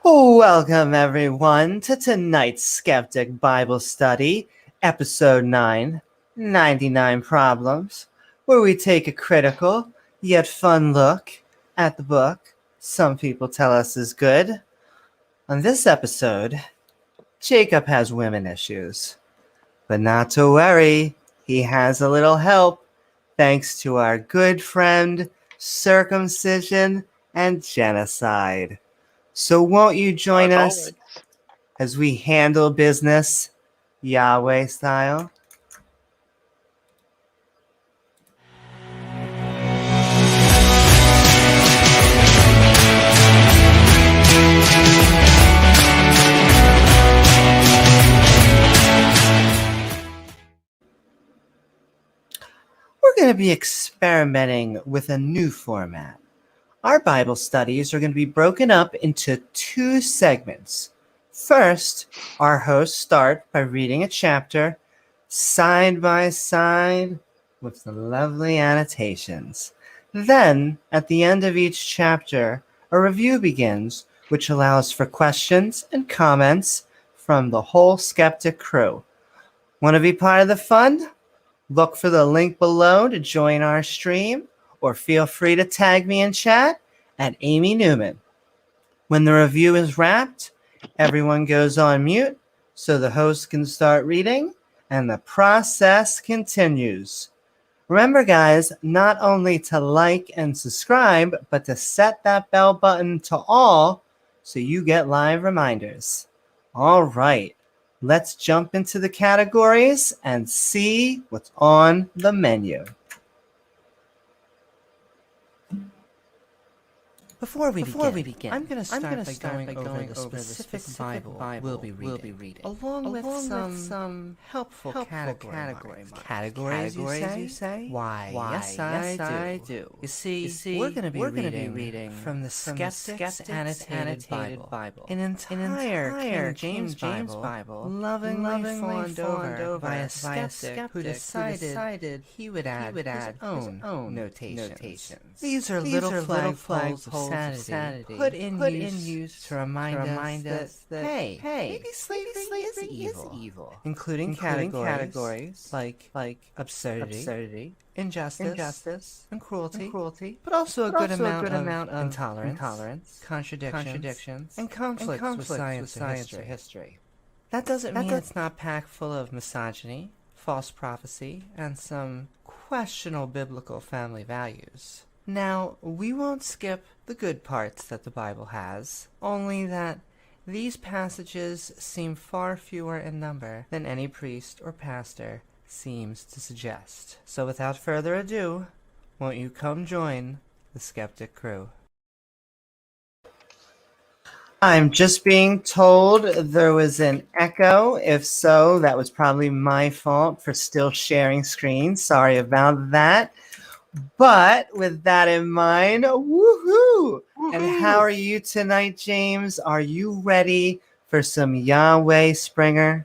Welcome, everyone, to tonight's Skeptic Bible Study, Episode 9, 99 Problems, where we take a critical yet fun look at the book some people tell us is good. On this episode, Jacob has women issues. But not to worry, he has a little help thanks to our good friend, circumcision and genocide. So won't you join us as we handle business Yahweh style? We're going to be experimenting with a new format. Our Bible studies are going to be broken up into two segments. First, our hosts start by reading a chapter side by side with the lovely annotations. Then, at the end of each chapter, a review begins, which allows for questions and comments from the whole Skeptic Crew. Want to be part of the fun? Look for the link below to join our stream, or feel free to tag me in chat at Amy Newman. When the review is wrapped, everyone goes on mute so the host can start reading and the process continues. Remember, guys, not only to like and subscribe, but to set that bell button to all so you get live reminders. All right, let's jump into the categories and see what's on the menu. Before we begin, I'm going to start by going over the specific Bible we'll be reading, along with some helpful category marks. Categories, you say? Why, yes, I do. You see, we're going to be reading from the Skeptic's Annotated Bible, an entire King James Bible, lovingly fawned over by a skeptic who decided he would add his own notations. These are little flagpoles of sanity put in use to remind us that hey, maybe slavery is evil, including categories like absurdity, injustice, and cruelty, but also a good amount of intolerance, contradictions, and conflicts with science or history. That doesn't mean it's not packed full of misogyny, false prophecy, and some questionable biblical family values. Now, we won't skip the good parts that the Bible has, only that these passages seem far fewer in number than any priest or pastor seems to suggest. So without further ado, won't you come join the Skeptic Crew? I'm just being told there was an echo. If so, that was probably my fault for still sharing screen. Sorry about that. But with that in mind, woohoo! And how are you tonight, James? Are you ready for some Yahweh Springer?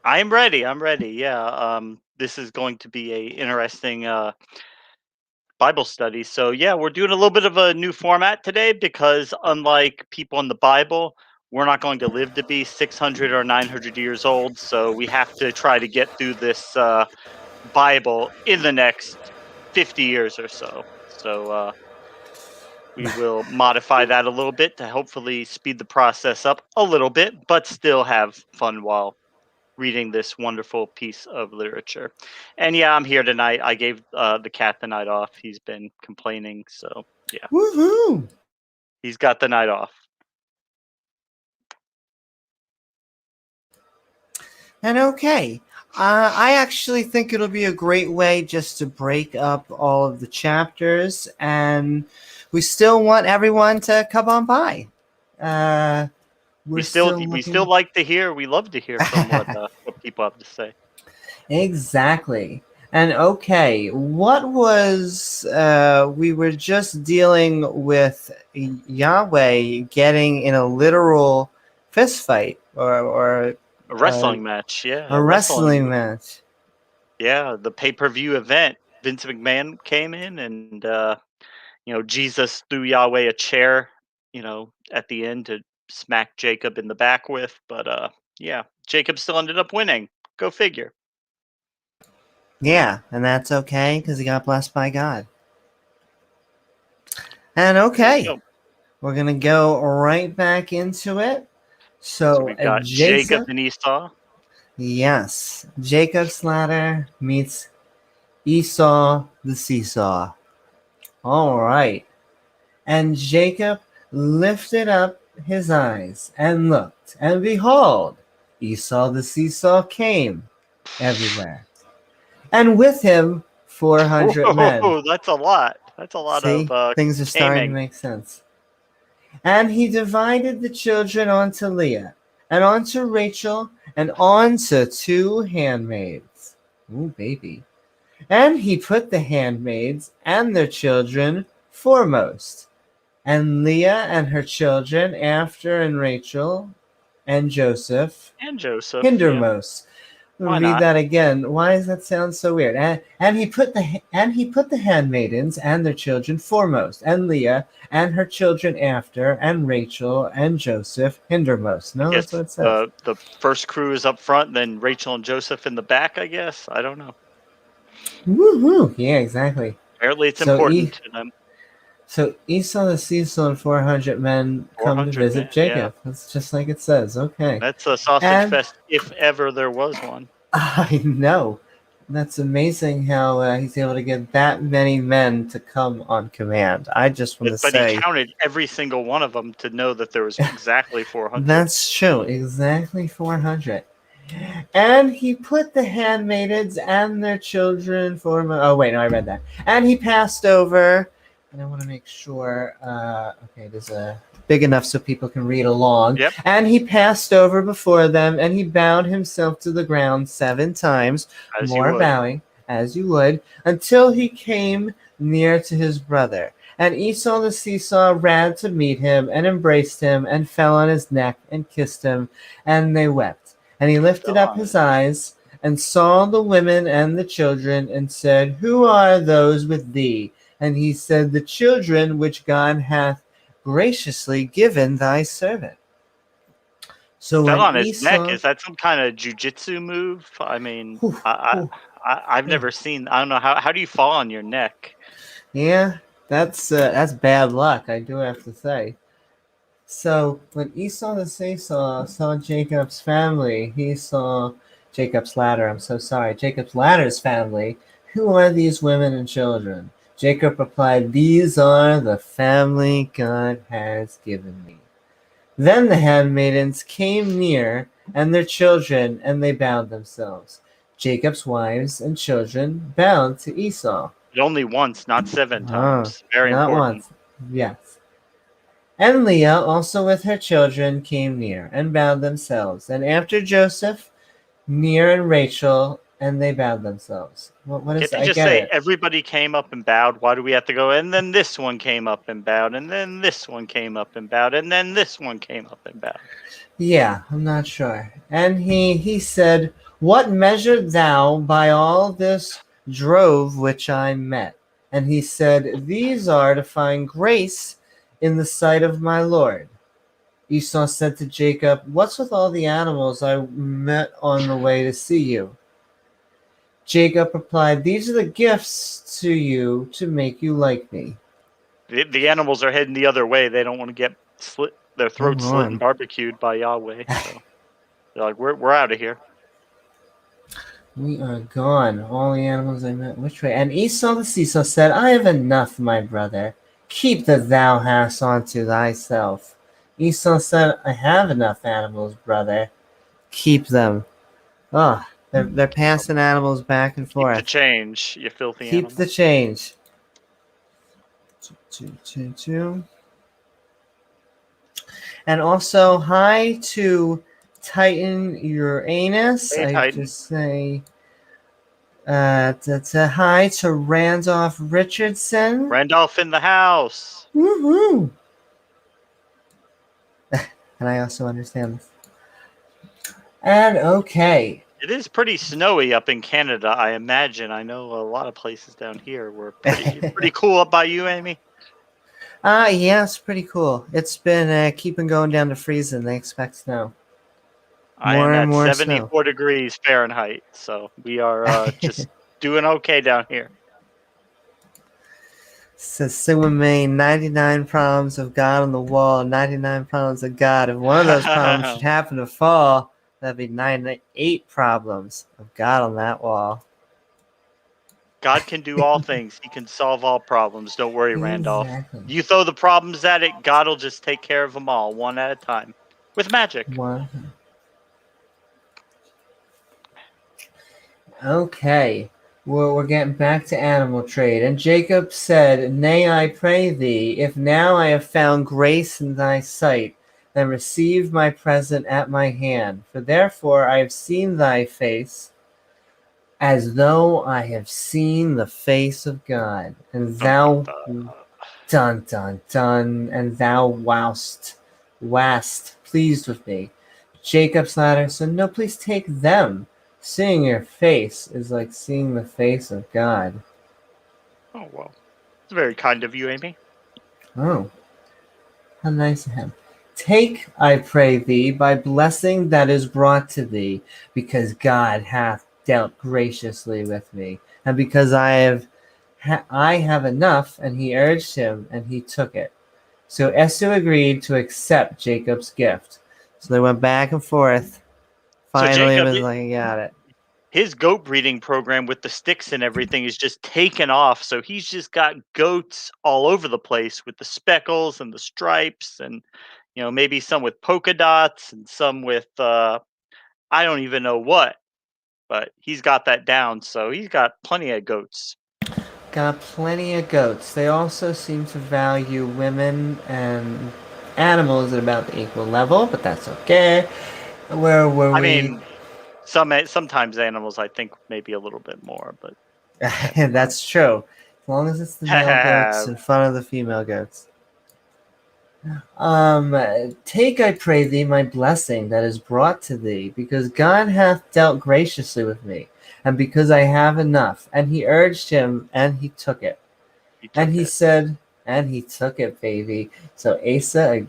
I'm ready. Yeah. This is going to be a interesting Bible study. So yeah, we're doing a little bit of a new format today because unlike people in the Bible, we're not going to live to be 600 or 900 years old. So we have to try to get through this Bible in the next 50 years or so. So we will modify that a little bit to hopefully speed the process up a little bit, but still have fun while reading this wonderful piece of literature. And yeah, I'm here tonight. I gave the cat the night off. He's been complaining, so yeah. Woohoo! He's got the night off. And okay, I actually think it'll be a great way just to break up all of the chapters, and we still want everyone to come on by. We still like to hear. We love to hear from what people have to say. Exactly. And okay, what was we were just dealing with Yahweh getting in a literal fist fight or a wrestling match, yeah. A wrestling match. Yeah, the pay-per-view event. Vince McMahon came in and Jesus threw Yahweh a chair, at the end to smack Jacob in the back with. But yeah, Jacob still ended up winning. Go figure. Yeah, and that's okay because he got blessed by God. And okay, we're going to go right back into it. So we've got Jacob and Esau. Yes, Jacob's ladder meets Esau the seesaw. All right. And Jacob lifted up his eyes and looked, and behold, Esau the seesaw came everywhere. And with him 400 men. Oh, that's a lot. That's a lot See, of things are starting to make sense. And he divided the children onto Leah, and onto Rachel, and onto 2 handmaids. Ooh, baby. And he put the handmaids and their children foremost, and Leah and her children after, and Rachel and Joseph hindermost. Yeah. Read that again. Why does that sound so weird? And he put the handmaidens and their children foremost, and Leah and her children after, and Rachel and Joseph hindermost. No, that's what it says. The first crew is up front, then Rachel and Joseph in the back, I guess. I don't know. Woohoo! Yeah, exactly. Apparently it's important to them. So Esau the seesaw and 400 men come to visit Jacob. Yeah. That's just like it says. Okay. That's a sausage fest if ever there was one. I know. That's amazing how he's able to get that many men to come on command. I just want to say... But he counted every single one of them to know that there was exactly 400. That's true. Exactly 400. And he put the handmaidens and their children foremost... Oh, wait. No, I read that. And he passed over... And I want to make sure, okay, there's a big enough so people can read along. Yep. And he passed over before them, and he bowed himself to the ground 7 times, more bowing, as you would, until he came near to his brother. And Esau the seesaw ran to meet him, and embraced him, and fell on his neck, and kissed him, and they wept. And he lifted up his eyes, and saw the women and the children, and said, Who are those with thee? And he said, The children which God hath graciously given thy servant. So fell on his neck. Is that some kind of jujitsu move? I mean, I've never seen. I don't know how do you fall on your neck? Yeah, that's bad luck. I do have to say. So when Esau the seesaw saw Jacob's family, he saw Jacob's ladder. I'm so sorry, Jacob's ladder's family. Who are these women and children? Jacob replied, These are the family God has given me. Then the handmaidens came near, and their children, and they bowed themselves. Jacob's wives and children bowed to Esau. But only once, not 7 times. Very not important. Once. Yes. And Leah also with her children came near, and bowed themselves. And after Joseph, near, and Rachel, and they bowed themselves. What is that? Just say everybody came up and bowed. Why do we have to go? And then this one came up and bowed. And then this one came up and bowed. And then this one came up and bowed. Yeah, I'm not sure. And he said, What measured thou by all this drove which I met? And he said, These are to find grace in the sight of my Lord. Esau said to Jacob, What's with all the animals I met on the way to see you? Jacob replied, These are the gifts to you to make you like me. The animals are heading the other way. They don't want to get their throats slit and barbecued by Yahweh. So they're like, we're out of here. We are gone. All the animals I met, which way? And Esau the seesaw said, I have enough, my brother. Keep that thou hast unto thyself. Esau said, I have enough animals, brother. Keep them. Oh. They're passing animals back and forth. Keep the change, you filthy animal. Keep the change. 2. And also, hi to Titan Uranus. Hey, Titan. Just say hi to Randolph Richardson. Randolph in the house. Woohoo! And I also understand this. And okay. It is pretty snowy up in Canada, I imagine. I know a lot of places down here were pretty cool up by you, Amy. Yeah, it's pretty cool. It's been keeping going down to freezing. They expect snow. I am And at more snow. 74 degrees Fahrenheit, so we are just doing okay down here. Says Sigma Main, 99 problems of God on the wall, 99 problems of God. If one of those problems should happen to fall, that'd be 98 problems of God on that wall. God can do all things. He can solve all problems. Don't worry, Randolph. Exactly. You throw the problems at it, God will just take care of them all, one at a time, with magic. One. Okay. We're getting back to animal trade. And Jacob said, Nay, I pray thee, if now I have found grace in thy sight, then receive my present at my hand. For therefore I have seen thy face, as though I have seen the face of God. And thou, dun, dun, dun, and thou wast pleased with me. Jacob's ladder said, no, please take them. Seeing your face is like seeing the face of God. Oh, well. It's very kind of you, Amy. Oh, how nice of him. Take, I pray thee, by blessing that is brought to thee, because God hath dealt graciously with me, and because I have enough. And he urged him, and he took it. So Esau agreed to accept Jacob's gift. So they went back and forth. Finally, so it was like, I got it. His goat breeding program with the sticks and everything is just taken off. So he's just got goats all over the place with the speckles and the stripes, and maybe some with polka dots and some with I don't even know what, but he's got that down. So he's got plenty of goats. Got plenty of goats. They also seem to value women and animals at about the equal level, but that's okay. Where were we? mean, sometimes animals, I think, maybe a little bit more, but that's true. As long as it's the male goats in front of the female goats. Take, I pray thee, my blessing that is brought to thee, because God hath dealt graciously with me, and because I have enough. And he urged him, and he took it. He said, and he took it, baby. So Esau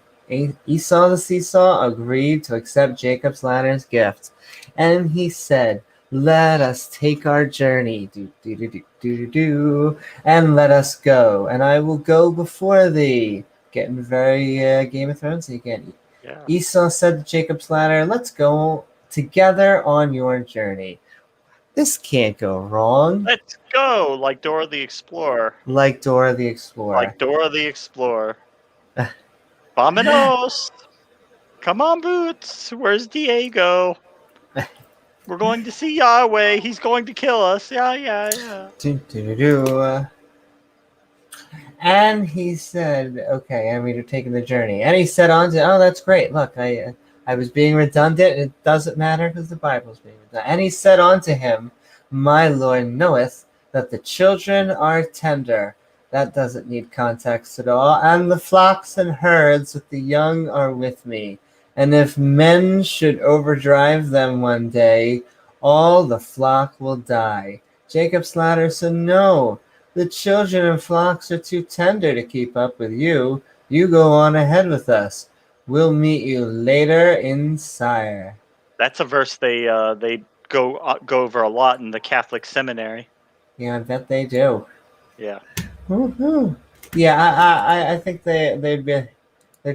the seesaw agreed to accept Jacob's ladder's gift. And he said, let us take our journey, and let us go, and I will go before thee. Getting very Game of Thrones again. Yeah. Esau said to Jacob's ladder, let's go together on your journey. This can't go wrong. Let's go, like Dora the Explorer. Like Dora the Explorer. Vamonos! Come on, Boots. Where's Diego? We're going to see Yahweh. He's going to kill us. Yeah. And he said, okay, and we were taking the journey. And he said on to, oh, that's great. Look, I was being redundant. It doesn't matter because the Bible's being redundant. And he said unto him, my Lord knoweth that the children are tender. That doesn't need context at all. And the flocks and herds with the young are with me. And if men should overdrive them one day, all the flock will die. Jacob's ladder said, no, the children and flocks are too tender to keep up with you. You go on ahead with us. We'll meet you later in Sire. That's a verse they go over a lot in the Catholic seminary. Yeah, I bet they do. Yeah. Woo-hoo. Yeah, I think they're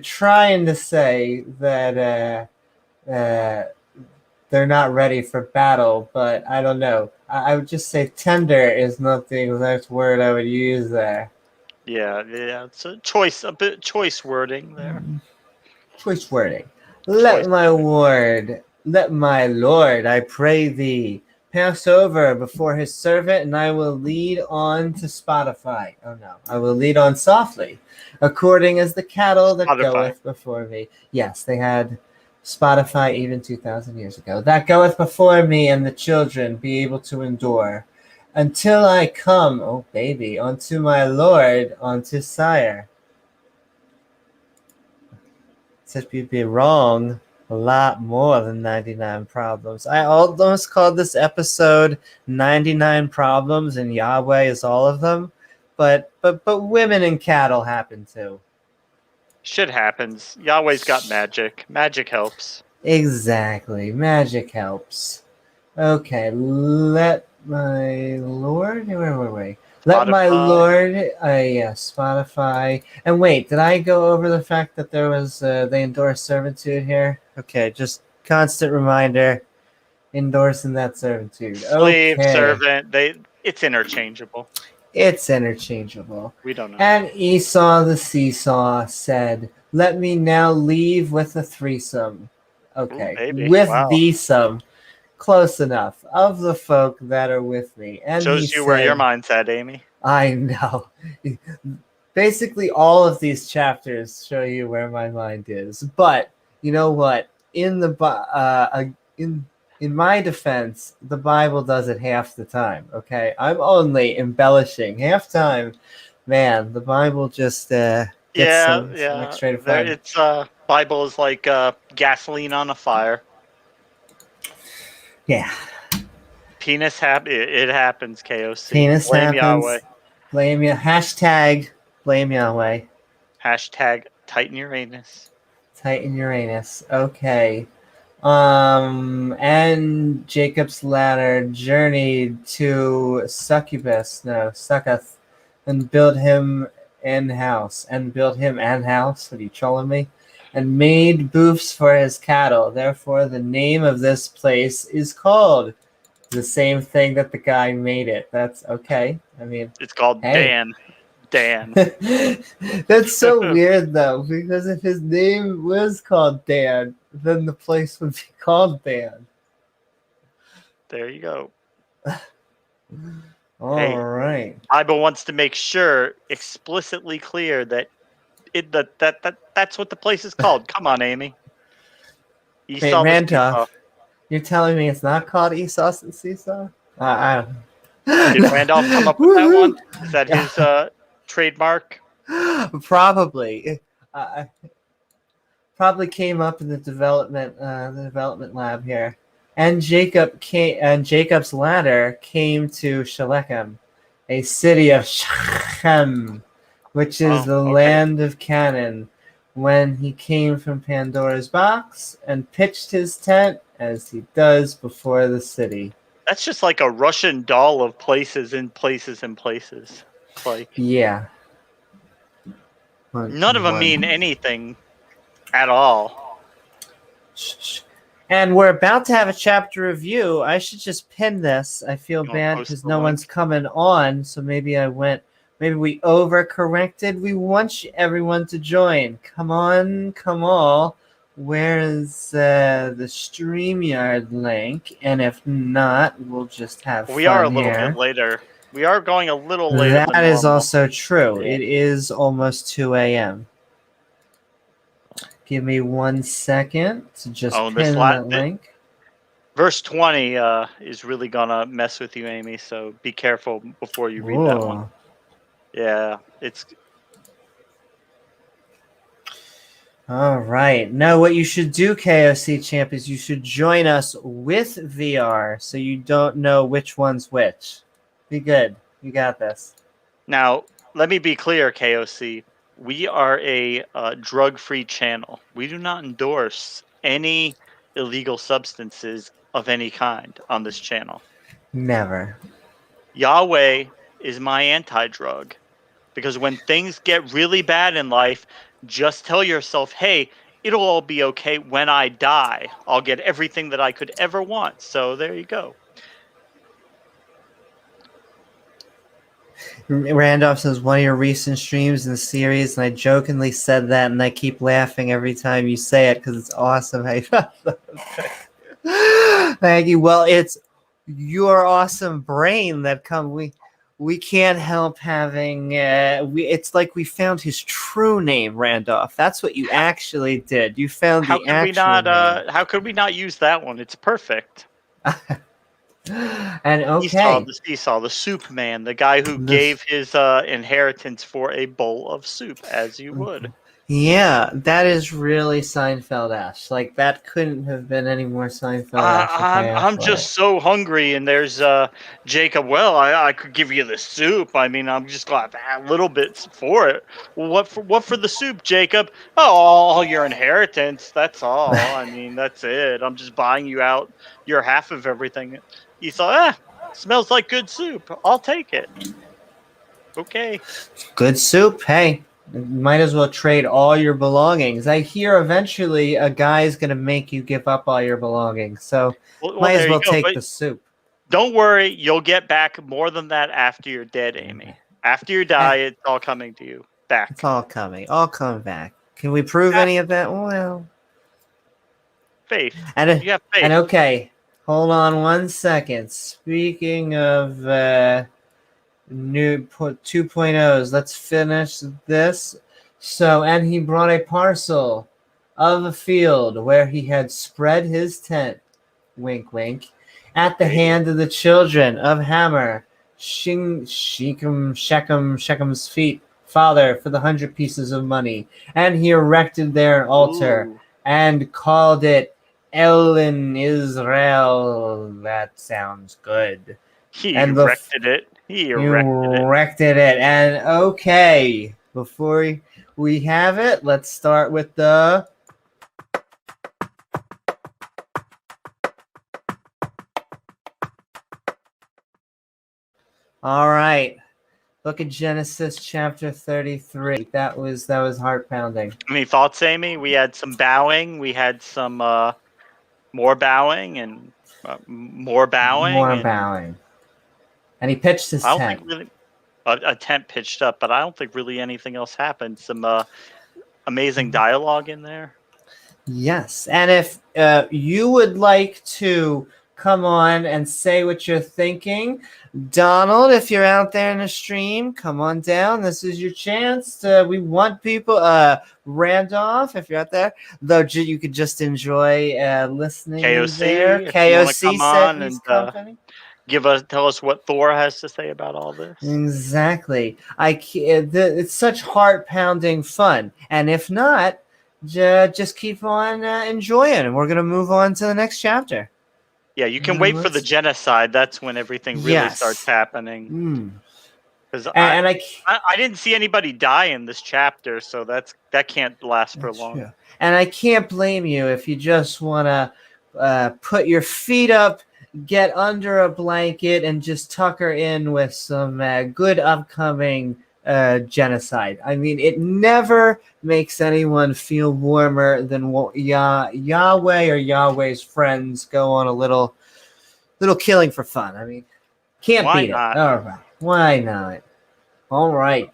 trying to say that they're not ready for battle, but I don't know. I would just say tender is not the exact word I would use there. Yeah, it's a bit choice wording there. Choice wording. Let my Lord, I pray thee, pass over before his servant, and I will lead on to Spotify. Oh no, I will lead on softly, according as the cattle that goeth before me. Yes, they had Spotify even 2,000 years ago. That goeth before me, and the children be able to endure, until I come, oh baby, unto my Lord, unto Sire. Said you'd be wrong a lot more than 99 problems. I almost called this episode 99 problems and Yahweh is all of them, but women and cattle happen too. Shit happens. Yahweh's got magic. Magic helps. Exactly. Magic helps. Okay, let my Lord... Where were we? Let my Lord... yeah, Spotify. And wait, did I go over the fact that there was... they endorsed servitude here? Okay, just constant reminder. Endorsing that servitude. Slave, Okay. servant, it's interchangeable. It's interchangeable. We don't know. And Esau the seesaw said, "Let me now leave with a threesome." Okay, Ooh, with wow. threesome. Close enough. Of the folk that are with me. And shows you where your mind's at, Amy. I know. Basically, all of these chapters show you where my mind is. But you know what? In my defense, the Bible does it half the time. Okay, I'm only embellishing half time. Man, the Bible just gets some extra fun. It's Bible is like gasoline on a fire. Yeah. Penis it happens. KOC. Penis blame happens. Yahweh. Blame you. Hashtag blame Yahweh. Hashtag Titan Uranus. Titan Uranus. Okay. And Jacob's ladder journeyed to Succoth, and built him an house. What are you trolling me? And made booths for his cattle. Therefore, the name of this place is called the same thing that the guy made it. That's okay. I mean, it's called Dan. Dan. That's so weird though, because if his name was called Dan, then the place would be called Dan. There you go. All right. Bible wants to make sure explicitly clear that that's what the place is called. Come on, Amy. Esau. Hey, Randolph, you're telling me it's not called Esau and Seesaw? I don't know. Did Randolph come up with that one? Is that his trademark? Probably. Probably came up in the development lab here. And Jacob's ladder came to Shechem, a city of Shechem, which is the land of Canaan, when he came from Pandora's box and pitched his tent as he does before the city. That's just like a Russian doll of places and places and places. Like, yeah. None of them mean anything at all. And we're about to have a chapter review. I should just pin this. I feel bad because no one's coming on, so maybe we overcorrected. We want everyone to join. Come on. Where is the StreamYard link? And if not, we'll just have fun. We are a little bit later. We are going a little later. That is also true. Yeah. It is almost 2 a.m. Give me 1 second to just pin that link. Verse 20 is really going to mess with you, Amy, so be careful before you read that one. Yeah, it's... All right. Now, what you should do, KOC Champ, is you should join us with VR so you don't know which one's which. Be good. You got this. Now, let me be clear, KOC. We are a drug-free channel. We do not endorse any illegal substances of any kind on this channel. Never. Yahweh is my anti-drug. Because when things get really bad in life, just tell yourself, hey, it'll all be okay when I die. I'll get everything that I could ever want. So there you go. Randolph says, one of your recent streams in the series, and I jokingly said that, and I keep laughing every time you say it because it's awesome. Thank you. Well, it's your awesome brain that we can't help having it's like we found his true name, Randolph. That's what you actually did. You found the actual name. How could we not use that one? It's perfect. And okay, Esau, the soup man, the guy who gave his inheritance for a bowl of soup, as you would. Yeah, that is really Seinfeld-esque. Like, that couldn't have been any more Seinfeld-esque if I asked I'm for it. just so hungry, and there's Jacob. Well, I could give you the soup. I mean, I'm just glad to have little bits for it. Well, what for the soup, Jacob? Oh, all your inheritance. That's all. I mean, that's it. I'm just buying you out your half of everything. He thought, smells like good soup. I'll take it. Okay. Good soup, hey. Might as well trade all your belongings. I hear eventually a guy's going to make you give up all your belongings. So Well, might as there you well go. take But the soup. don't worry, you'll get back more than that after you're dead, Amy. After you die, it's all coming to you It's back. all coming. All come back. Can we prove Have any of that? Well, faith. and You have and faith. okay. Hold on 1 second. Speaking of new 2.0s, let's finish this. So, and he brought a parcel of a field where he had spread his tent, wink wink, at the Hey. hand of the children of Hammer, Shechem's feet, father, for the 100 pieces of money. And he erected there an altar Ooh. and called it Elin Israel. That sounds good. He And erected it. He you erected it. erected it. And okay, before we have it, let's start with the. All right. Look at Genesis chapter 33. That was heart pounding. Any thoughts, Amy? We had some bowing. We had some more bowing and more bowing. More And bowing. And he pitched his I don't think tent. really a tent pitched up, but I don't think really anything else happened. Some amazing dialogue in there. Yes. And if you would like to come on and say what you're thinking, Donald, if you're out there in the stream, come on down. This is your chance. We want people. Randolph, if you're out there, though, you could just enjoy listening in there. KOC, if you want to KOC come said on he's and company. tell us what Thor has to say about all this. Exactly. It's such heart pounding fun. And if not, just keep on enjoying. We're going to move on to the next chapter. Yeah, you can wait for the genocide. That's when everything really starts Yes. happening. Because I didn't see anybody die in this chapter, so that can't last for long. True. And I can't blame you if you just want to put your feet up, get under a blanket, and just tucker in with some good upcoming genocide. I mean, it never makes anyone feel warmer than Yahweh or Yahweh's friends go on a little killing for fun. I mean, can't Why beat not? it. All right. Why not? All right.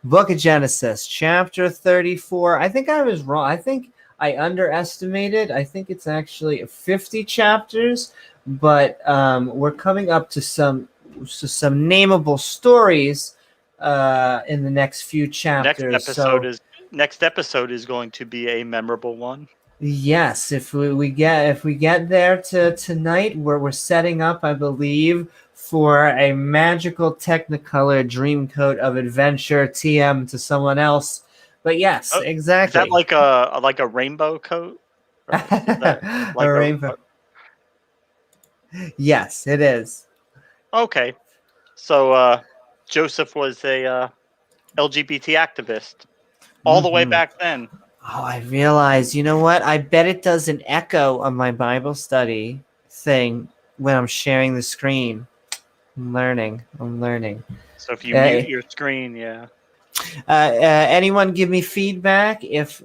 Book of Genesis, chapter 34. I think I was wrong. I think I underestimated. I think it's actually 50 chapters, but we're coming up to some nameable stories in the next few chapters. Next episode is going to be a memorable one. Yes, if we get there to tonight, where we're setting up, I believe, for a magical Technicolor Dreamcoat of Adventure TM to someone else. But yes, exactly. Is that like a rainbow coat? Or is that like a rainbow? Yes, it is. Okay, so Joseph was a LGBT activist all the way back then. Oh, I realize. You know what? I bet it does an echo on my Bible study thing when I'm sharing the screen. I'm learning. So if you mute your screen, yeah. Anyone give me feedback if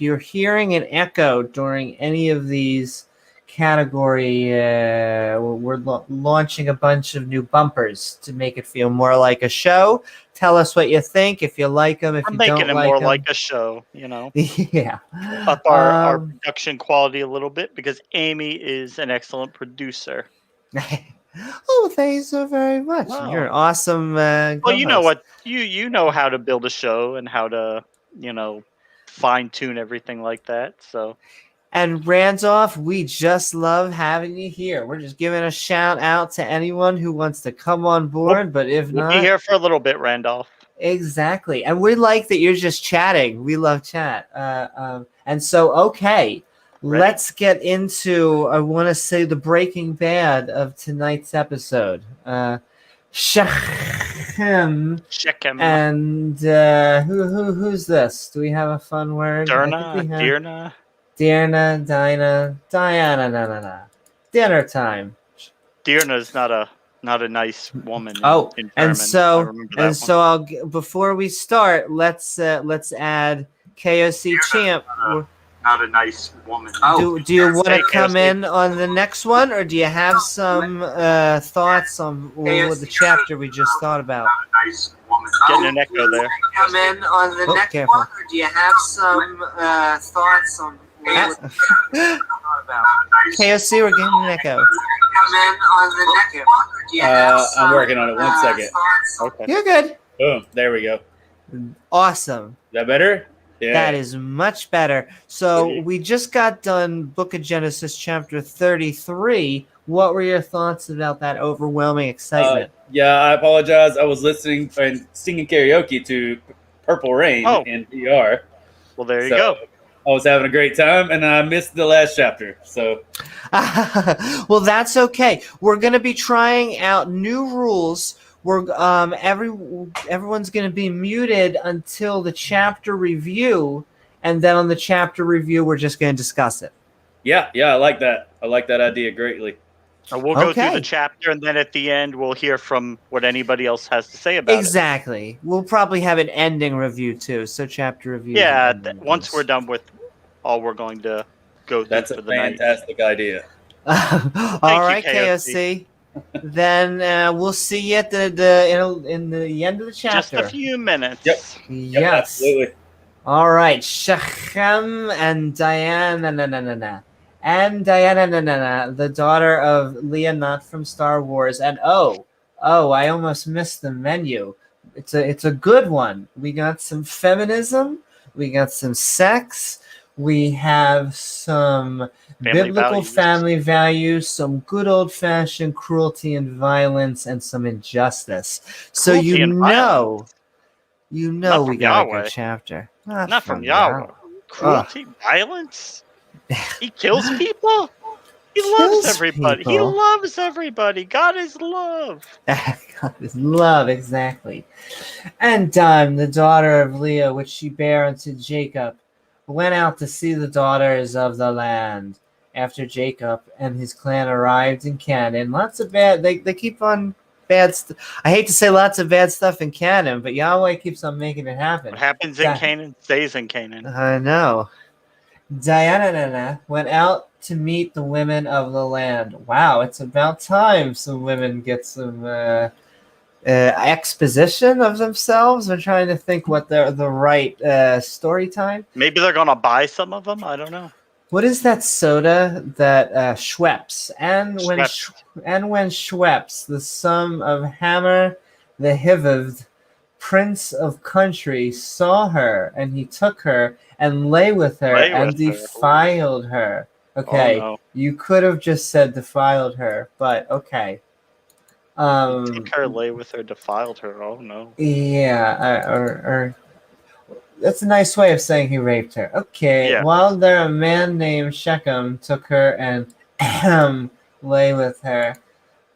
you're hearing an echo during any of these category? We're launching a bunch of new bumpers to make it feel more like a show. Tell us what you think. If you like them, if I'm you making don't it like more them. like a show, you know. Yeah. Up our production quality a little bit because Amy is an excellent producer. Oh, thank you so very much. Wow. You're an awesome Well, you know co-host. what you know how to build a show and how to, fine tune everything like that. So And Randolph, we just love having you here. We're just giving a shout out to anyone who wants to come on board, but if we'll not, be here for a little bit, Randolph. Exactly. And we like that you're just chatting. We love chat. And so, okay, Ready? let's get into, I want to say, the Breaking Bad of tonight's episode. Shechem. Shechem. And who's this? Do we have a fun word? Dirna. Dirna, Dinah, Diana, dinner time. Dirna's not a nice woman. In German. and so I'll before we start, let's add KOC Champ. Not a nice woman. Do you want to come in on the next one, or do you have some thoughts on the chapter we just thought about? Not a nice woman. Getting an echo there. Come in on the next one, or do you have some thoughts on KOC? We're getting an echo. I'm working on it. 1 second. Okay. You're good. Boom. There we go. Awesome. Is that better? Yeah. That is much better. So we just got done Book of Genesis chapter 33. What were your thoughts about that overwhelming excitement? I apologize. I was listening and singing karaoke to Purple Rain in VR. Well, there you go. I was having a great time, and I missed the last chapter. So, well, that's okay. We're going to be trying out new rules. We're everyone's going to be muted until the chapter review, and then on the chapter review, we're just going to discuss it. Yeah, I like that. I like that idea greatly. We'll go through the chapter, and then at the end, we'll hear from what anybody else has to say about it. Exactly. We'll probably have an ending review, too, so chapter review. Yeah, once we're done with all we're going to go through for the night. That's a fantastic idea. All right, KOC. Then we'll see you at in the end of the chapter. Just a few minutes. Yep. Yes. Absolutely. All right, Shechem and Diana. And Diana, the daughter of Leah, not from Star Wars. And I almost missed the menu. It's a good one. We got some feminism. We got some sex. We have some biblical family values, some good old-fashioned cruelty and violence, and some injustice. So you know we got a good chapter. Not from Yahweh. Cruelty, violence. He kills people. He loves everybody. He loves everybody. God is love. God is love, exactly. And the daughter of Leah, which she bare unto Jacob, went out to see the daughters of the land. After Jacob and his clan arrived in Canaan, lots of bad. They keep on bad. I hate to say lots of bad stuff in Canaan, but Yahweh keeps on making it happen. What happens in Canaan stays in Canaan. I know. Diana went out to meet the women of the land. Wow, it's about time some women get some exposition of themselves. I'm trying to think what the right story time. Maybe they're gonna buy some of them. I don't know. What is that soda that Schweppes? And when Schweppes, the son of Hammer the Hivivd, prince of country, saw her, and he took her and lay with her and defiled her. Okay, you could have just said defiled her, but okay. Took her, lay with her, defiled her. Oh no. Yeah, or that's a nice way of saying he raped her. Okay. Yeah. While there, a man named Shechem took her and lay with her,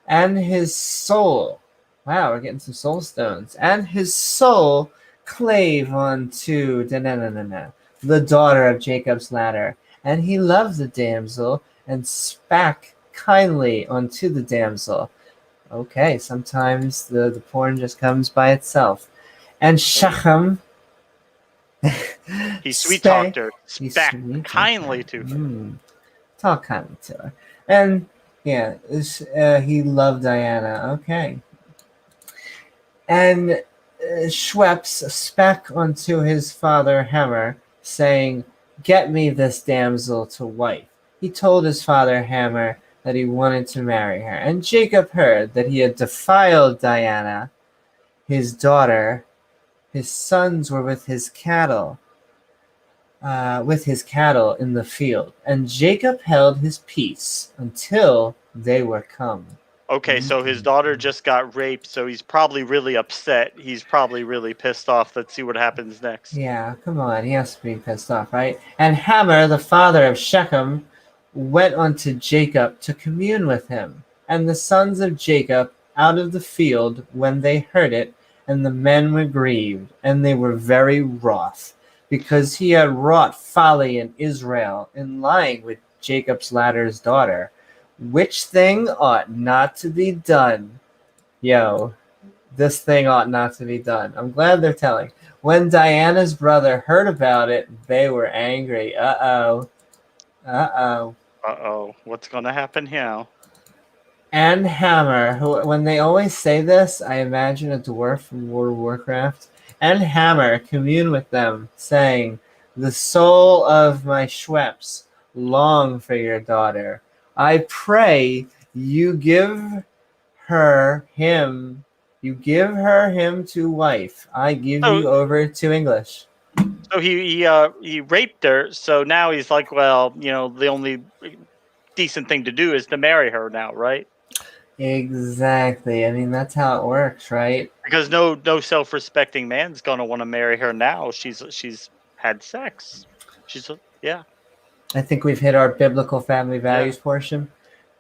and his soul. Wow, we're getting some soul stones. And his soul clave unto the daughter of Jacob's ladder, and he loved the damsel and spake kindly unto the damsel. Okay, sometimes the porn just comes by itself. And Shechem, he sweet-talked her, spake kindly to her. Talk kindly to her. And, yeah, he loved Diana. Okay. And Schweppes spake unto his father Hammer, saying, get me this damsel to wife. He told his father Hammer that he wanted to marry her. And Jacob heard that he had defiled Diana, his daughter. His sons were with his cattle in the field. And Jacob held his peace until they were come. Okay, so his daughter just got raped, so he's probably really upset. He's probably really pissed off. Let's see what happens next. Yeah, come on. He has to be pissed off, right? And Hamor, the father of Shechem, went unto Jacob to commune with him. And the sons of Jacob out of the field when they heard it, and the men were grieved, and they were very wroth, because he had wrought folly in Israel, in lying with Jacob's ladder's daughter, which thing ought not to be done. Yo, this thing ought not to be done. I'm glad they're telling. When Diana's brother heard about it, they were angry. Uh-oh. What's going to happen here? And Hammer, who, when they always say this, I imagine a dwarf from World of Warcraft. And Hammer commune with them, saying, the soul of my Schweppes long for your daughter. I pray you give her him to wife. I give you over to English. So he raped her. So now he's like, well, the only decent thing to do is to marry her now, right? Exactly. I mean, that's how it works, right? Because no self-respecting man's gonna want to marry her now. She's had sex. Yeah. I think we've hit our biblical family values portion.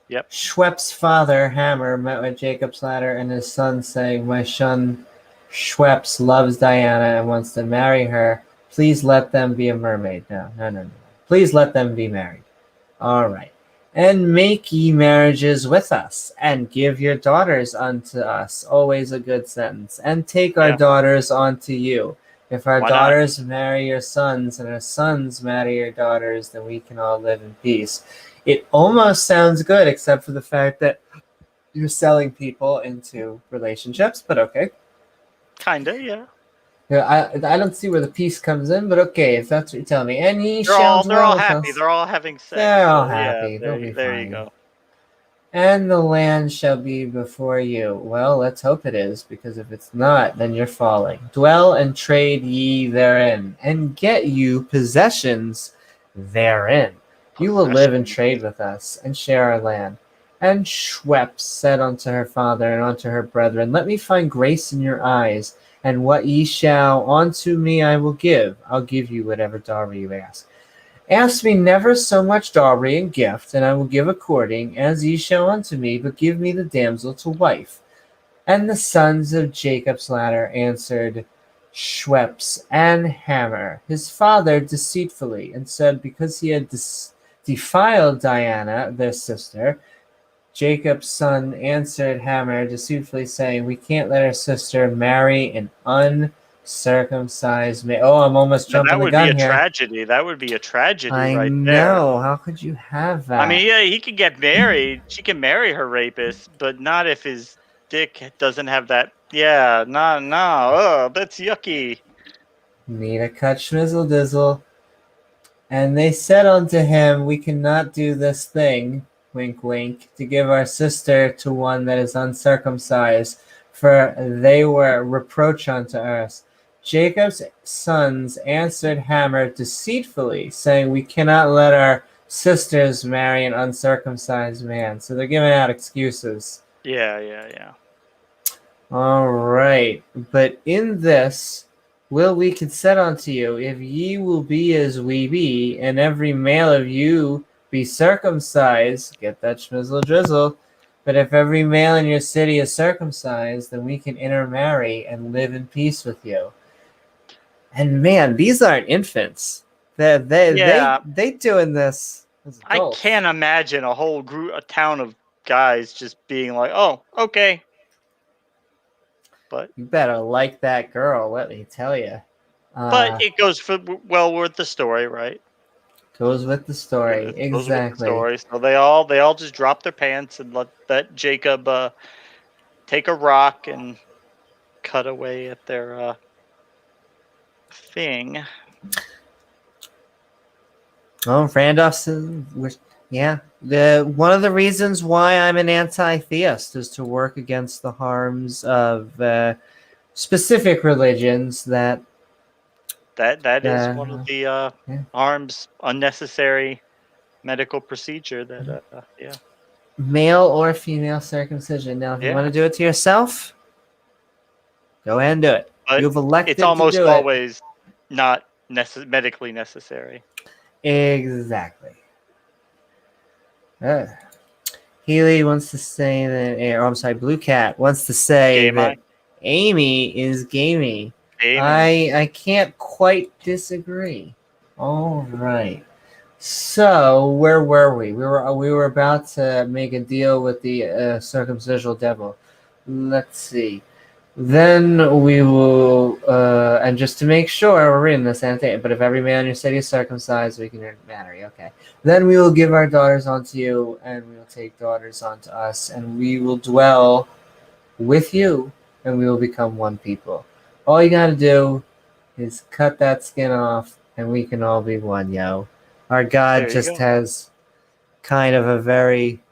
Yep. Schwepp's father, Hammer, met with Jacob's ladder and his son, saying, my son Schweppes loves Diana and wants to marry her. Please let them be a mermaid. No. Please let them be married. All right. And make ye marriages with us, and give your daughters unto us. Always a good sentence. And take our daughters unto you. If our daughters marry your sons, and our sons marry your daughters, then we can all live in peace. It almost sounds good, except for the fact that you're selling people into relationships, but okay. Kinda, yeah. I don't see where the peace comes in, but okay, if that's what you're telling me. And they're all happy. They're all having sex. They're all happy. Yeah, there you go. And the land shall be before you. Well, let's hope it is, because if it's not, then you're falling. Dwell and trade ye therein, and get you possessions therein. You will live and trade with us, and share our land. And Schweppes said unto her father and unto her brethren, let me find grace in your eyes, and what ye shall unto me I will give. I'll give you whatever dowry you ask. Ask me never so much dowry and gift, and I will give according as ye shall unto me, but give me the damsel to wife. And the sons of Jacob's ladder answered Schweppes and Hammer, his father, deceitfully, and said, because he had defiled Diana, their sister. Jacob's son answered Hammer deceitfully, saying, we can't let our sister marry an uncircumcised man. Oh, I'm almost jumping the gun here. That would be a tragedy I right know. there. How could you have that? I mean, yeah, he could get married. She can marry her rapist, but not if his dick doesn't have that. Yeah, no. Oh, that's yucky. Need a cut schmizzle dizzle. And they said unto him, we cannot do this thing, wink wink, to give our sister to one that is uncircumcised, for they were reproach unto us. Jacob's sons answered Hammer deceitfully, saying, we cannot let our sisters marry an uncircumcised man. So they're giving out excuses. Yeah. All right. But in this will we consent unto you, if ye will be as we be, and every male of you be circumcised, get that schmizzle drizzle, but if every male in your city is circumcised, then we can intermarry and live in peace with you. And man, these aren't infants. They doing this as adults. I can't imagine a town of guys just being like, oh, okay. But you better like that girl, let me tell you. But it goes well with the story, right? Goes with the story, exactly. So they all just drop their pants and let Jacob take a rock and cut away at their thing. Oh, Randolph's, yeah. One of the reasons why I'm an anti-theist is to work against the harms of specific religions that is one of the harms, unnecessary medical procedure that male or female circumcision. Now, if you want to do it to yourself, go ahead and do it. But You've elected it's almost to do always not medically necessary. Exactly. Healy wants to say that, or I'm sorry, Blue Cat wants to say that Amy is gamey. I can't quite disagree. All right. So where were we? We were about to make a deal with the circumcision devil. Let's see. Then we will, and just to make sure we're reading this, but if every man in your city is circumcised, we can marry. Okay. Then we will give our daughters unto you, and we will take daughters unto us, and we will dwell with you, and we will become one people. All you got to do is cut that skin off, and we can all be one, yo. Our God just has kind of a very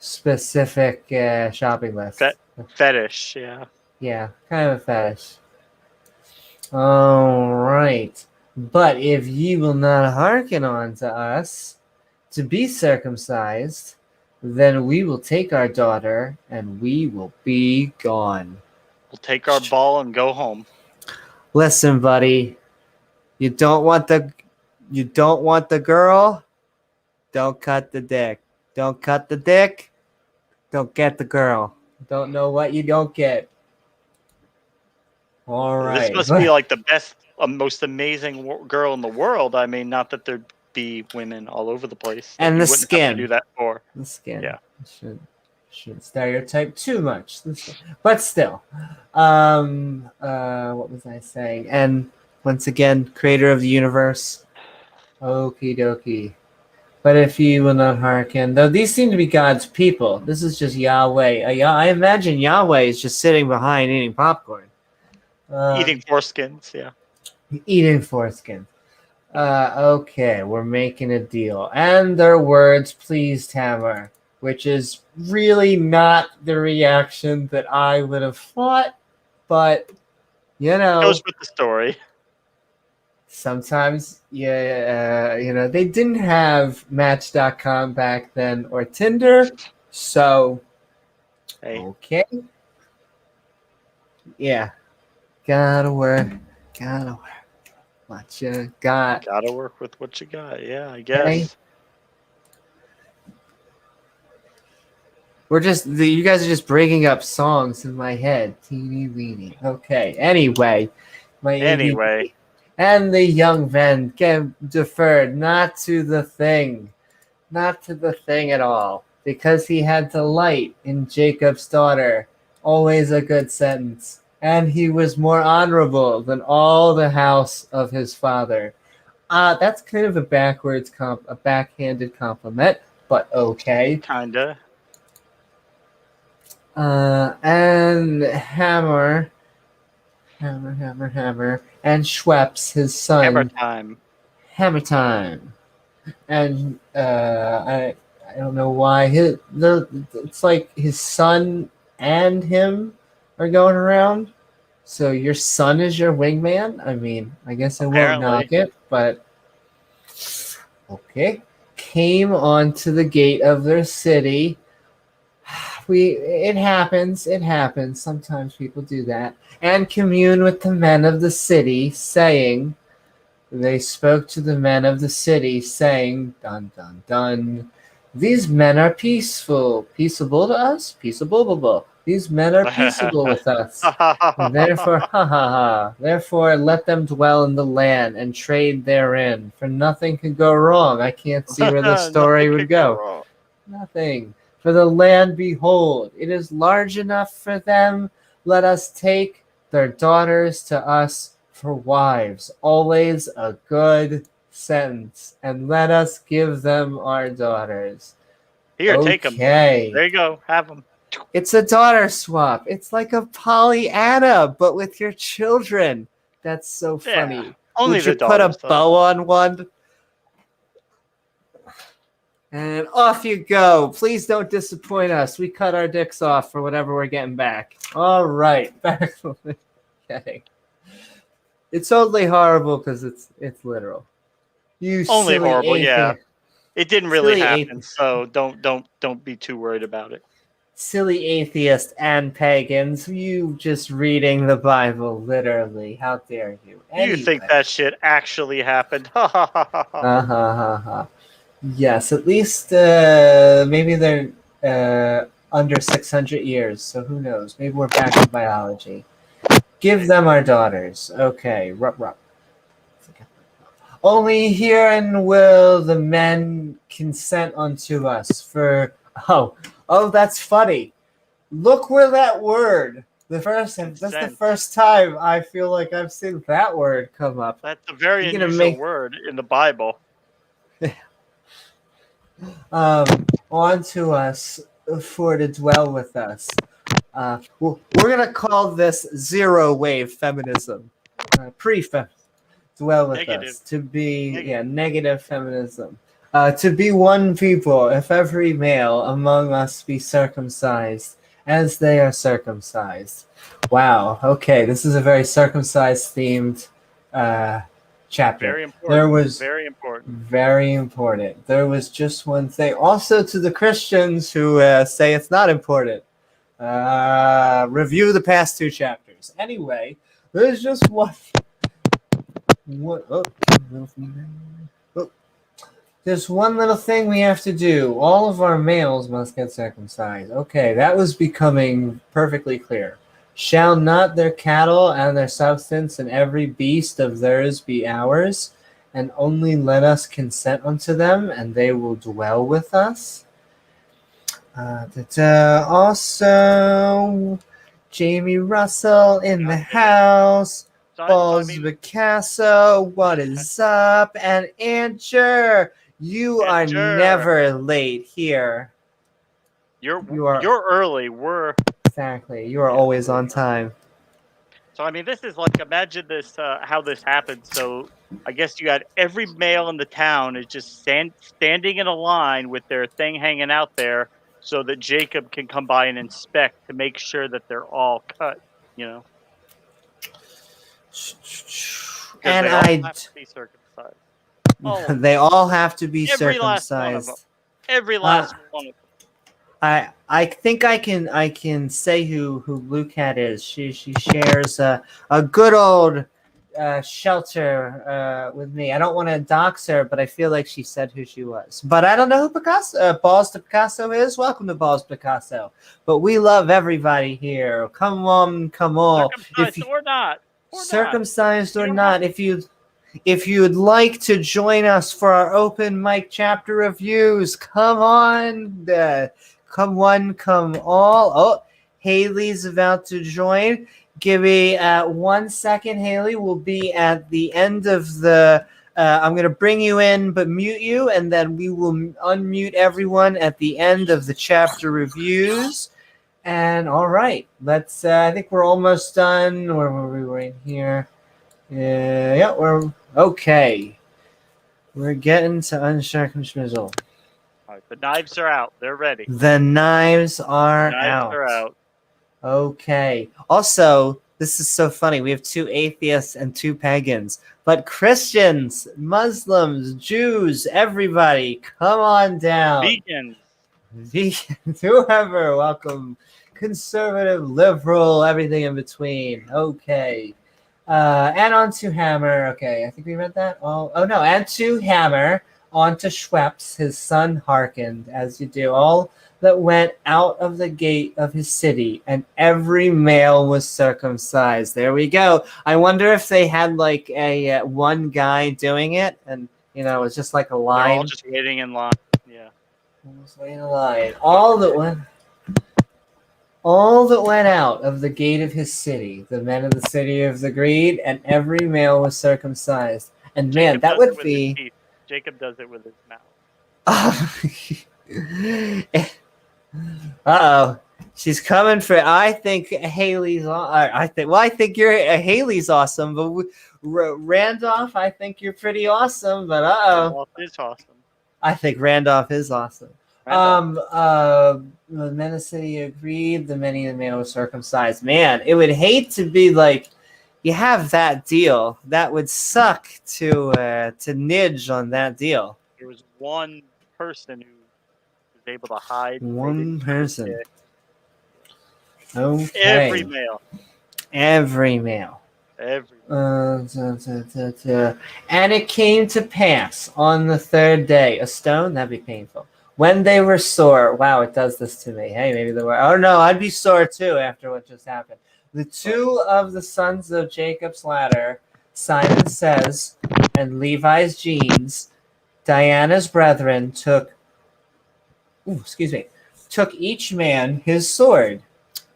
specific shopping list. Fetish, yeah. Yeah, kind of a fetish. All right. But if ye will not hearken unto us to be circumcised, then we will take our daughter and we will be gone. We'll take our ball and go home. Listen, buddy. You don't want the girl? Don't cut the dick. Don't cut the dick. Don't get the girl. Don't know what you don't get. All right. This must be like the best, most amazing girl in the world. I mean, not that there'd be women all over the place. And the skin. Have to do that for. The skin. Yeah. Shouldn't stereotype too much. But still. What was I saying? And once again, creator of the universe. Okie dokie. But if you will not hearken, though these seem to be God's people, this is just Yahweh. I imagine Yahweh is just sitting behind eating popcorn. Eating foreskins, yeah. Eating foreskins. Okay, we're making a deal. And their words pleased Hammer, which is really not the reaction that I would have thought, but, you know. It goes with the story. Sometimes, they didn't have Match.com back then or Tinder, so, okay. Yeah. Gotta work. What you got. Gotta work with what you got, yeah, I guess. Okay. You guys are just breaking up songs in my head. Teeny weeny. Okay, anyway. And the young men get deferred not to the thing at all, because he had delight in Jacob's daughter. Always a good sentence. And he was more honorable than all the house of his father. That's kind of a backhanded compliment, but okay. Kinda. And Hammer, and Schweppes, his son. Hammer time. And I don't know why it's like his son and him are going around. So your son is your wingman? I mean, I guess I won't knock it, but okay. Came onto the gate of their city. It happens. Sometimes people do that. And commune with the men of the city, saying, they spoke to the men of the city, saying, dun, dun, dun, these men are peaceable to us, peaceable. These men are peaceable with us. Therefore, let them dwell in the land and trade therein, for nothing could go wrong. I can't see where the story would go. Nothing. For the land, behold, it is large enough for them. Let us take their daughters to us for wives. Always a good sentence. And let us give them our daughters. Here, take them. There you go. Have them. It's a daughter swap. It's like a Pollyanna, but with your children. That's so funny. Only Would you put a bow on one? And off you go. Please don't disappoint us. We cut our dicks off for whatever we're getting back. All right. Back to the kidding. It's only horrible because it's literal. You only horrible, atheist. yeah. It didn't really happen, so don't be too worried about it. Silly atheists and pagans, you just reading the Bible literally. How dare you? Anyway. You think that shit actually happened? Ha ha ha ha ha. Yes, at least maybe they're under 600 years, so who knows? Maybe we're back in biology. Give them our daughters. Okay, rup. Only herein will the men consent unto us for... Oh, that's funny. Look where that word, that's the first time I feel like I've seen that word come up. That's a very unusual word in the Bible. On to us for to dwell with us. We're going to call this zero-wave feminism. Pre-feminism. Dwell with us. To be, negative feminism. To be one people, if every male among us be circumcised, as they are circumcised. Wow. Okay, this is a very circumcised-themed chapter. Very important. Very important. There was just one thing. Also, to the Christians who say it's not important, review the past 2 chapters. Anyway, there's just one. There's one little thing we have to do. All of our males must get circumcised. Okay, that was becoming perfectly clear. Shall not their cattle and their substance and every beast of theirs be ours? And only let us consent unto them, and they will dwell with us. Also, Jamie Russell in the house. Balls Picasso, what is up? And Andrew, you are never late here. You're early. Exactly. You are always on time. So this is like, imagine this how this happened. So I guess you had every male in the town is just standing in a line with their thing hanging out there, so that Jacob can come by and inspect to make sure that they're all cut. And they all have to be circumcised. They all have to be circumcised. Every last one of them. I think I can say who Lucat is. She shares a good old shelter with me. I don't want to dox her, but I feel like she said who she was. But I don't know who Balls to Picasso is. Welcome to Balls Picasso. But we love everybody here. Come on. Circumcised or not. Circumcised or not, if you'd like to join us for our open mic chapter reviews, come on, come all. Oh, Haley's about to join. Give me 1 second, Haley. We'll be at the end of the. I'm going to bring you in, but mute you, and then we will unmute everyone at the end of the chapter reviews. And all right, let's. I think we're almost done. Where were we right here? Yeah, we're okay. We're getting to uncircumcision. All right, the knives are out. They're ready. The knives are out. Okay. Also, this is so funny. We have 2 atheists and 2 pagans, but Christians, Muslims, Jews, everybody, come on down. Vegans, whoever, welcome. Conservative, liberal, everything in between. Okay. And on to Hammer. Okay, I think we read that. Oh no. And to Hammer, on to Schweppes, his son hearkened, as you do, all that went out of the gate of his city, and every male was circumcised. There we go. I wonder if they had like a one guy doing it, and it was just like a line. They're all just waiting in line. Yeah. Just waiting in line. All that went out of the gate of his city, the men of the city of the greed, and every male was circumcised. And man, that would be. Jacob does it with his mouth. Uh-oh. She's coming for. I think Haley's. I think Haley's awesome, but Randolph, I think you're pretty awesome. But Randolph is awesome. I think Randolph is awesome. The men of the city agreed. The many of the male were circumcised. Man, it would hate to be like you have that deal. That would suck to nidge on that deal. There was one person who was able to hide. One person. Okay. Every male. Every male. Every. And it came to pass on the third day. A stone? That'd be painful. When they were sore. Wow, it does this to me. Hey, maybe they were. Oh, no, I'd be sore too after what just happened. The two of the sons of Jacob's ladder, Simon says, and Levi's jeans, Diana's brethren, took each man his sword,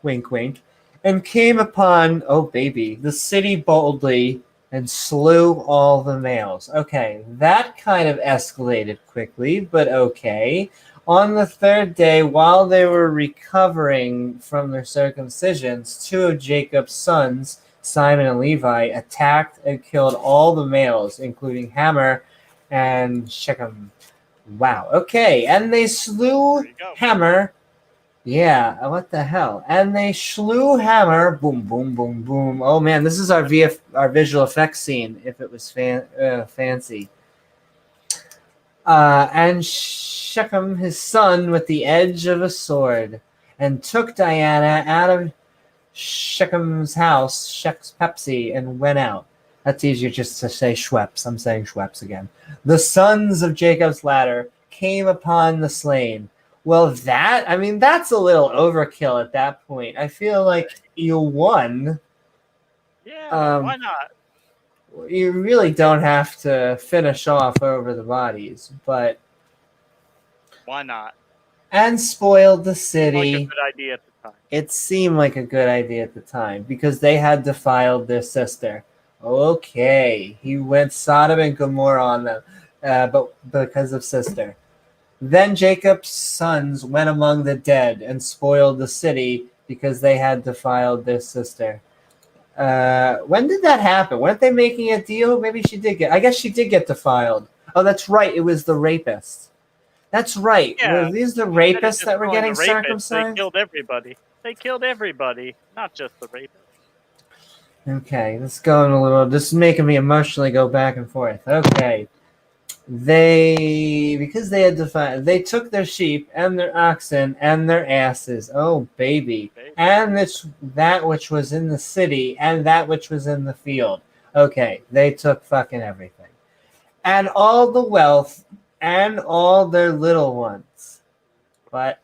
wink, wink, and came upon, the city boldly and slew all the males. Okay, that kind of escalated quickly, but okay. On the third day, while they were recovering from their circumcisions, two of Jacob's sons, Simon and Levi, attacked and killed all the males, including Hammer and Shechem. Wow, okay. And they slew Hammer. Yeah, what the hell? And they slew Hammer. Boom, boom, boom, boom. Oh, man, this is our visual effects scene, if it was fancy. And Shechem, his son, with the edge of a sword, and took Diana out of Shechem's house, Shech's Pepsi, and went out. That's easier just to say Schweppes. I'm saying Schweppes again. The sons of Jacob's ladder came upon the slain. Well, that's a little overkill at that point. I feel like you won. Yeah, why not? You really don't have to finish off over the bodies, but why not? And spoiled the city. Like a good idea at the time. It seemed like a good idea at the time because they had defiled their sister. Okay, he went Sodom and Gomorrah on them, but because of sister. Then Jacob's sons went among the dead and spoiled the city because they had defiled their sister. When did that happen? Weren't they making a deal? Maybe I guess she did get defiled. Oh, that's right. It was the rapist. That's right. Yeah. Were these the rapists that were getting circumcised? They killed everybody. Not just the rapists. Okay, this is making me emotionally go back and forth. Okay. Because they had defiled, they took their sheep and their oxen and their asses. Oh, baby. And that which was in the city and that which was in the field. Okay, they took fucking everything. And all the wealth and all their little ones. But,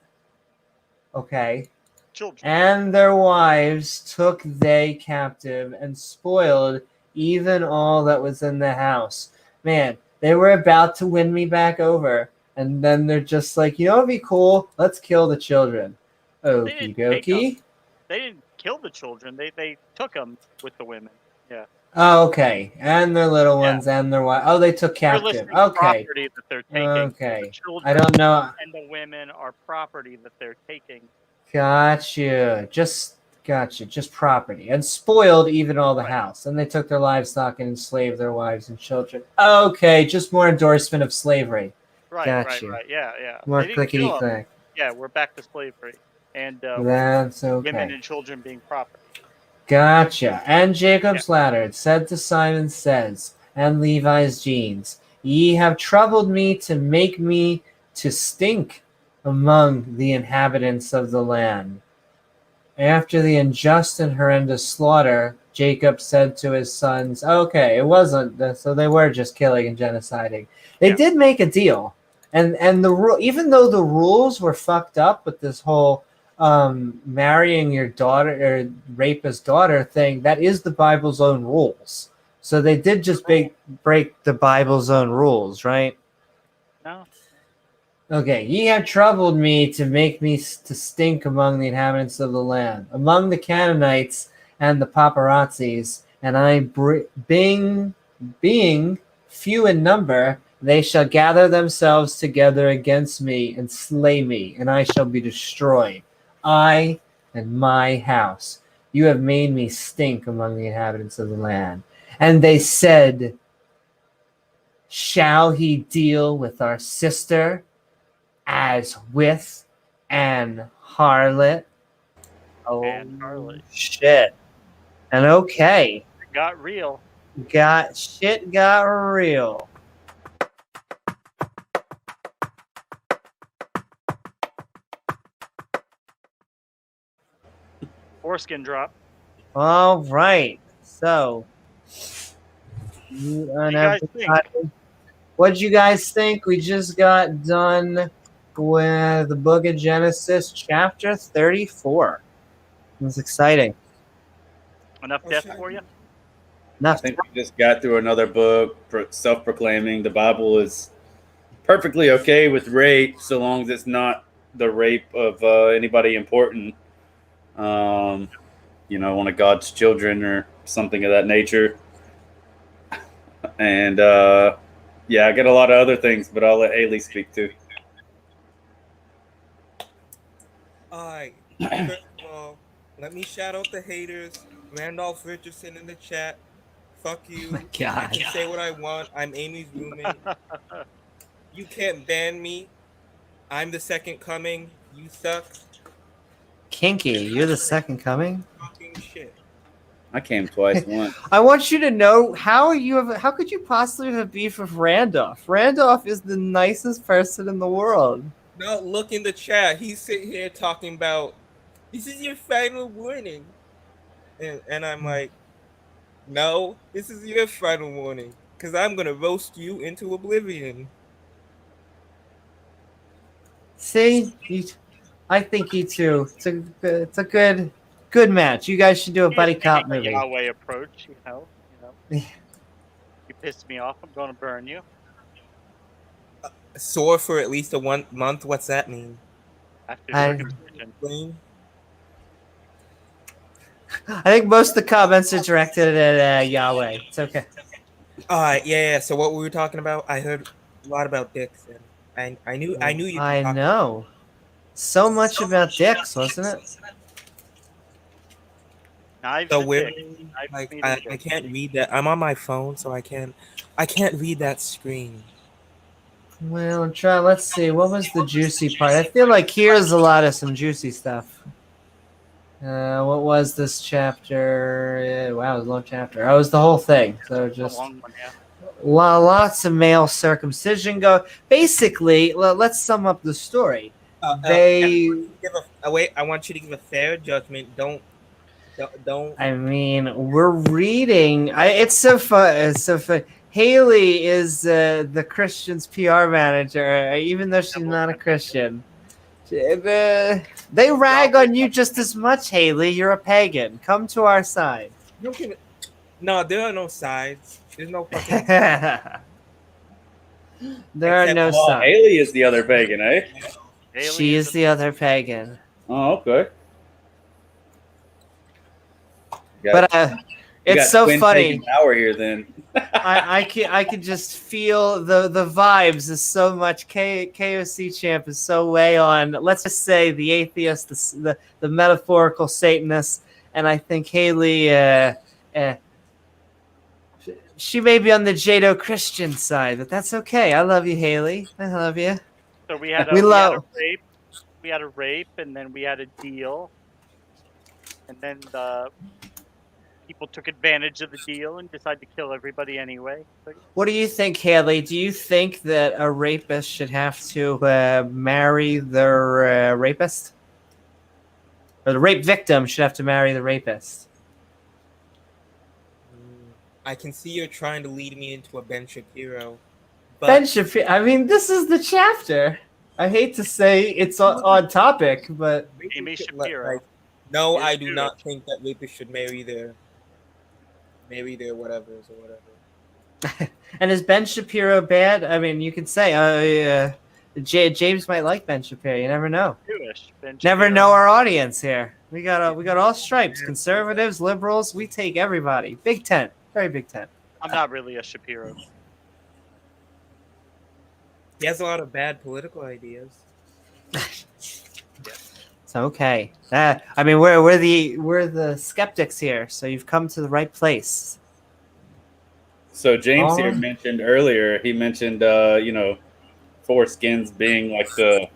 okay. Children. And their wives took they captive and spoiled even all that was in the house. Man, they were about to win me back over. And then they're just like, it'd be cool. Let's kill the children. Okie dokie. They didn't kill the children. They took them with the women. Yeah. Oh, okay. And their little ones and their wives. Oh, they took captive. Okay. Property that they're taking. Okay. The children I don't know. And the women are property that they're taking. Gotcha. Just property. And spoiled even all the house. And they took their livestock and enslaved their wives and children. Okay, just more endorsement of slavery. Right, gotcha. Right. Yeah. More clickety-clack. Yeah, we're back to slavery. And that's okay. Women and children being property. Gotcha. And Jacob's ladder said to Simon says, and Levi's jeans, ye have troubled me to make me to stink among the inhabitants of the land. After the unjust and horrendous slaughter, Jacob said to his sons, okay, it wasn't, so they were just killing and genociding. They did make a deal. And even though the rules were fucked up with this whole marrying your daughter or rapist daughter thing, that is the Bible's own rules. So they did just break the Bible's own rules, right? No. Okay, ye have troubled me to make me to stink among the inhabitants of the land, among the Canaanites and the paparazzis, and I being few in number, they shall gather themselves together against me and slay me, and I shall be destroyed, I and my house. You have made me stink among the inhabitants of the land. And they said, shall he deal with our sister as with an harlot? Oh, harlot. Shit. And okay. It got real. Got real. Foreskin drop. All right. So, What do you guys think? What'd you guys think? We just got done with the Book of Genesis, chapter 34. It was exciting. Enough death for you? I think we just got through another book, self-proclaiming the Bible is perfectly okay with rape, so long as it's not the rape of anybody important. One of God's children or something of that nature. And I get a lot of other things, but I'll let Haley speak too. All right. First of all, let me shout out the haters. Randolph Richardson in the chat. Fuck you. Oh my God. I can say what I want. I'm Amy's roommate. You can't ban me. I'm the second coming. You suck. Kinky, you're the second coming? Fucking shit. I came twice once. I want you to know how could you possibly have beef with Randolph? Randolph is the nicest person in the world. No, look in the chat. He's sitting here talking about this is your final warning. And I'm like, no, this is your final warning. Because I'm gonna roast you into oblivion. See? I think you two. It's a good match. You guys should do a buddy cop movie. Yahweh approach, you know. You pissed me off. I'm going to burn you. Sore for at least a 1 month. What's that mean? After circumcision. I think most of the comments are directed at Yahweh. It's okay. Yeah. So what we were talking about, I heard a lot about dicks, and I knew you. I know. So much about dicks, wasn't it? So we're like, I can't read that. I'm on my phone, so I can't read that screen. Well, let's see. What was the juicy part? I feel like here's a lot of some juicy stuff. What was this chapter? Wow, it was a long chapter. Oh, it was the whole thing. So just lots of male circumcision go. Basically, let's sum up the story. Wait. I want you to give a fair judgment. Don't. I mean, we're reading. It's so fun. It's so fun. Haley is the Christian's PR manager, even though she's not a Christian. They rag on you just as much, Haley. You're a pagan. Come to our side. No, there are no sides. There's no fucking. There are no sides. Haley is the other pagan, eh? She is the other pagan. Oh, okay. But it's so funny. Power here, then. I could just feel the vibes. Is so much. KOC champ is so way on. Let's just say the atheist, the metaphorical Satanist, and I think Haley. She may be on the Jado-Christian side, but that's okay. I love you, Haley. I love you. So we had a rape. We had a rape, and then we had a deal, and then the people took advantage of the deal and decided to kill everybody anyway. What do you think, Haley? Do you think that a rapist should have to marry their rapist? Or the rape victim should have to marry the rapist? I can see you're trying to lead me into a Ben Shapiro. Ben Shapiro. I mean, this is the chapter. I hate to say it's on topic, but Amy Shapiro. No, I do not think that rapists should marry their whatevers or whatever. And is Ben Shapiro bad? I mean, you could say, James might like Ben Shapiro. You never know. Never know our audience here. We got all stripes: conservatives, liberals. We take everybody. Big tent, very big tent. I'm not really a Shapiro. He has a lot of bad political ideas. It's okay. I mean, we're the skeptics here, so you've come to the right place. So James here mentioned earlier. He mentioned, foreskins being like the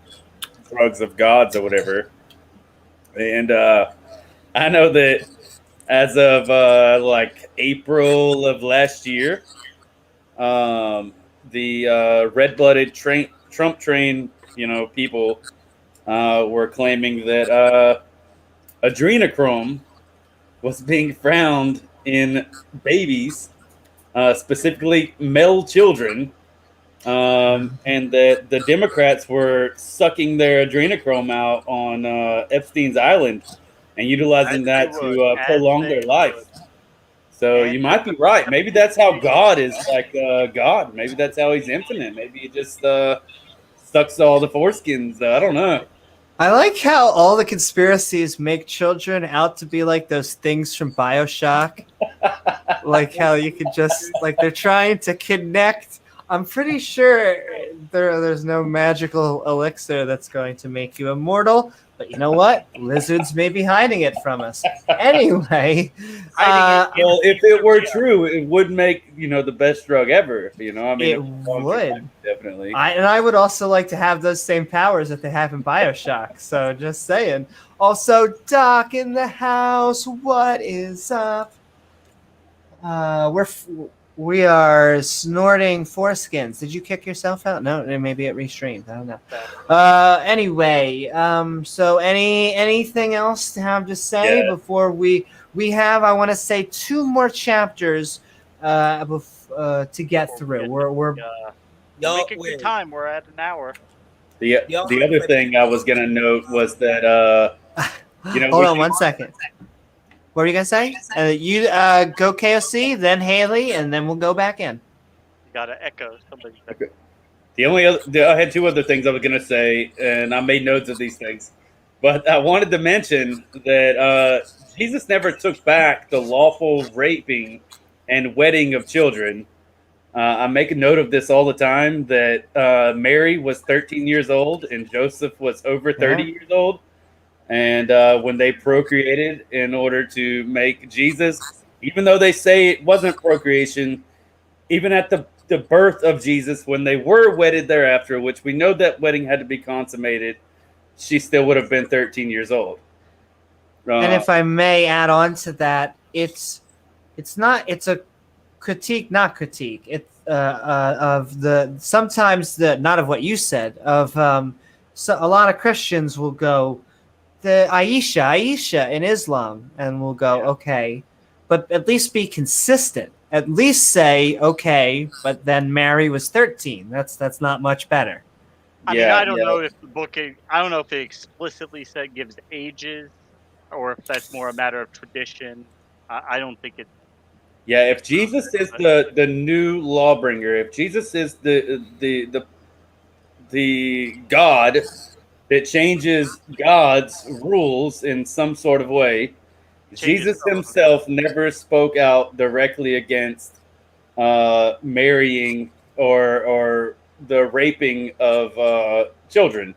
drugs of gods or whatever. And I know that as of like April of last year, the red-blooded Trump train, people were claiming that adrenochrome was being found in babies, specifically male children, and that the Democrats were sucking their adrenochrome out on Epstein's Island and utilizing that to prolong their life. So you might be right. Maybe that's how God is like God. Maybe that's how he's infinite. Maybe he just sucks all the foreskins. I don't know. I like how all the conspiracies make children out to be like those things from BioShock. Like how you could just, like they're trying to connect. I'm pretty sure there's no magical elixir that's going to make you immortal. But you know what? Lizards may be hiding it from us. Anyway. Well, if it were true, it would make, the best drug ever. I mean, it would. Definitely. I would also like to have those same powers that they have in BioShock. So just saying. Also, Doc in the house. What is up? We are snorting foreskins. Did you kick yourself out? No, maybe it restreamed. I don't know. Anyway, so anything else to have to say before we have? I want to say 2 more chapters to get through. We're making good time. We're at an hour. The other thing I was gonna note was that hold on 1 second. What were you gonna say? You go KOC, then Haley, and then we'll go back in. You gotta echo somebody. Okay. I had 2 other things I was gonna say, and I made notes of these things. But I wanted to mention that Jesus never took back the lawful raping and wedding of children. I make a note of this all the time, that Mary was 13 years old and Joseph was over 30 years old. And when they procreated in order to make Jesus, even though they say it wasn't procreation, even at the birth of Jesus, when they were wedded thereafter, which we know that wedding had to be consummated, she still would have been 13 years old. And if I may add on to that, it's a critique, not critique. It's of the sometimes not of what you said. So a lot of Christians will go, the Aisha in Islam, and we'll go, okay, but at least be consistent. At least say, okay, but then Mary was 13. That's not much better. I mean, I don't know if the book, I don't know if it explicitly gives ages, or if that's more a matter of tradition. I don't think it's. Yeah, if Jesus is the new lawbringer, if Jesus is the God that changes God's rules in some sort of way, Jesus himself never spoke out directly against marrying or the raping of children.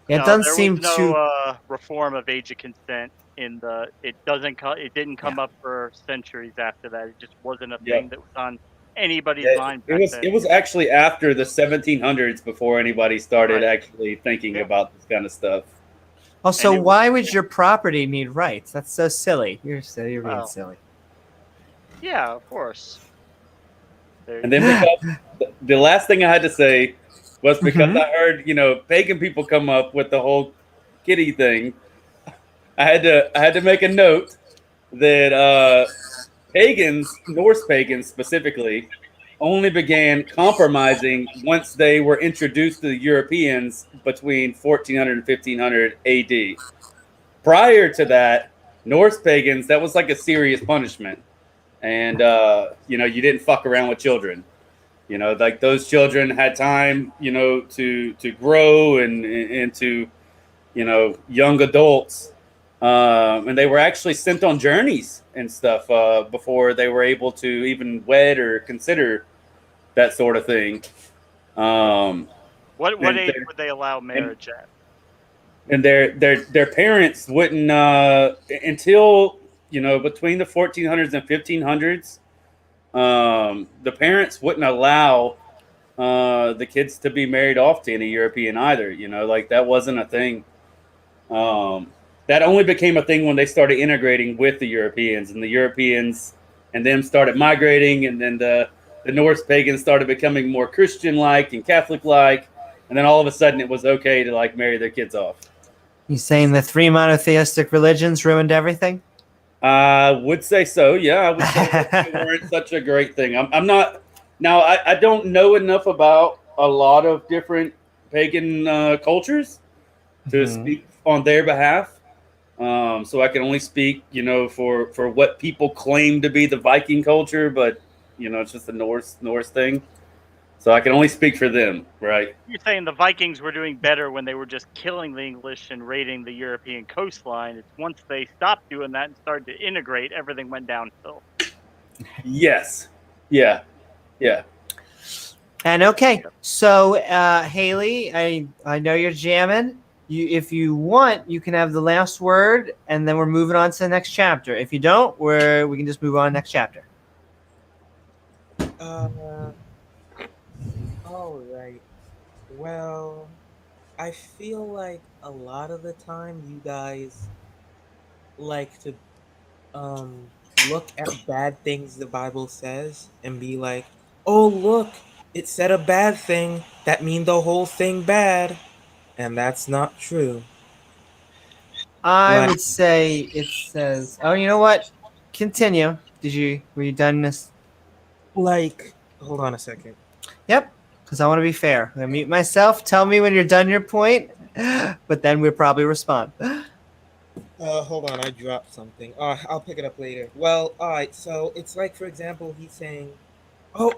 It doesn't seem no reform of age of consent it didn't come up for centuries after that. It just wasn't a thing that was on anybody's mind. It was actually after the 1700s before anybody started actually thinking about this kind of stuff. Also, why would your property need rights? That's so silly. You're being silly. Yeah, of course. And then because the last thing I had to say was because I heard, pagan people come up with the whole kitty thing. I had to make a note that pagans, Norse pagans specifically, only began compromising once they were introduced to the Europeans between 1400 and 1500 AD. Prior to that, Norse pagans, that was like a serious punishment. And, you didn't fuck around with children. Like those children had time, to grow and into, young adults. And they were actually sent on journeys and stuff before they were able to even wed or consider that sort of thing. What age would they allow marriage at? And their parents wouldn't until between the 1400s and 1500s. The parents wouldn't allow the kids to be married off to any European either. Like that wasn't a thing. That only became a thing when they started integrating with the Europeans, and the Europeans and them started migrating, and then the Norse pagans started becoming more Christian-like and Catholic-like, and then all of a sudden it was okay to marry their kids off. You saying the 3 monotheistic religions ruined everything? I would say so. Yeah, I would say that they weren't such a great thing. I'm not. Now, I don't know enough about a lot of different pagan cultures to speak on their behalf. So I can only speak, for what people claim to be the Viking culture, but it's just the Norse thing. So I can only speak for them, right? You're saying the Vikings were doing better when they were just killing the English and raiding the European coastline. It's once they stopped doing that and started to integrate, everything went downhill. Yes. Yeah. Yeah. And okay, so Haley, I know you're jamming. If you want, you can have the last word, and then we're moving on to the next chapter. If you don't, we can just move on to the next chapter. All right. Well, I feel like a lot of the time you guys like to look at bad things the Bible says and be like, "Oh, look, it said a bad thing. That means the whole thing bad." And that's not true. I would say it says. Oh, you know what? Continue. Were you done this? Hold on a second. Yep. Because I want to be fair. I'm gonna mute myself. Tell me when you're done your point, but then we'll probably respond. Hold on, I dropped something. I'll pick it up later. Well, all right. So it's like, for example, he's saying, "Oh,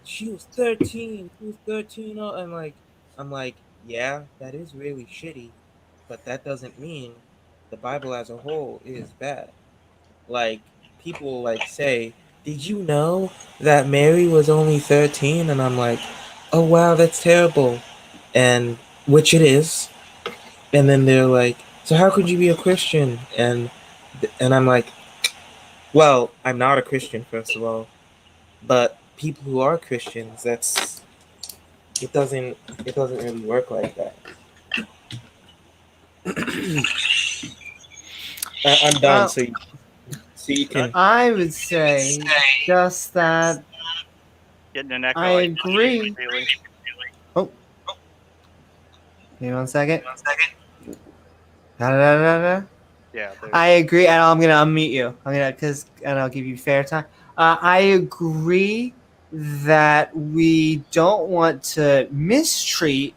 she was 13. She was 13." Oh, and I'm like, yeah, that is really shitty, but that doesn't mean the Bible as a whole is bad. Like, people say, "Did you know that Mary was only 13?" And I'm like, "Oh wow, that's terrible," and which it is. And then they're like, "So how could you be a Christian?" And I'm like, "Well, I'm not a Christian, first of all, but people who are Christians, it doesn't really work like that." I'm done. So you can. I would say just that. Getting an echo. I agree. Oh, give me 1 second. Da-da-da-da-da. Yeah. I agree, and I'm gonna unmute you. And I'll give you fair time. I agree that we don't want to mistreat.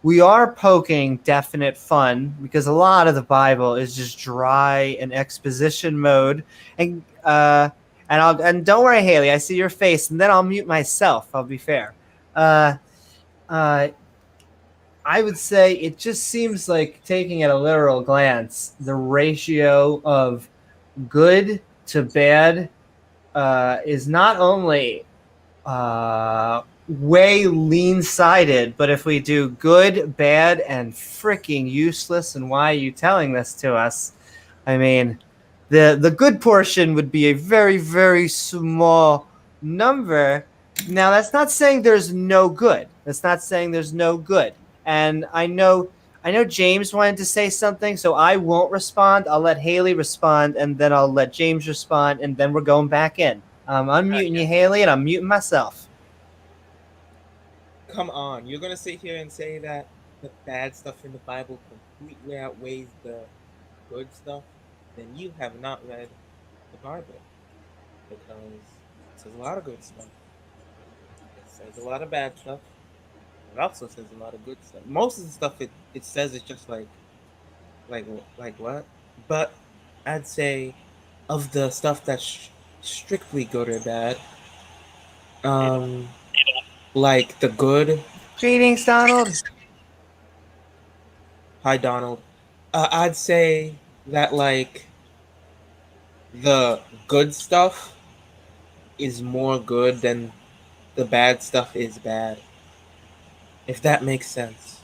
We are poking definite fun because a lot of the Bible is just dry and exposition mode, and don't worry, Haley. I see your face, and then I'll mute myself. I'll be fair. I would say it just seems like, taking at a literal glance, the ratio of good to bad is not only way lean-sided, but if we do good, bad, and freaking useless, and why are you telling this to us? I mean, the good portion would be a very, very small number. Now, that's not saying there's no good. And I know James wanted to say something, so I won't respond. I'll let Haley respond, and then I'll let James respond, and then we're going back in. I'm unmuting you, Haley, and I'm muting myself. Come on, you're gonna sit here and say that the bad stuff in the Bible completely outweighs the good stuff? Then you have not read the Bible, because it says a lot of good stuff. It says a lot of bad stuff. It also says a lot of good stuff. Most of the stuff it says is just like what? But I'd say, of the stuff that's strictly good or bad, like the good. Greetings, Donald. Hi, Donald. I'd say that the good stuff is more good than the bad stuff is bad. If that makes sense.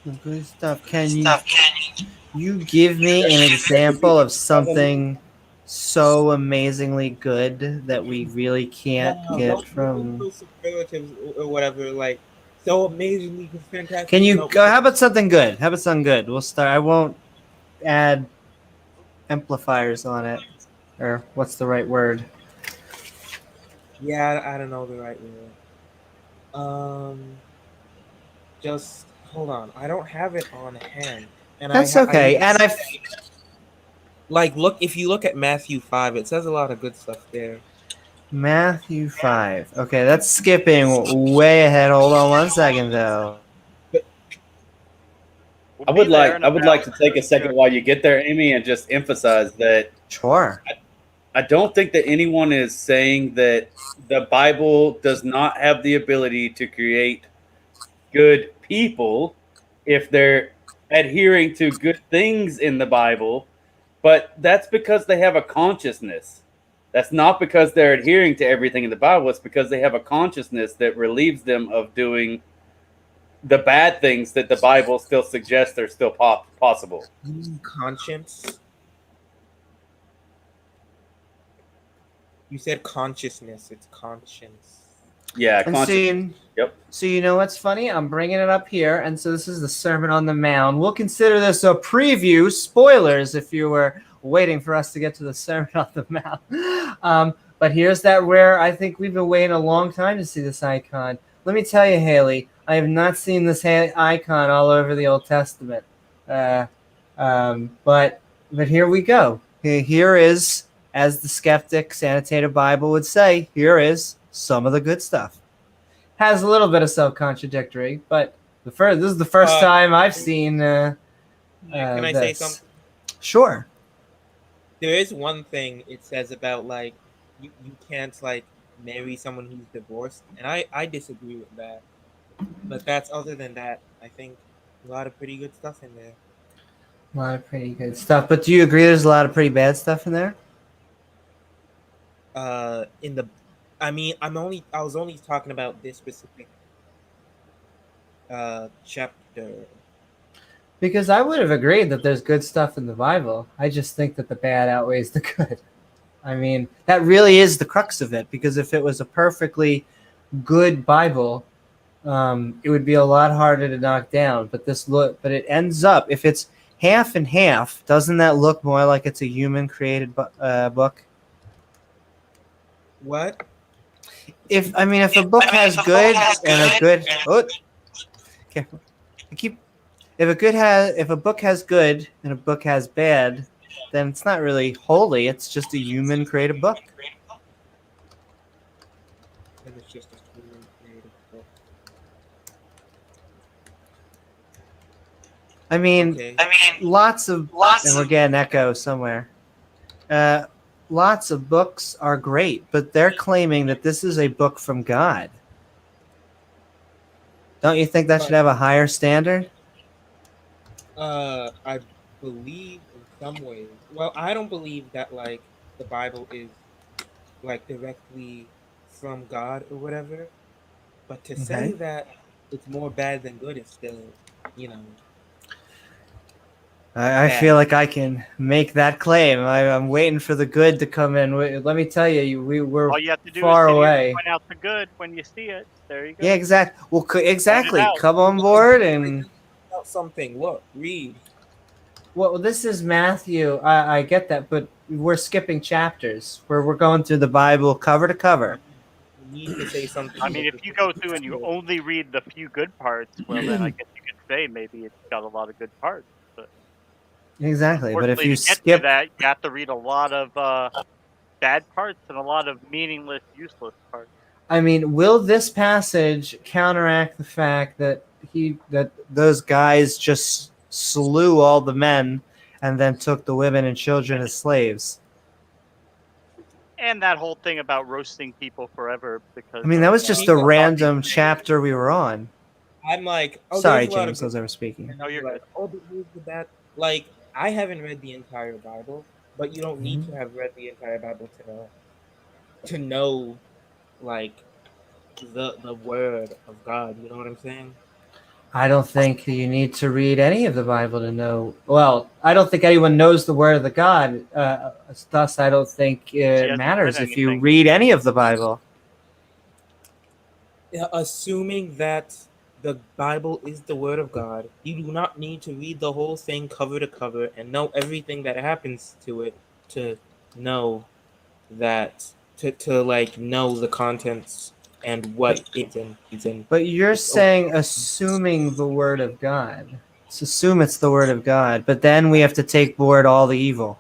The good stuff. Can you give me an example of something so amazingly good that we really can't get from? Superlatives or whatever, so amazingly fantastic. Can you go? How about something good? We'll start. I won't add amplifiers on it, or what's the right word? Yeah, I don't know the right word. Just hold on. I don't have it on hand. And That's okay. And look, if you look at Matthew 5, it says a lot of good stuff there. Matthew 5. Okay, that's skipping way ahead. Hold on one second, though. I would like to take a second while you get there, Amy, and just emphasize that. Sure. I don't think that anyone is saying that the Bible does not have the ability to create good people if they're adhering to good things in the Bible, but that's because they have a consciousness. That's not because they're adhering to everything in the Bible. It's because they have a consciousness that relieves them of doing the bad things that the Bible still suggests are still possible. Conscience? You said consciousness. It's conscience. Yeah, conscience. Yep. So you know what's funny? I'm bringing it up here, and so this is the Sermon on the Mount. We'll consider this a preview. Spoilers if you were waiting for us to get to the Sermon on the Mount. But here's that where I think we've been waiting a long time to see this icon. Let me tell you, Haley, I have not seen this icon all over the Old Testament. But here we go. Here is, as the Skeptic Annotated Bible would say, here is some of the good stuff. Has a little bit of self-contradictory, but this is the first time I've seen can I say something? Sure. There is one thing it says about, like, you can't, like, marry someone who's divorced, and I disagree with that. But other than that, I think a lot of pretty good stuff in there. A lot of pretty good stuff. But do you agree there's a lot of pretty bad stuff in there? I was only talking about this specific chapter. Because I would have agreed that there's good stuff in the Bible. I just think that the bad outweighs the good. I mean, that really is the crux of it. Because if it was a perfectly good Bible, it would be a lot harder to knock down. But it ends up, if it's half and half, doesn't that look more like it's a human-created book? What? If a book has good and a good, careful. If a book has good and a book has bad, then it's not really holy. It's just a human-created book. And it's just a human-created book. Lots of and we're getting echo somewhere. Lots of books are great, but they're claiming that this is a book from God. Don't you think that should have a higher standard? I believe in some ways. Well, I don't believe that, like, the Bible is, like, directly from God or whatever. But to say that it's more bad than good is still, I feel like I can make that claim. I'm waiting for the good to come in. Let me tell you, we're all you have to do far is away. Point out the good when you see it. There you go. Yeah, exactly. Well, exactly. Come on board and something. Look, read. Well, this is Matthew. I get that, but we're skipping chapters. We're going through the Bible cover to cover. You need to say something. I mean, if you go through and you only read the few good parts, well, then I guess you could say maybe it's got a lot of good parts. But exactly. But if you skip that, you have to read a lot of bad parts and a lot of meaningless, useless parts. I mean, will this passage counteract the fact that those guys just slew all the men and then took the women and children as slaves? And that whole thing about roasting people forever because that was just a random chapter we were on. I'm like, sorry, James, I was over speaking. No, you're good. Like, I haven't read the entire Bible, but you don't need to have read the entire Bible to know, like, the word of God. You know what I'm saying? I don't think you need to read any of the Bible to know. Well, I don't think anyone knows the word of the God. Thus, I don't think it matters if you read any of the Bible. Assuming that the Bible is the word of God, you do not need to read the whole thing cover to cover and know everything that happens to it to know that to like know the contents and what it's in. But you're saying assuming the word of God. assume it's the word of God, but then we have to take board all the evil.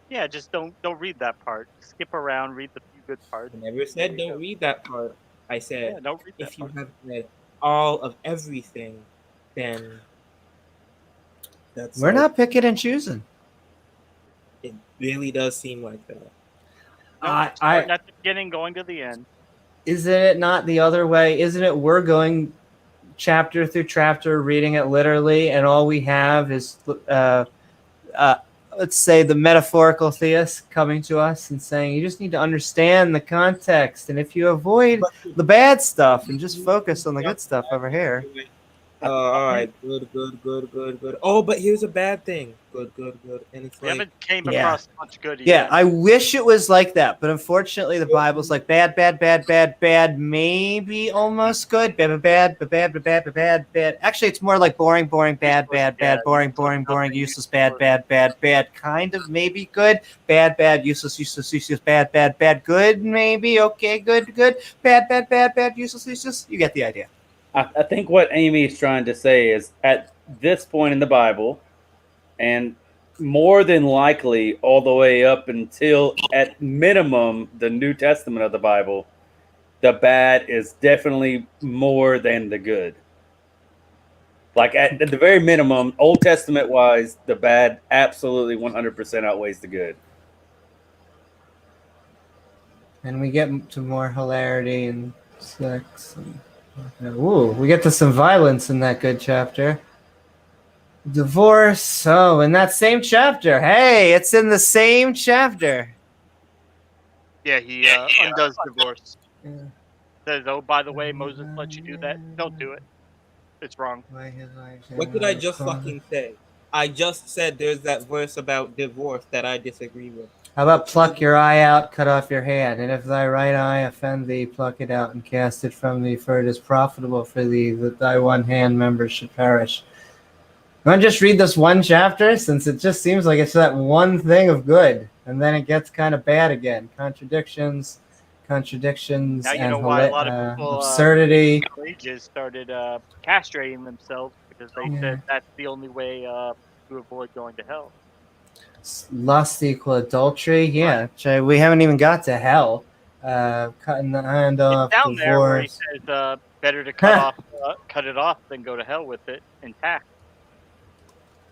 Yeah, just don't read that part. Skip around, read the few good parts. I never said don't read that part. I said don't read that if you part. have read all of everything, then we're not picking and choosing. It really does seem like that. Starting at the beginning, going to the end. Isn't it not the other way? Isn't it we're going chapter through chapter, reading it literally, and all we have is, let's say, the metaphorical theist coming to us and saying, you just need to understand the context, and if you avoid the bad stuff and just focus on the good stuff over here. All right, good. Oh, but here's a bad thing. Good. And it's we haven't came across much good yet. Yeah, I wish it was like that, but unfortunately the Bible's like bad, maybe almost good, bad. Actually, it's more like boring, bad, boring, useless, bad, kind of maybe good, bad, useless, bad, good, maybe, okay, good, bad, useless. You get the idea. I think what Amy is trying to say is at this point in the Bible, and more than likely all the way up until at minimum the New Testament of the Bible, the bad is definitely more than the good. Like at the very minimum, Old Testament wise, the bad absolutely 100% outweighs the good. And we get to more hilarity and sex and ooh, we get to some violence in that good chapter. Divorce. Oh, in that same chapter. Hey, it's in the same chapter. Yeah, he undoes divorce. Yeah. Says, oh, by the way, Moses let you do that. Don't do it. It's wrong. What did I just fucking say? I just said there's that verse about divorce that I disagree with. How about pluck your eye out, cut off your hand, and if thy right eye offend thee, pluck it out and cast it from thee, for it is profitable for thee that thy one hand member should perish. You want to just read this one chapter, since it just seems like it's that one thing of good, and then it gets kind of bad again. Contradictions, now you and know why a lot of people, absurdity. Started castrating themselves because they said that's the only way to avoid going to hell. Lust equal adultery. Yeah, we haven't even got to hell. Cutting the hand off. It's down divorce. there where he says better to cut it off than go to hell with it intact.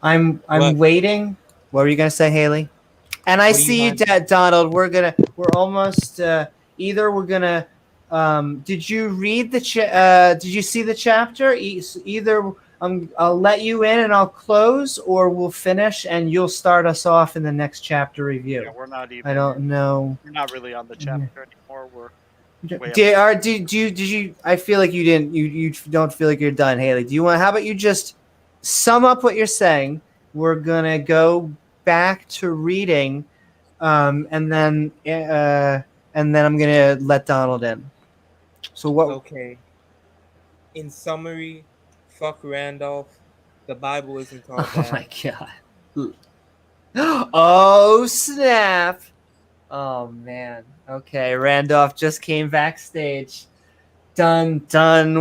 I'm waiting. What were you gonna say, Haley? And I see Donald. We're almost either we're gonna. Did you read the? Did you see the chapter? Either. I'll let you in and I'll close, or we'll finish and you'll start us off in the next chapter review. Yeah, we're not even. I don't know. We're not really on the chapter anymore. We're. Did you? I feel like you didn't. You don't feel like you're done, Haley. Do you want? How about you just sum up what you're saying? We're gonna go back to reading, and then I'm gonna let Donald in. So what? Okay. In summary. Fuck Randolph. The Bible isn't all bad. Oh my god. Oh snap. Oh man. Okay, Randolph just came backstage. Done.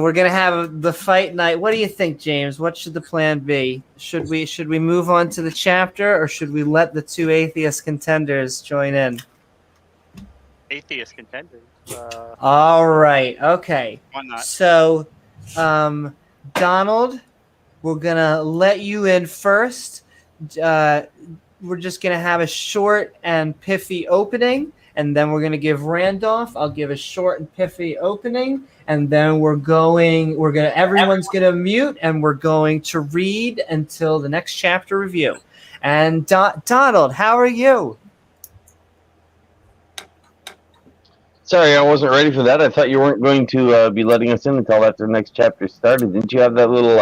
We're gonna have the fight night. What do you think, James? What should the plan be? Should we move on to the chapter, or should we let the two atheist contenders join in? Atheist contenders. All right. Okay. Why not? So, Donald, we're gonna let you in first. We're just gonna have a short and pithy opening, and then we're gonna give Randolph. I'll give a short and pithy opening, and then everyone's gonna mute, and we're going to read until the next chapter review. And Donald, how are you? Sorry, I wasn't ready for that. I thought you weren't going to be letting us in until after the next chapter started. Didn't you have that little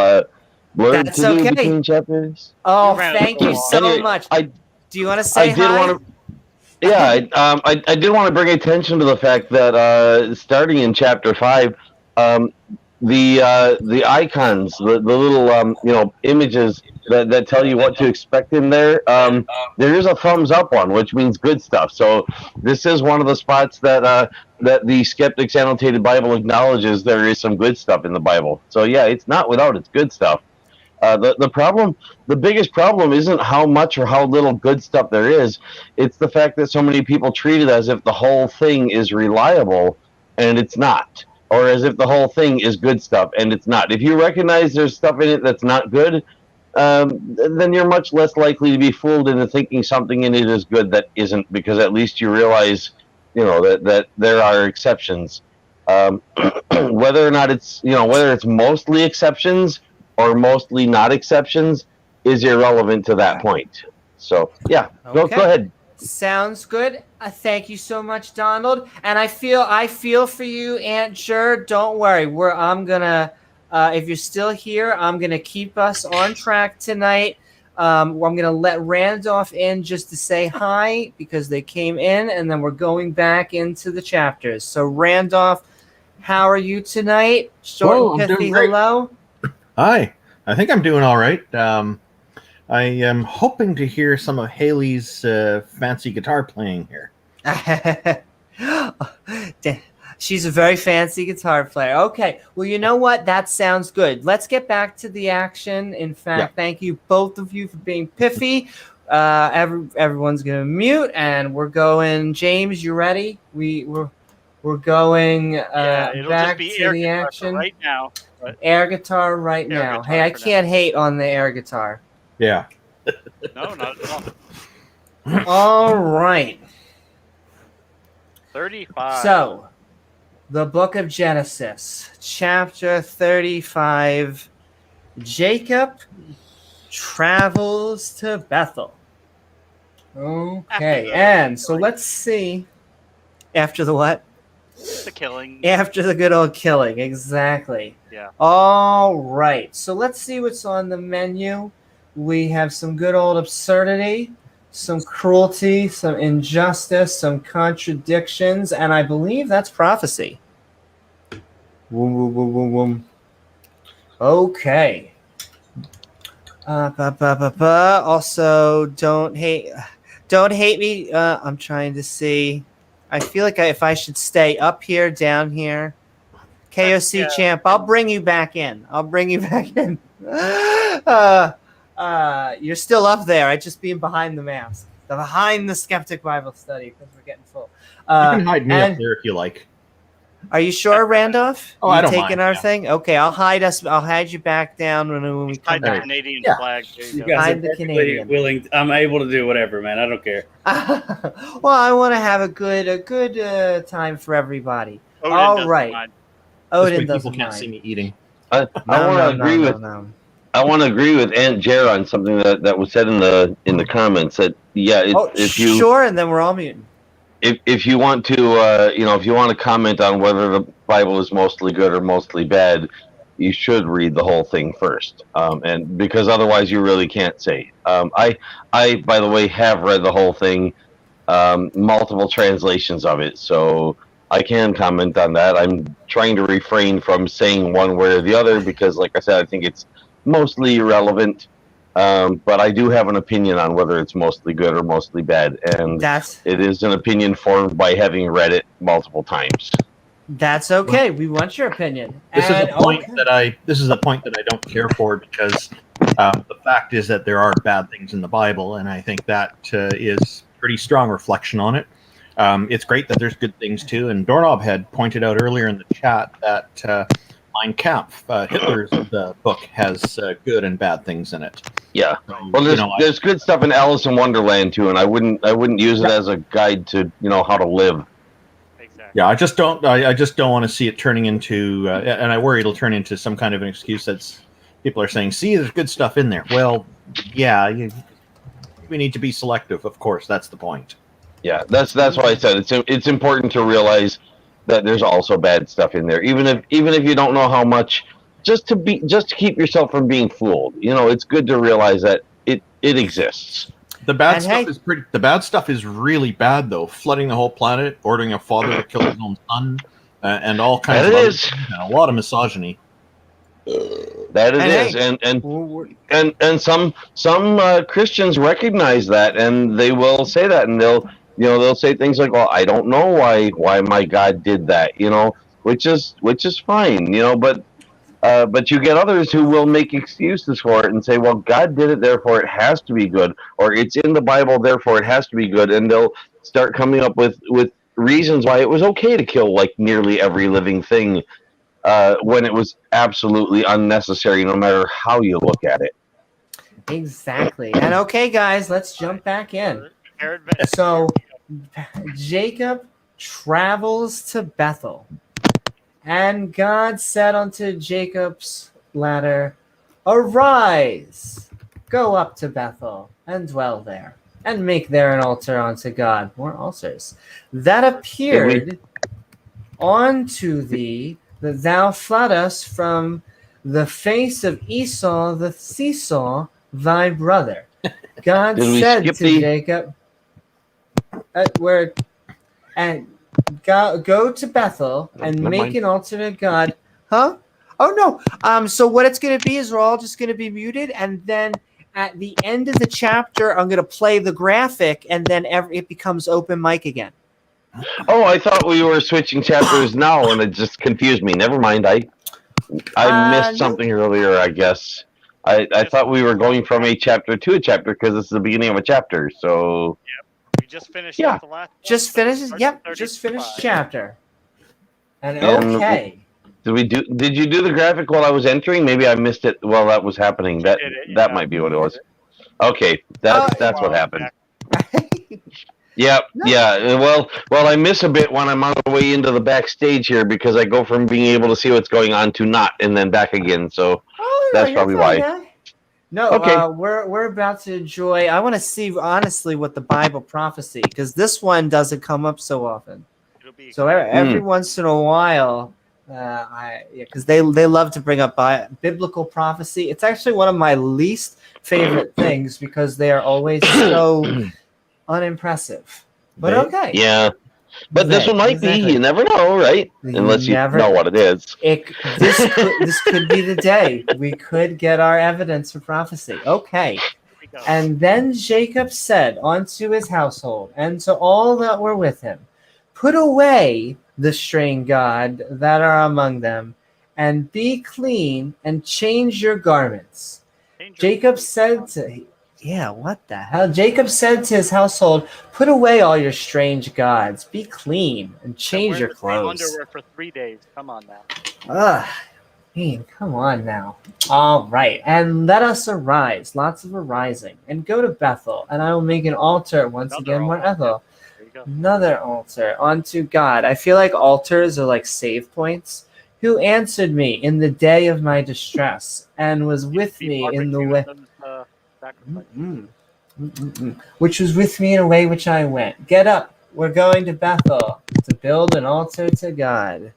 blurb to do between chapters? Oh, thank you so much. Do you want to say hi? I did want to bring attention to the fact that starting in chapter 5, the icons, the little images that tell you what to expect in there, there is a thumbs up one, which means good stuff. So this is one of the spots that the Skeptic's Annotated Bible acknowledges there is some good stuff in the Bible. So yeah, it's not without its good stuff. The biggest problem isn't how much or how little good stuff there is. It's the fact that so many people treat it as if the whole thing is reliable, and it's not, or as if the whole thing is good stuff, and it's not. If you recognize there's stuff in it that's not good, then you're much less likely to be fooled into thinking something in it is good that isn't, because at least you realize, that there are exceptions. Whether or not whether it's mostly exceptions or mostly not exceptions is irrelevant to that point. So yeah, go ahead. Sounds good. Thank you so much, Donald. And I feel for you, Aunt Jer. Don't worry. I'm gonna if you're still here, I'm gonna keep us on track tonight. I'm gonna let Randolph in just to say hi because they came in, and then we're going back into the chapters. So Randolph, how are you tonight? Short and pithy hello. Hi, I think I'm doing all right. I am hoping to hear some of Haley's fancy guitar playing here. She's a very fancy guitar player. Okay, well, you know what? That sounds good. Let's get back to the action. In fact, Thank you, both of you, for being piffy. Everyone's going to mute, and we're going. James, you ready? We're going back to the action right now. Air guitar right now. Hey, I can't hate on the air guitar. Yeah. No, not at all. All right. 35. So, the book of Genesis, chapter 35. Jacob travels to Bethel. Okay, and so let's see. After the what? The killing. After the good old killing, exactly. Yeah. All right, so let's see what's on the menu. We have some good old absurdity, some cruelty, some injustice, some contradictions, and I believe that's prophecy. Okay. Also, don't hate me. I'm trying to see. I feel like if I should stay up here, down here. KOC champ, I'll bring you back in. You're still up there. I just being behind the mask. Behind the Skeptic Bible Study, because we're getting full. You can hide me up there if you like. Are you sure, Randolph? I don't taking mind, our thing? Okay, I'll hide you back down when we come back. The Canadian flag. You guys are perfectly willing. I'm able to do whatever, man. I don't care. Well, I want to have a good time for everybody. Odin all right. Mind. Odin people can't see me eating. I want to agree with Aunt Jer on something that was said in the comments. That if you sure, and then we're all muting. If you want to comment on whether the Bible is mostly good or mostly bad, you should read the whole thing first, and because otherwise you really can't say. I by the way have read the whole thing, multiple translations of it, so I can comment on that. I'm trying to refrain from saying one way or the other because, like I said, I think it's mostly irrelevant. But I do have an opinion on whether it's mostly good or mostly bad, and it is an opinion formed by having read it multiple times. That's okay. We want your opinion. This is a point that I don't care for because the fact is that there are bad things in the Bible, and I think that is pretty strong reflection on it. It's great that there's good things too, and Doorknob had pointed out earlier in the chat that Mein Kampf, Hitler's book, has good and bad things in it. Yeah, well, there's good stuff in Alice in Wonderland too, and I wouldn't use it as a guide to how to live. Exactly. Yeah, I just don't want to see it turning into, and I worry it'll turn into some kind of an excuse that's people are saying, see, there's good stuff in there. Well, yeah, we need to be selective. Of course, that's the point. Yeah, that's why I said it's important to realize that there's also bad stuff in there, even if you don't know how much, just to keep yourself from being fooled. It's good to realize that it exists. The bad stuff is really bad though. Flooding the whole planet, ordering a father to kill his own son, and all kinds of a lot of misogyny. That it is, and some Christians recognize that, and they will say that, and they'll say things like, "Well, I don't know why my God did that," which is fine, but But you get others who will make excuses for it and say, well, God did it, therefore it has to be good, or it's in the Bible, therefore it has to be good, and they'll start coming up with reasons why it was okay to kill like nearly every living thing when it was absolutely unnecessary, no matter how you look at it. Exactly. And okay, guys, let's jump back in. So Jacob travels to Bethel, and God said unto Jacob's ladder, arise, go up to Bethel, and dwell there, and make there an altar unto God. More altars. That appeared unto thee, that thou floodest from the face of Esau the seesaw, thy brother. God said to Jacob, and go to Bethel and make an altar to God. Huh? Oh no. So what it's going to be is we're all just going to be muted, and then at the end of the chapter, I'm going to play the graphic, and then it becomes open mic again. Oh, I thought we were switching chapters now, and it just confused me. Never mind. I missed something earlier, I guess. I thought we were going from a chapter to a chapter because this is the beginning of a chapter. So we just finished. Yeah, the last just finished. Yep, just finished chapter. And okay. Did you do the graphic while I was entering? Maybe I missed it while that was happening. That might be what it was. Okay, that's what happened. Yep. No. Yeah. Well, I miss a bit when I'm on the way into the backstage here because I go from being able to see what's going on to not, and then back again. So that's probably why. Yeah. No. Okay. We're about to enjoy. I want to see honestly what the Bible prophecy, because this one doesn't come up so often. So every once in a while, because they love to bring up biblical prophecy. It's actually one of my least favorite things because they are always so unimpressive. But okay. Yeah. But this one might be. You never know, right? Unless you know what it is. This could be the day. We could get our evidence for prophecy. Okay. And then Jacob said unto his household and to all that were with him, put away the strange god that are among them, and be clean, and change your garments. Jacob said to... Yeah, what the hell? Jacob said to his household, put away all your strange gods, be clean, and change your clothes. Underwear for 3 days. Come on now. Come on now. All right, and let us arise, lots of arising, and go to Bethel, and I will make an altar another altar unto God. I feel like altars are like save points. Who answered me in the day of my distress, and was with me in the way... which was with me in a way which I went. Get up, we're going to Bethel to build an altar to God.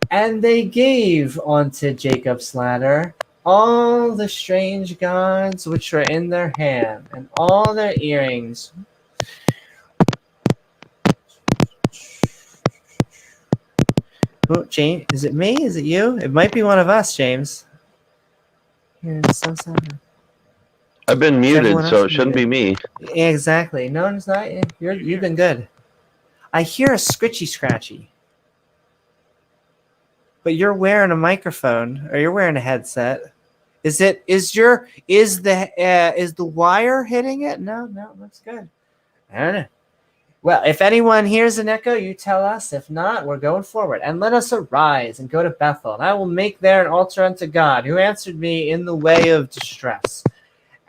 And they gave unto Jacob's ladder all the strange gods which were in their hand, and all their earrings. Oh, James, is it me? Is it you? It might be one of us, James. I've been muted, so it shouldn't be me. Exactly. No, it's not. You've been good. I hear a scritchy scratchy. But you're wearing a microphone, or you're wearing a headset. Is the wire hitting it? No, that's good. I don't know. Well, if anyone hears an echo, you tell us. If not, we're going forward. And let us arise and go to Bethel, and I will make there an altar unto God, who answered me in the way of distress,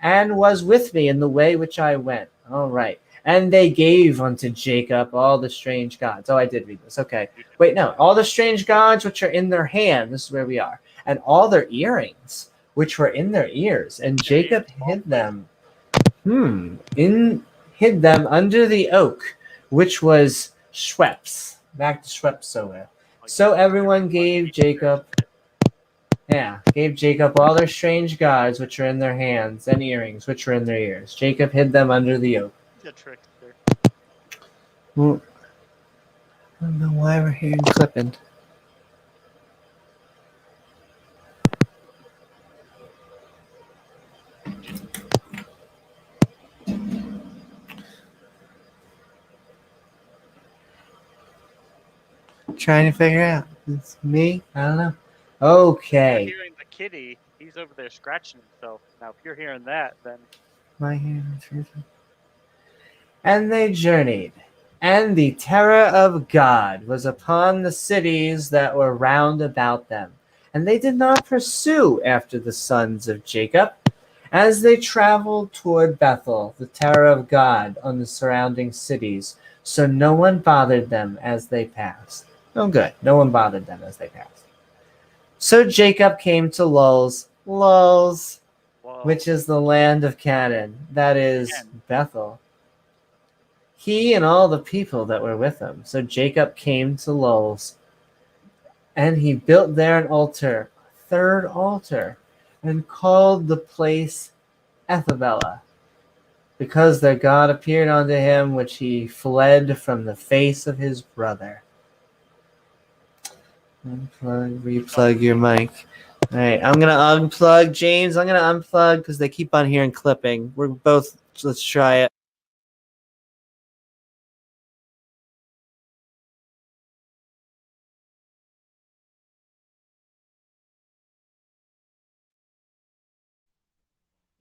and was with me in the way which I went. All right. And they gave unto Jacob all the strange gods. Oh, I did read this. Okay. Wait, no. All the strange gods which are in their hand. This is where we are. And all their earrings which were in their ears. And Jacob hid them. Hid them under the oak, which was Schweppes. Back to Schweppes somewhere. So everyone gave Jacob all their strange gods which are in their hands, and earrings which were in their ears. Jacob hid them under the oak. The trickster. Well, I don't know why we're hearing clipping. Trying to figure out. It's me? I don't know. If Okay. you're hearing the kitty, he's over there scratching himself. Now, if you're hearing that, then My hand. And they journeyed, and the terror of God was upon the cities that were round about them. And they did not pursue after the sons of Jacob. As they traveled toward Bethel, the terror of God on the surrounding cities, so no one bothered them as they passed. Oh, good. No one bothered them as they passed. So Jacob came to Luz, which is the land of Canaan, that is Bethel. He and all the people that were with him. So Jacob came to Luz, and he built there an altar, a third altar, and called the place Ethabella, because their God appeared unto him, which he fled from the face of his brother. Unplug, replug your mic. All right, I'm going to unplug. James, I'm going to unplug because they keep on hearing clipping. We're both, let's try it.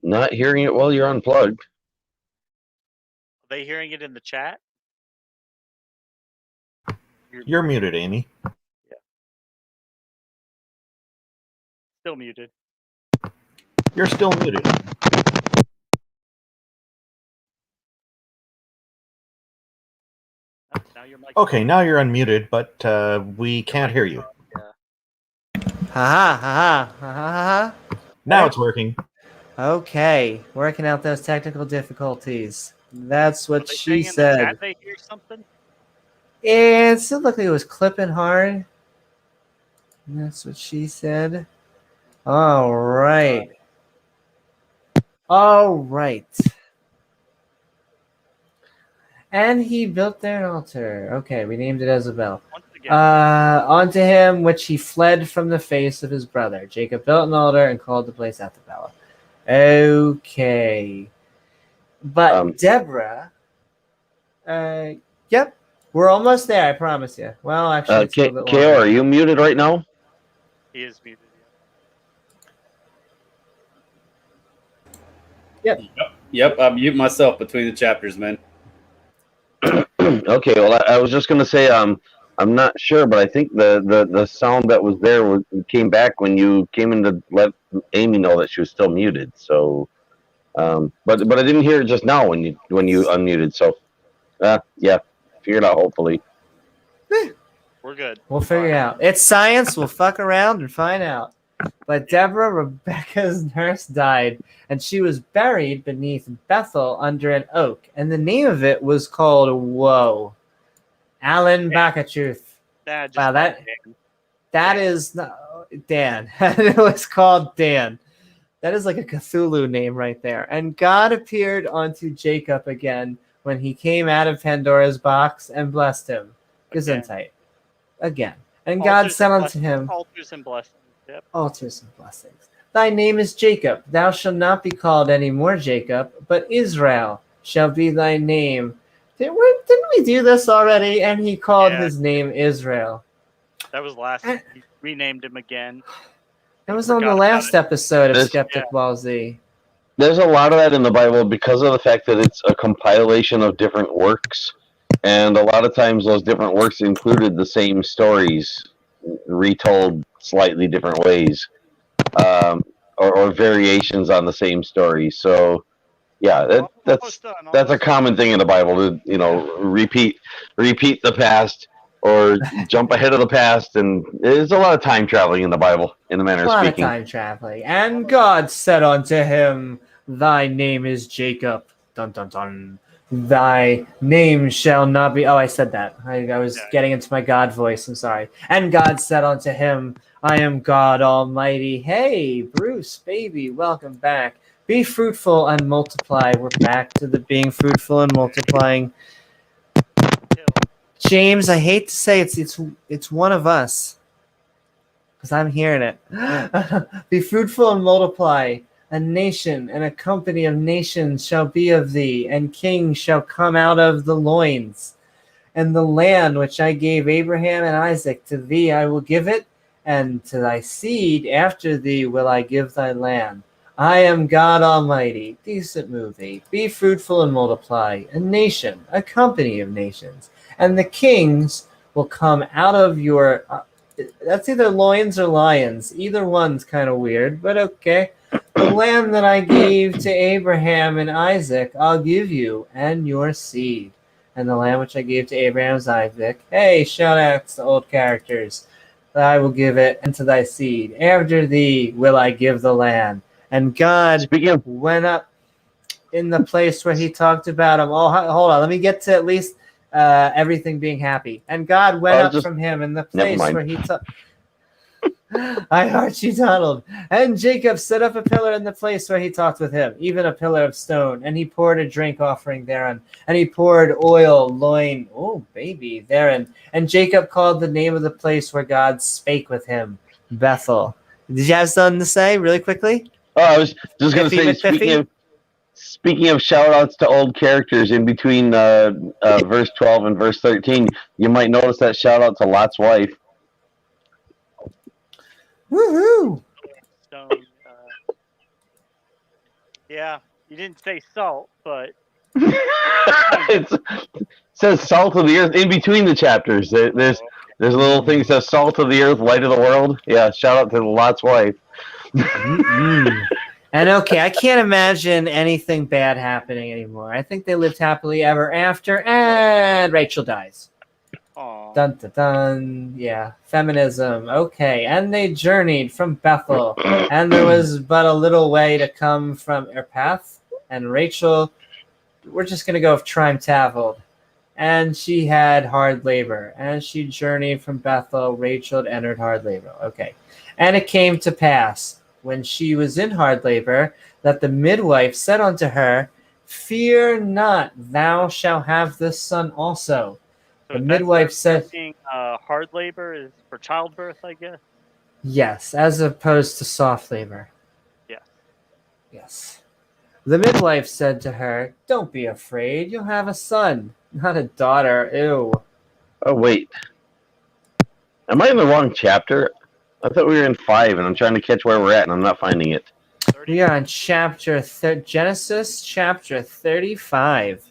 Not hearing it while you're unplugged. are they hearing it in the chat? You're muted, Amy. Still muted. You're still muted. Now your mic. Okay, now you're unmuted, but we can't hear you. Yeah. Ha ha ha ha. Now it's working. Okay, working out those technical difficulties. That's what They she saying in the said. chat they hear something? It still looked like it was clipping hard. That's what she said. All right. All right. And he built there an altar. Okay, we named it Isabel. Once again, Unto him which he fled from the face of his brother. Jacob built an altar and called the place Ethabella. Okay. But Deborah, yep, we're almost there, I promise you. Well, actually, it's a little bit KO, longer. are you muted right now? he is muted. Yep, I mute myself between the chapters, man. Okay, well, I was just gonna say, I'm not sure, but I think the sound that was there came back when you came in to let Amy know that she was still muted. So, but I didn't hear it just now when you unmuted. So, yeah, figured out hopefully. We're good. We'll figure it out. It's science. We'll fuck around and find out. But Deborah, Rebecca's nurse, died, and she was buried beneath Bethel under an oak. And the name of it was called, whoa, Alan Bakachuth. Wow, that is not, Dan. It was called Dan. That is like a Cthulhu name right there. And God appeared unto Jacob again when he came out of Pandora's box and blessed him. Gesundheit. Again. And God said unto him, altars and blessings. Yep. altars and blessings. Thy name is Jacob. Thou shalt not be called any more Jacob, but Israel shall be thy name. Didn't we do this already? And he called his name Israel. That was last. He renamed him again. That was on the last episode of Skeptic Bible Z. There's a lot of that in the Bible because of the fact that it's a compilation of different works, and a lot of times those different works included the same stories retold slightly different ways, or variations on the same story. So, yeah, that's a common thing in the Bible to repeat the past or jump ahead of the past, and there's a lot of time traveling in the Bible, in the manner of speaking. A lot of time traveling. And God said unto him, Thy name is Jacob. Dun dun dun. Thy name shall not be. Oh, I said that. I was getting into my God voice. I'm sorry. And God said unto him, I am God Almighty. Hey, Bruce, baby, welcome back. Be fruitful and multiply. We're back to the being fruitful and multiplying. James, I hate to say it's one of us, because I'm hearing it. Be fruitful and multiply. A nation and a company of nations shall be of thee, and kings shall come out of the loins. And the land which I gave Abraham and Isaac to thee, I will give it, and to thy seed after thee will I give thy land. I am God Almighty. Decent movie. Be fruitful and multiply. A nation, a company of nations. And the kings will come out of your... that's either loins or lions. Either one's kind of weird, but okay. The land that I gave to Abraham and Isaac, I'll give you and your seed. And the land which I gave to Abraham and Isaac, hey, shout outs to old characters. I will give it unto thy seed. After thee will I give the land. And God went up in the place where he talked about him. Oh, hold on. Let me get to at least everything being happy. And God went up from him in the place where he talked. I heart you, Donald. And Jacob set up a pillar in the place where he talked with him, even a pillar of stone. And he poured a drink offering therein. And he poured oil, loin, oh, baby, therein. And Jacob called the name of the place where God spake with him, Bethel. Did you have something to say really quickly? Oh, I was just going to say, speaking of shout-outs to old characters, in between verse 12 and verse 13, you might notice that shout-out to Lot's wife. Woohoo! Stone, yeah, you didn't say salt, but... It says salt of the earth in between the chapters. There's a little thing that says salt of the earth, light of the world. Yeah, shout-out to Lot's wife. And okay, I can't imagine anything bad happening anymore. I think they lived happily ever after, and Rachel dies. Aww. Dun dun dun. Yeah, feminism. Okay, and they journeyed from Bethel, and there was but a little way to come from Erpath. And Rachel, we're just gonna go with Trime Taveled, and she had hard labor. As she journeyed from Bethel, Rachel had entered hard labor. Okay, and it came to pass, when she was in hard labor, that the midwife said unto her, Fear not, thou shalt have this son also. So the midwife said... hard labor is for childbirth, I guess? Yes, as opposed to soft labor. Yeah. Yes. The midwife said to her, Don't be afraid, you'll have a son, not a daughter. Ew. Oh, wait. Am I in the wrong chapter? I thought we were in 5, and I'm trying to catch where we're at, and I'm not finding it. We are on Genesis chapter 35.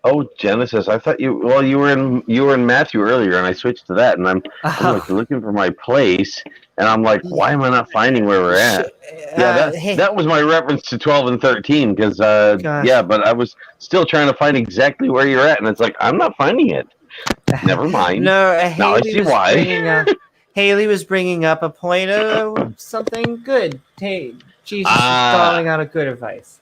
Oh, Genesis. I thought you were in Matthew earlier, and I switched to that, and I'm like looking for my place, and I'm like, why am I not finding where we're at? That was my reference to 12 and 13, because but I was still trying to find exactly where you're at, and it's like, I'm not finding it. Never mind. No, now I see why. Haley was bringing up a point of something good. Hey, Jesus is calling out a good advice.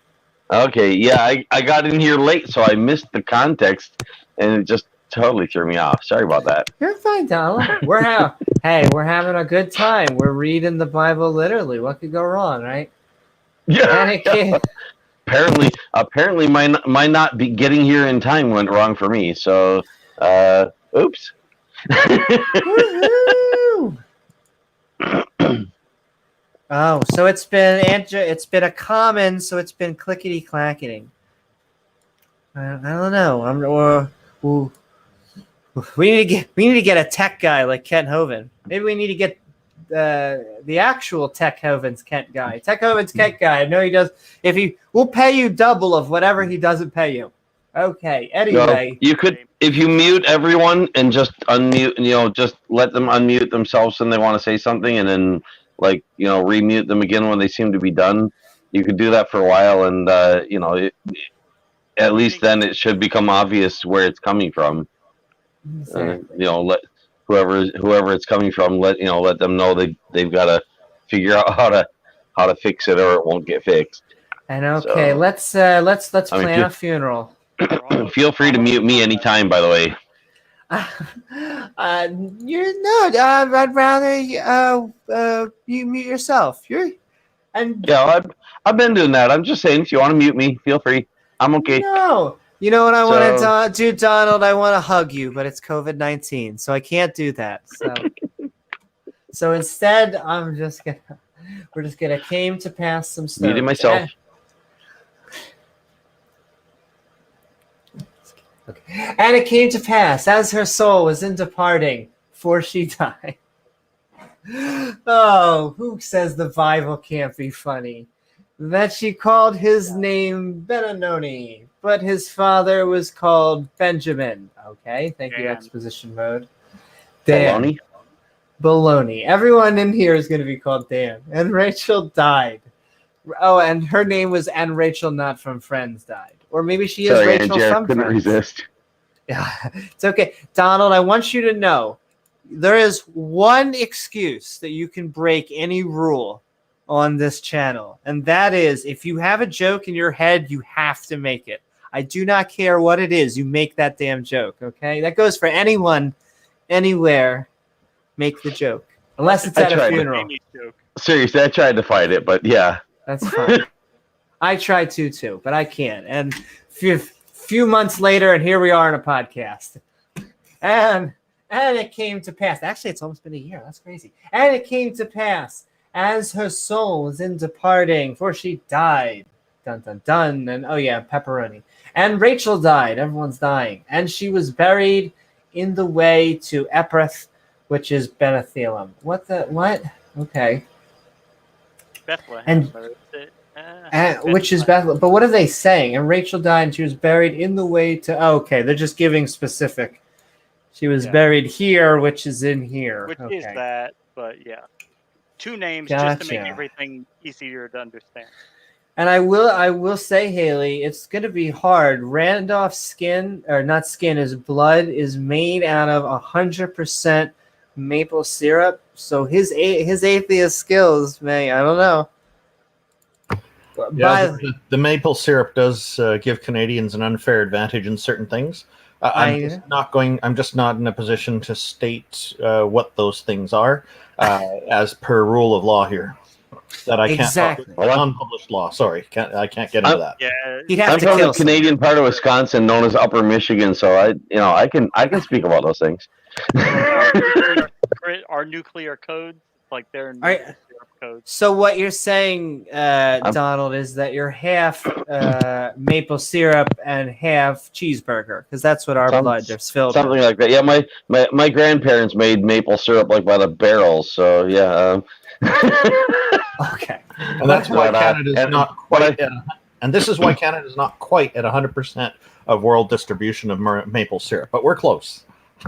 Okay, yeah, I got in here late, so I missed the context, and it just totally threw me off. Sorry about that. You're fine, Donald. We're having a good time. We're reading the Bible literally. What could go wrong, right? Yeah. Apparently, my not be getting here in time went wrong for me. So, oops. Woohoo! Oh, so it's been a common, so it's been clickety clacketing. I don't know. We need to get a tech guy like Kent Hovind. Maybe we need to get the actual Tech Hovind's Kent guy. Tech Hovind's Kent guy. I know he does. We'll pay you double of whatever he doesn't pay you. Okay. Anyway, so you could, if you mute everyone and just unmute, just let them unmute themselves when they want to say something, and then remute them again when they seem to be done. You could do that for a while, and at least then it should become obvious where it's coming from. Exactly. Let whoever it's coming from, let them know they've got to figure out how to fix it, or it won't get fixed. And okay, so, let's plan a funeral. Feel free to mute me anytime, by the way. I'd rather you mute yourself. I've been doing that. I'm just saying, if you want to mute me, feel free. I'm okay. No, you know what I want to do, Donald? I want to hug you, but it's COVID-19, so I can't do that. So instead, we're just gonna came to pass some stuff. Muting myself. Okay. And it came to pass, as her soul was in departing, for she died. Oh, who says the Bible can't be funny? That she called his name Benoni, but his father was called Benjamin. Okay, thank you, exposition mode. Dan. Baloney. Everyone in here is going to be called Dan. And Rachel died. Oh, and her name was And Rachel Not From Friends died. Or maybe she is Rachel from couldn't Friends. resist. Yeah, it's okay. Donald, I want you to know there is one excuse that you can break any rule on this channel. And that is if you have a joke in your head, you have to make it. I do not care what it is. You make that damn joke, okay? That goes for anyone, anywhere. Make the joke. Unless it's at a funeral. Seriously, I tried to fight it, but yeah. That's fine. I tried to too, but I can't. And few months later, and here we are in a podcast. And it came to pass. Actually, it's almost been a year. That's crazy. And it came to pass as her soul was in departing, for she died. Dun, dun, dun. And, oh, yeah, pepperoni. And Rachel died. Everyone's dying. And she was buried in the way to Ephrath, which is Benethelem. What? Okay. Bethlehem. Which is Bethlehem. But what are they saying? And Rachel died, and she was buried in the way to... Oh, okay, they're just giving specific. She was buried here, which is in here. Which is that, but yeah. Two names just to make everything easier to understand. And I will say, Haley, it's going to be hard. Randolph's skin, or not skin, his blood is made out of 100% maple syrup. So his atheist skills I don't know. Yeah, the maple syrup does give Canadians an unfair advantage in certain things. I'm just not in a position to state what those things are, as per rule of law here. That I can't. Unpublished law. Sorry, I can't get into that. Yeah, I'm from the Canadian part of Wisconsin, known as Upper Michigan, so I can speak about those things. Our nuclear codes, like their nuclear codes. So what you're saying, Donald, is that you're half maple syrup and half cheeseburger, because that's what our blood is filled with. Something like that. Yeah, my grandparents made maple syrup like by the barrels, so yeah. Okay. And that's why Canada is not quite and this is why Canada is not quite at 100% of world distribution of maple syrup, but we're close.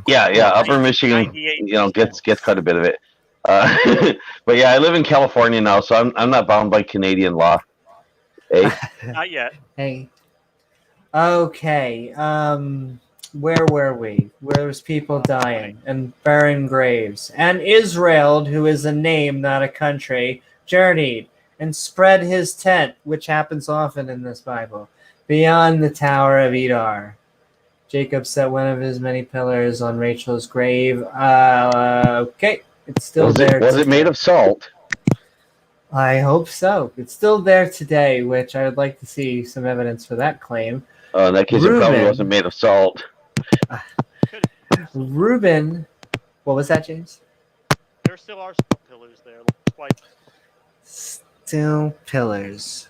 Yeah, Upper Michigan, gets quite a bit of it. But yeah, I live in California now, so I'm not bound by Canadian law. Hey? Not yet. Hey. Okay. Where were we? Where was people dying and barren graves? And Israel, who is a name, not a country, journeyed and spread his tent, which happens often in this Bible, beyond the Tower of Edar. Jacob set one of his many pillars on Rachel's grave. Okay, it's still there. Was it made of salt? I hope so. It's still there today, which I would like to see some evidence for that claim. Oh, in that case, it probably wasn't made of salt. Reuben, what was that, James? There still are still pillars there. Still pillars.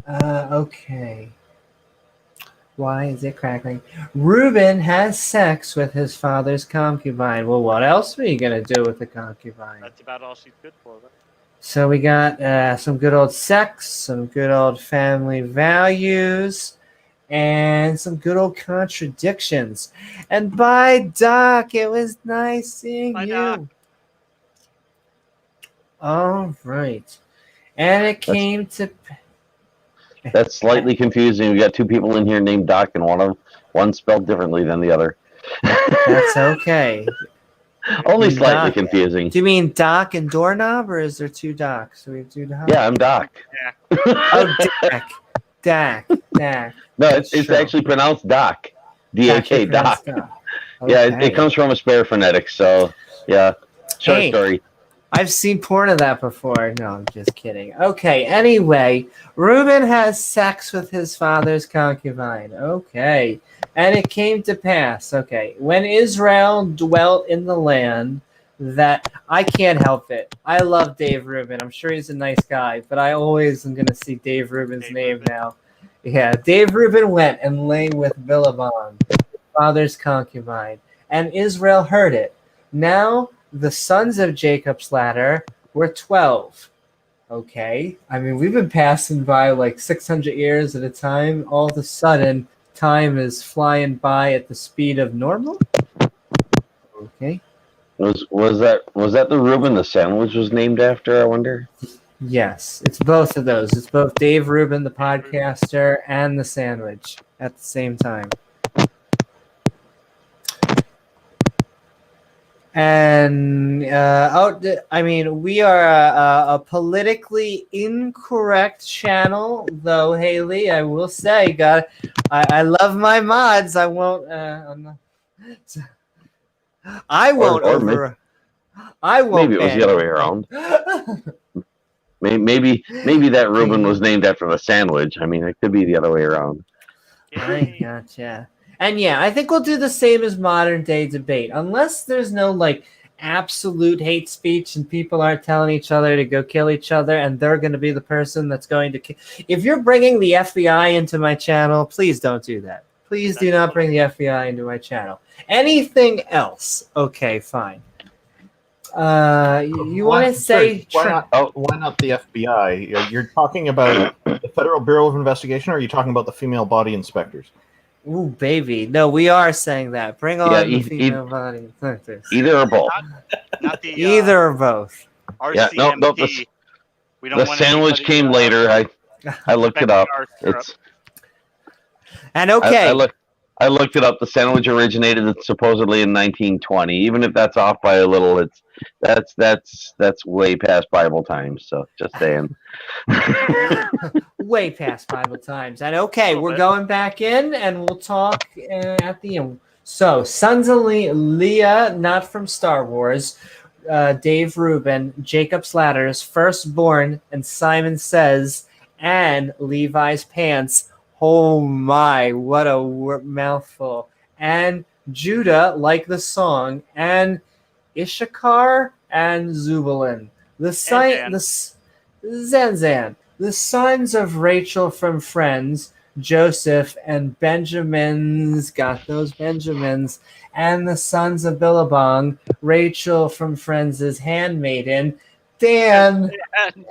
Okay. Why is it crackling? Reuben has sex with his father's concubine. Well, what else are you going to do with the concubine? That's about all she's good for, right? So we got some good old sex, some good old family values, and some good old contradictions. And bye, Doc. It was nice seeing you. Doc. All right. And it came to... That's slightly confusing. We got two people in here named Doc, and one spelled differently than the other. That's okay. Only slightly confusing. Do you mean Doc and Doorknob, or is there two Docs? So we have two Docs? Yeah, I'm Doc. Oh, Dak. No, it's actually pronounced Doc. D-A-K, Doc. Okay. Yeah, it comes from a spare phonetics, so yeah. Short story. I've seen porn of that before. No, I'm just kidding. Okay, anyway, Reuben has sex with his father's concubine. Okay, and it came to pass, when Israel dwelt in the land that... I can't help it. I love Dave Rubin. I'm sure he's a nice guy, but I always am going to see Dave Rubin's name now. Yeah, Dave Rubin went and lay with Billabong, father's concubine, and Israel heard it. Now the sons of Jacob's ladder were 12. Okay. I mean, we've been passing by like 600 years at a time. All of a sudden, time is flying by at the speed of normal. Okay. Was that the Reuben the sandwich was named after? I wonder. Yes, it's both of those. It's both Dave Rubin, the podcaster, and the sandwich at the same time. And I mean, we are a politically incorrect channel, though. Haley, I will say, I love my mods. I won't. I won't over. I won't. Maybe it was the other way around. maybe that Reuben was named after the sandwich. I mean, it could be the other way around. I gotcha. And yeah, I think we'll do the same as modern day debate, unless there's no like absolute hate speech and people aren't telling each other to go kill each other, and they're going to be the person that's going to. If you're bringing the FBI into my channel, please don't do that. Please do not bring the FBI into my channel. Anything else? Okay, fine. You want to say why not the FBI? You're talking about the Federal Bureau of Investigation, or are you talking about the female body inspectors? Ooh, baby. No, we are saying that. Bring on the female body inspectors. Either or both. Not the either or both. RCMP. Yeah, no. We don't the want sandwich came later. I looked it up. It's and okay. I looked it up. The sandwich originated supposedly in 1920. Even if that's off by a little, that's way past Bible times. So just saying. Way past Bible times. And okay, we're going back in, and we'll talk at the end. So, sons of Leah, not from Star Wars. Dave Rubin, Jacob's Ladder's firstborn, and Simon Says, and Levi's pants. Oh my, what a mouthful. And Judah, like the song, and Issachar and Zebulun. The Zanzan. The sons of Rachel from Friends, Joseph and Benjamin's, got those Benjamins, and the sons of Billabong, Rachel from Friends' handmaiden, Dan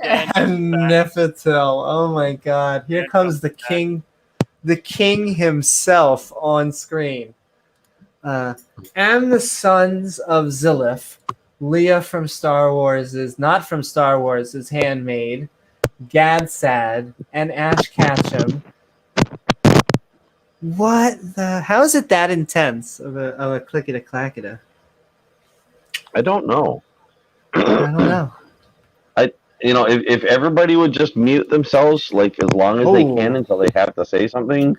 and Nephitel. Oh my God. Here comes the king himself on screen. And the sons of Ziliph, Leah from Star Wars is not from Star Wars, is handmaid, Gadsad, and Ash Ketchum. How is it that intense of a clickety-clackety? I don't know. I don't know. If everybody would just mute themselves, like as long as they can until they have to say something,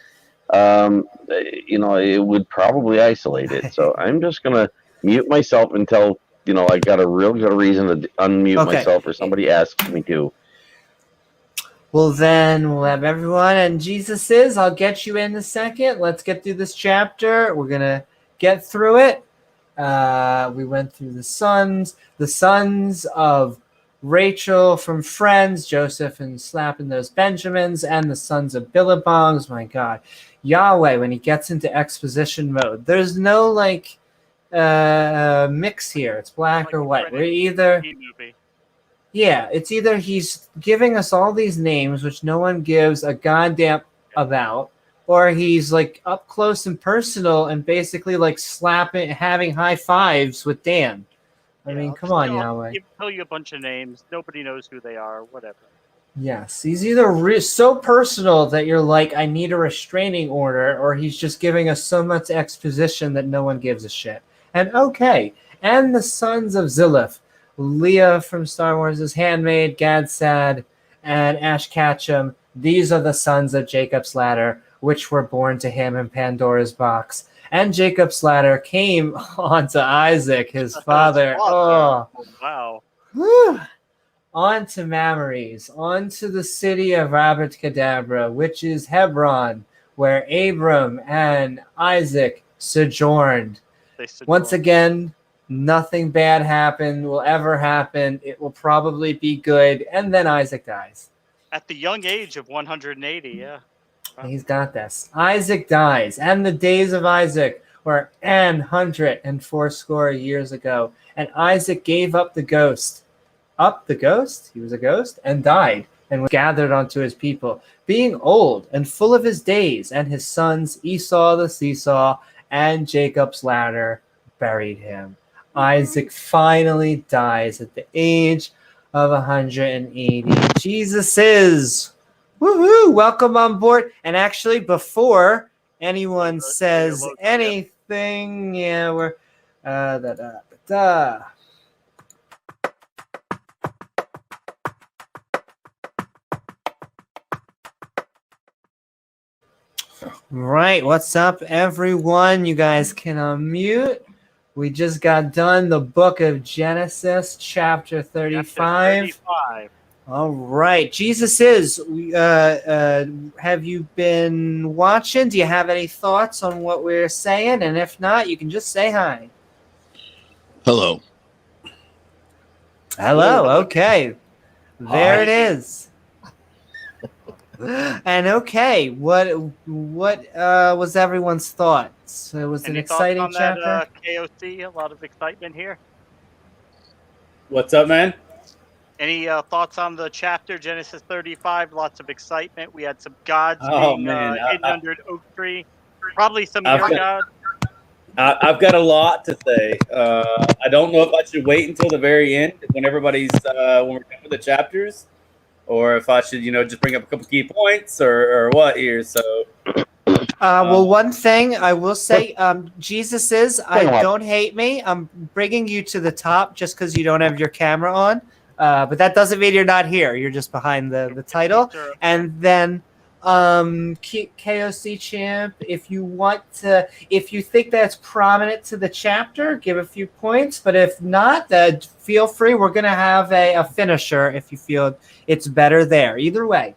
it would probably isolate it. So I'm just gonna mute myself until I got a real good reason to unmute myself, or somebody asks me to. Well, then we'll have everyone. And Jesus is. I'll get you in a second. Let's get through this chapter. We're gonna get through it. We went through the sons of Rachel from Friends, Joseph and slapping those Benjamins, and the sons of Billabongs. My God, Yahweh, when he gets into exposition mode, there's no mix here. It's black or white. We're either it's either he's giving us all these names which no one gives a goddamn about, or he's like up close and personal and basically like slapping, having high fives with Dan. I mean, come on, Yahweh. He'll tell you a bunch of names. Nobody knows who they are. Whatever. Yes, he's either so personal that you're like, I need a restraining order, or he's just giving us so much exposition that no one gives a shit. And and the sons of Ziliph, Leah from Star Wars' handmaid, Gadsad, and Ash Ketchum. These are the sons of Jacob's Ladder, which were born to him in Pandora's box. And Jacob's Ladder came onto Isaac, his father. Oh, wow. Whew. On to Mamres, on to the city of Rabbit Kadabra, which is Hebron, where Abram and Isaac sojourned. Once again, nothing bad will ever happen. It will probably be good. And then Isaac dies. At the young age of 180, yeah. He's got this. Isaac dies, and the days of Isaac or an 180 years ago, and Isaac gave up the ghost. Up the ghost? He was a ghost? And died, and was gathered unto his people, being old and full of his days, and his sons Esau the seesaw and Jacob's ladder buried him. Isaac finally dies at the age of 180. Jesus is. Woohoo! Welcome on board. And actually, before anyone says anything, yeah, we're Right, what's up, everyone? You guys can unmute. We just got done the book of Genesis, chapter 35. All right, Jesus is. Have you been watching? Do you have any thoughts on what we're saying? And if not, you can just say hi. Hello. Hello. Okay, there it is. And okay, what was everyone's thoughts? It was an exciting thoughts on chapter. That, KOC, a lot of excitement here. What's up, man? Any thoughts on the chapter, Genesis 35? Lots of excitement. We had some gods being hidden under an oak tree. Probably some of your gods. I've got a lot to say. I don't know if I should wait until the very end when everybody's when we're done with the chapters, or if I should, just bring up a couple key points, or what here. So, well, one thing I will say, Jesus is. Don't hate me. I'm bringing you to the top just because you don't have your camera on. But that doesn't mean you're not here. You're just behind the title. Sure. And then KOC champ, if you think that's prominent to the chapter, give a few points. But if not, feel free. We're going to have a finisher if you feel it's better there. Either way.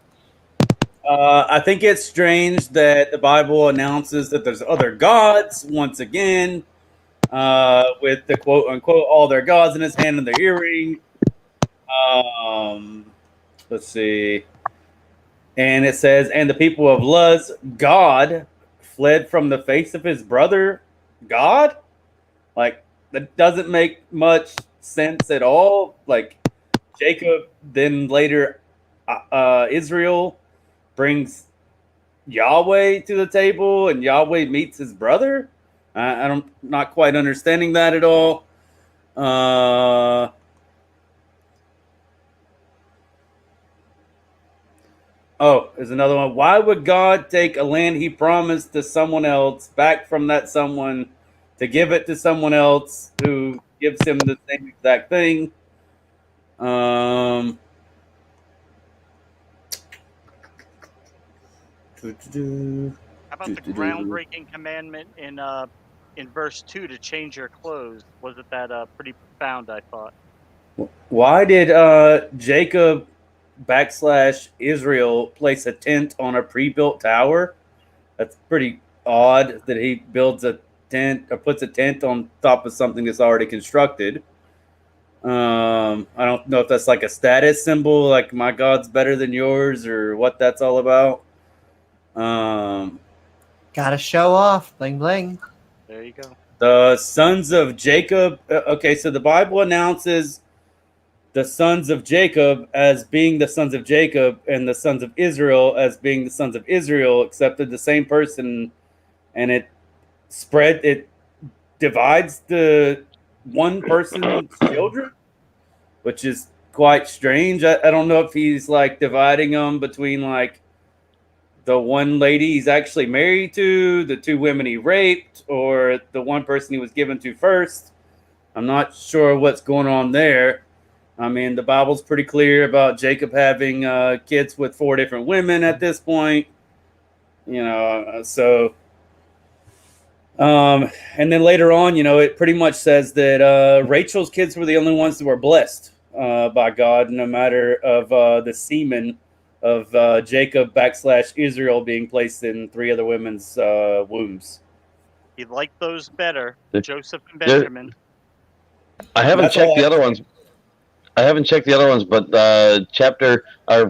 I think it's strange that the Bible announces that there's other gods once again, with the quote unquote all their gods in his hand and their earring. Let's see. And it says, and the people of Luz, God, fled from the face of his brother, God? Like, that doesn't make much sense at all. Like, Jacob, then later Israel brings Yahweh to the table, and Yahweh meets his brother? I'm not quite understanding that at all. Oh, there's another one. Why would God take a land he promised to someone else back from that someone to give it to someone else who gives him the same exact thing? How about the groundbreaking commandment in verse 2 to change your clothes? Wasn't that pretty profound, I thought? Why did Jacob / Israel place a tent on a pre-built tower? That's pretty odd that he builds a tent or puts a tent on top of something that's already constructed. I don't know if that's like a status symbol, like my God's better than yours, or what that's all about. Gotta show off. Bling, bling. There you go. The sons of Jacob. Okay, so the Bible announces the sons of Jacob as being the sons of Jacob and the sons of Israel as being the sons of Israel, except they're the same person, and it divides the one person's children, which is quite strange. I don't know if he's like dividing them between like the one lady he's actually married to, the two women he raped, or the one person he was given to first. I'm not sure what's going on there. I mean, the Bible's pretty clear about Jacob having kids with 4 different women at this point. So... and then later on, it pretty much says that Rachel's kids were the only ones that were blessed by God, no matter of the semen of Jacob / Israel being placed in 3 other women's wombs. He liked those better, Joseph and Benjamin. I haven't checked the other ones. But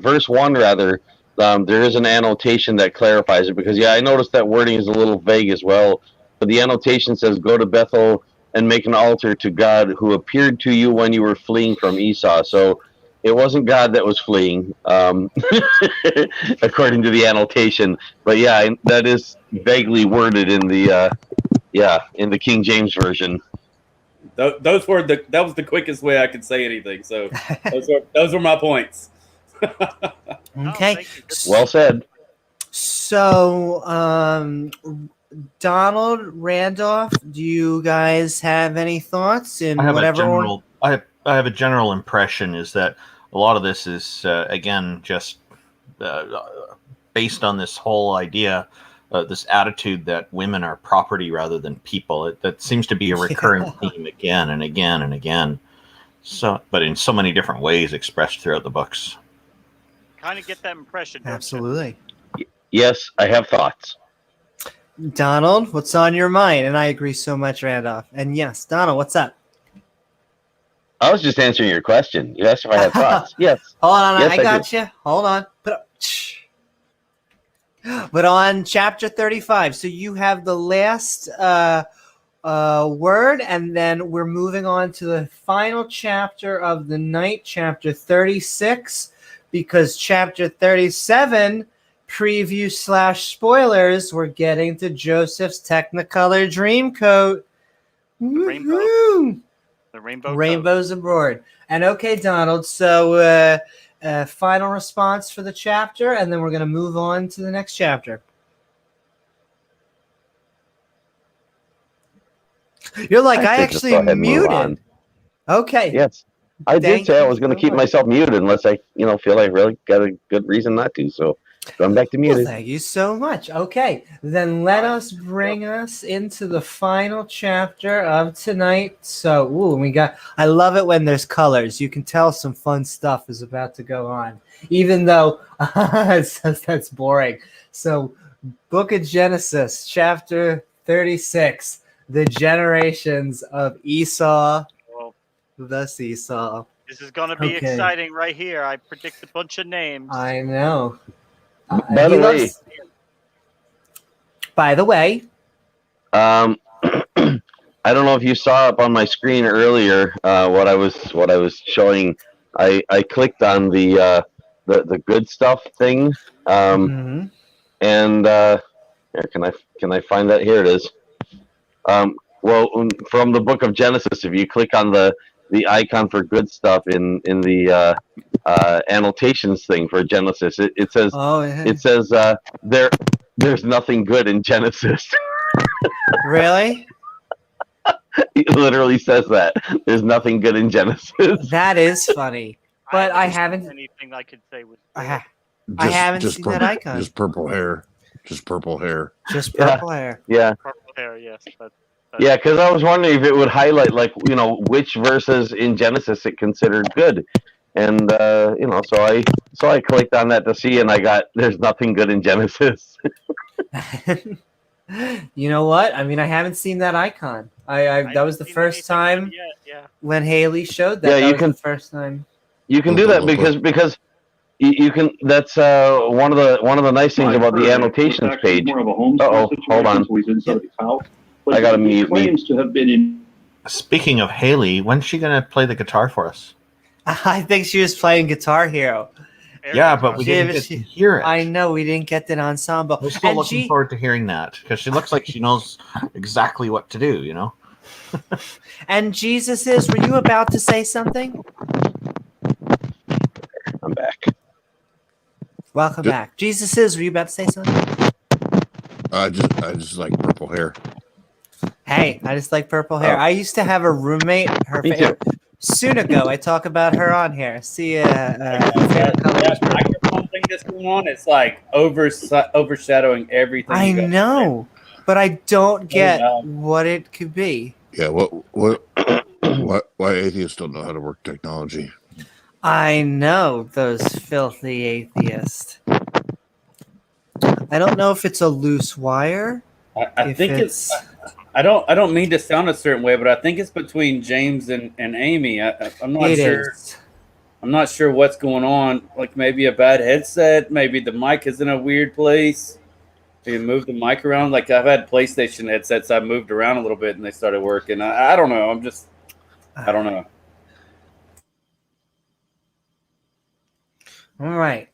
verse 1 rather. There is an annotation that clarifies it, because I noticed that wording is a little vague as well. the annotation says, "Go to Bethel and make an altar to God who appeared to you when you were fleeing from Esau." So it wasn't God that was fleeing, according to the annotation. But yeah, that is vaguely worded in the in the King James version. That was the quickest way I could say anything. So those were my points. Okay. Well said. So, Donald, Randolph, do you guys have any thoughts in whatever order? I have a general impression is that a lot of this is again just based on this whole idea, this attitude that women are property rather than people. That seems to be a recurring theme again and again and again. So, but in so many different ways expressed throughout the books. Kind of get that impression. Absolutely. Yes, I have thoughts. Donald, what's on your mind? And I agree so much, Randolph. And yes, Donald, what's up? I was just answering your question. You asked if I had thoughts. Yes. Hold on, yes, I got you. Hold on. But on chapter 35, so you have the last word, and then we're moving on to the final chapter of the night, chapter 36, because chapter 37, preview / spoilers, we're getting to Joseph's Technicolor Dreamcoat. Rainbow. The Rainbows aboard. And okay, Donald, so final response for the chapter, and then we're going to move on to the next chapter. You're like, I actually muted. Okay. Yes. I did say I was going to keep myself muted unless I, feel I really got a good reason not to. So going back to muted. Well, thank you so much. Okay, then let us bring us into the final chapter of tonight. So, I love it when there's colors. You can tell some fun stuff is about to go on, even though that's boring. So, Book of Genesis, chapter 36, the generations of Esau. The seesaw. This is going to be exciting right here. I predict a bunch of names. I know. By the way, I don't know if you saw up on my screen earlier what I was showing. I clicked on the good stuff thing, and here, can I find that? Here it is. Well, from the Book of Genesis, if you click on the icon for good stuff in the annotations thing for Genesis, it says there's nothing good in Genesis. Really? It literally says that there's nothing good in Genesis. That is funny, but I haven't anything I could say was. I haven't seen that icon. Just purple hair. Just purple hair. Just purple hair. Yeah. Purple hair. Yes. Yeah, because I was wondering if it would highlight, which verses in Genesis it considered good, and so I clicked on that to see, and I got there's nothing good in Genesis. You know what? I mean, I haven't seen that icon. That was the first time when Haley showed that. Yeah, the first time. You can do that because you can. That's one of the nice things about the annotations page. Hold on. I got to mute me. Speaking of Haley, when's she going to play the guitar for us? I think she was playing Guitar Hero. Yeah, but we didn't get to hear it. I know, we didn't get that ensemble. We're still looking forward to hearing that, because she looks like she knows exactly what to do, And Jesus were you about to say something? I'm back. Welcome back. Jesus were you about to say something? I just like purple hair. Hey, I just like purple hair. I used to have a roommate. Soon ago, I talk about her on here. See, microphone thing that's going on. It's like overshadowing everything. I know, but I don't get what it could be. Yeah, why atheists don't know how to work technology? I know, those filthy atheists. I don't know if it's a loose wire. I think it's. I don't mean to sound a certain way, but I think it's between James and Amy. I'm not sure. I'm not sure what's going on. Like maybe a bad headset. Maybe the mic is in a weird place. You move the mic around. Like I've had PlayStation headsets I moved around a little bit and they started working. I don't know. I don't know. All right.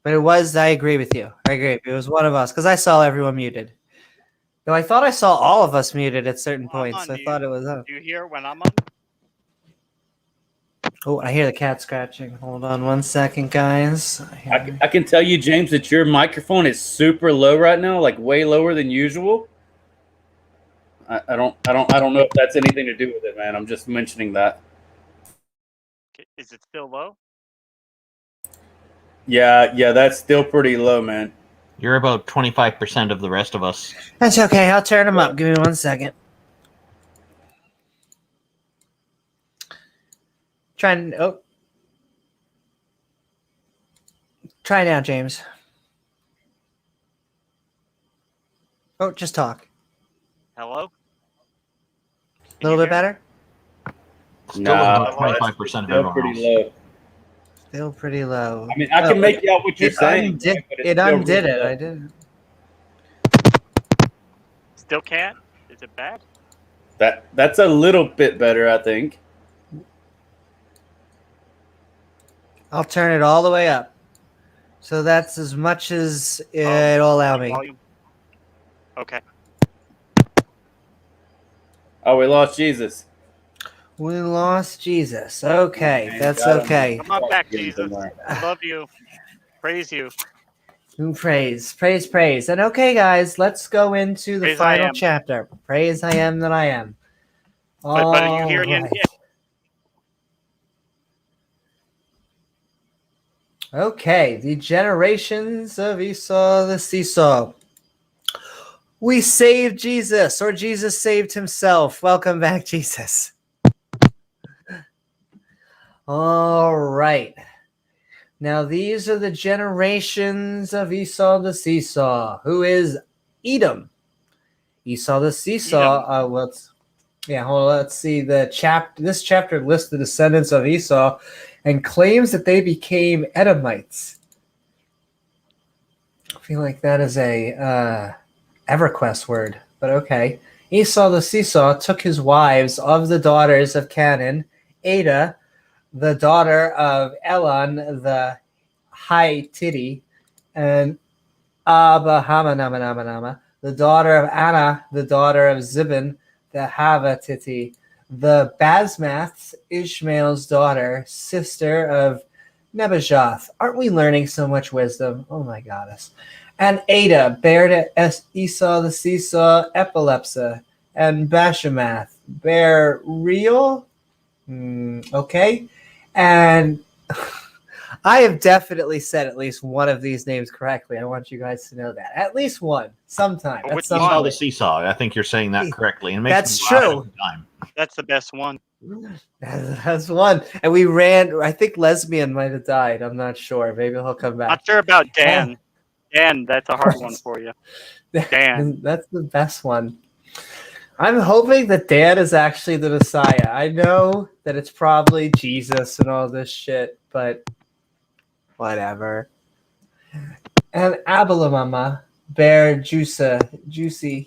But it was, I agree with you. I agree. It was one of us because I saw everyone muted. Though I thought I saw all of us muted at certain points. I thought it was up. Do you hear when I'm on? Oh, I hear the cat scratching. Hold on 1 second, guys. I can tell you, James, that your microphone is super low right now, like way lower than usual. I don't know if that's anything to do with it, man. I'm just mentioning that. Is it still low? Yeah, that's still pretty low, man. You're about 25% of the rest of us. That's okay. I'll turn them up. Give me 1 second. Try now, James. Oh, just talk. Hello? A little bit better? Still about 25% of Still everyone pretty else. low. Still pretty low. I mean, I can make out what you're saying. It undid it. I did. Still can't? Is it bad? That's a little bit better, I think. I'll turn it all the way up. So that's as much as it'll allow me. Volume. Okay. Oh, we lost Jesus. We lost Jesus. Okay, Man, that's got him. okay. Come on back, Jesus. I love you. Praise you. Praise. And okay, guys, let's go into the Praise I final am. chapter. Praise I am that I am. But you hear All right. Okay, the generations of Esau the Seesaw. We saved Jesus, or Jesus saved himself. Welcome back, Jesus. All right. Now, these are the generations of Esau the Seesaw, who is Edom. Esau the Seesaw. Let's see. This chapter lists the descendants of Esau and claims that they became Edomites. I feel like that is a EverQuest word, but okay. Esau the Seesaw took his wives of the daughters of Canaan, Ada, the daughter of Elon the Hittite, and Abahamanama, the daughter of Anna, the daughter of Zibin, the Havatite, the Basmaths, Ishmael's daughter, sister of Nebajoth. Aren't we learning so much wisdom? Oh my goddess. And Ada bare to Esau the Seesaw epilepsy, and Bashemath bare Real. Okay. And I have definitely said at least one of these names correctly. I want you guys to know that. At least one. Sometime. Esau the Seesaw. I think you're saying that correctly. And it makes That's me laugh true. every time. That's the best one. That's one. And we ran. I think Lesbian might have died. I'm not sure. Maybe he'll come back. Not sure about Dan. Dan, that's a hard one for you. Dan. That's the best one. I'm hoping that Dan is actually the Messiah. I know that it's probably Jesus and all this shit, but whatever. And Abalamama bare Juicy,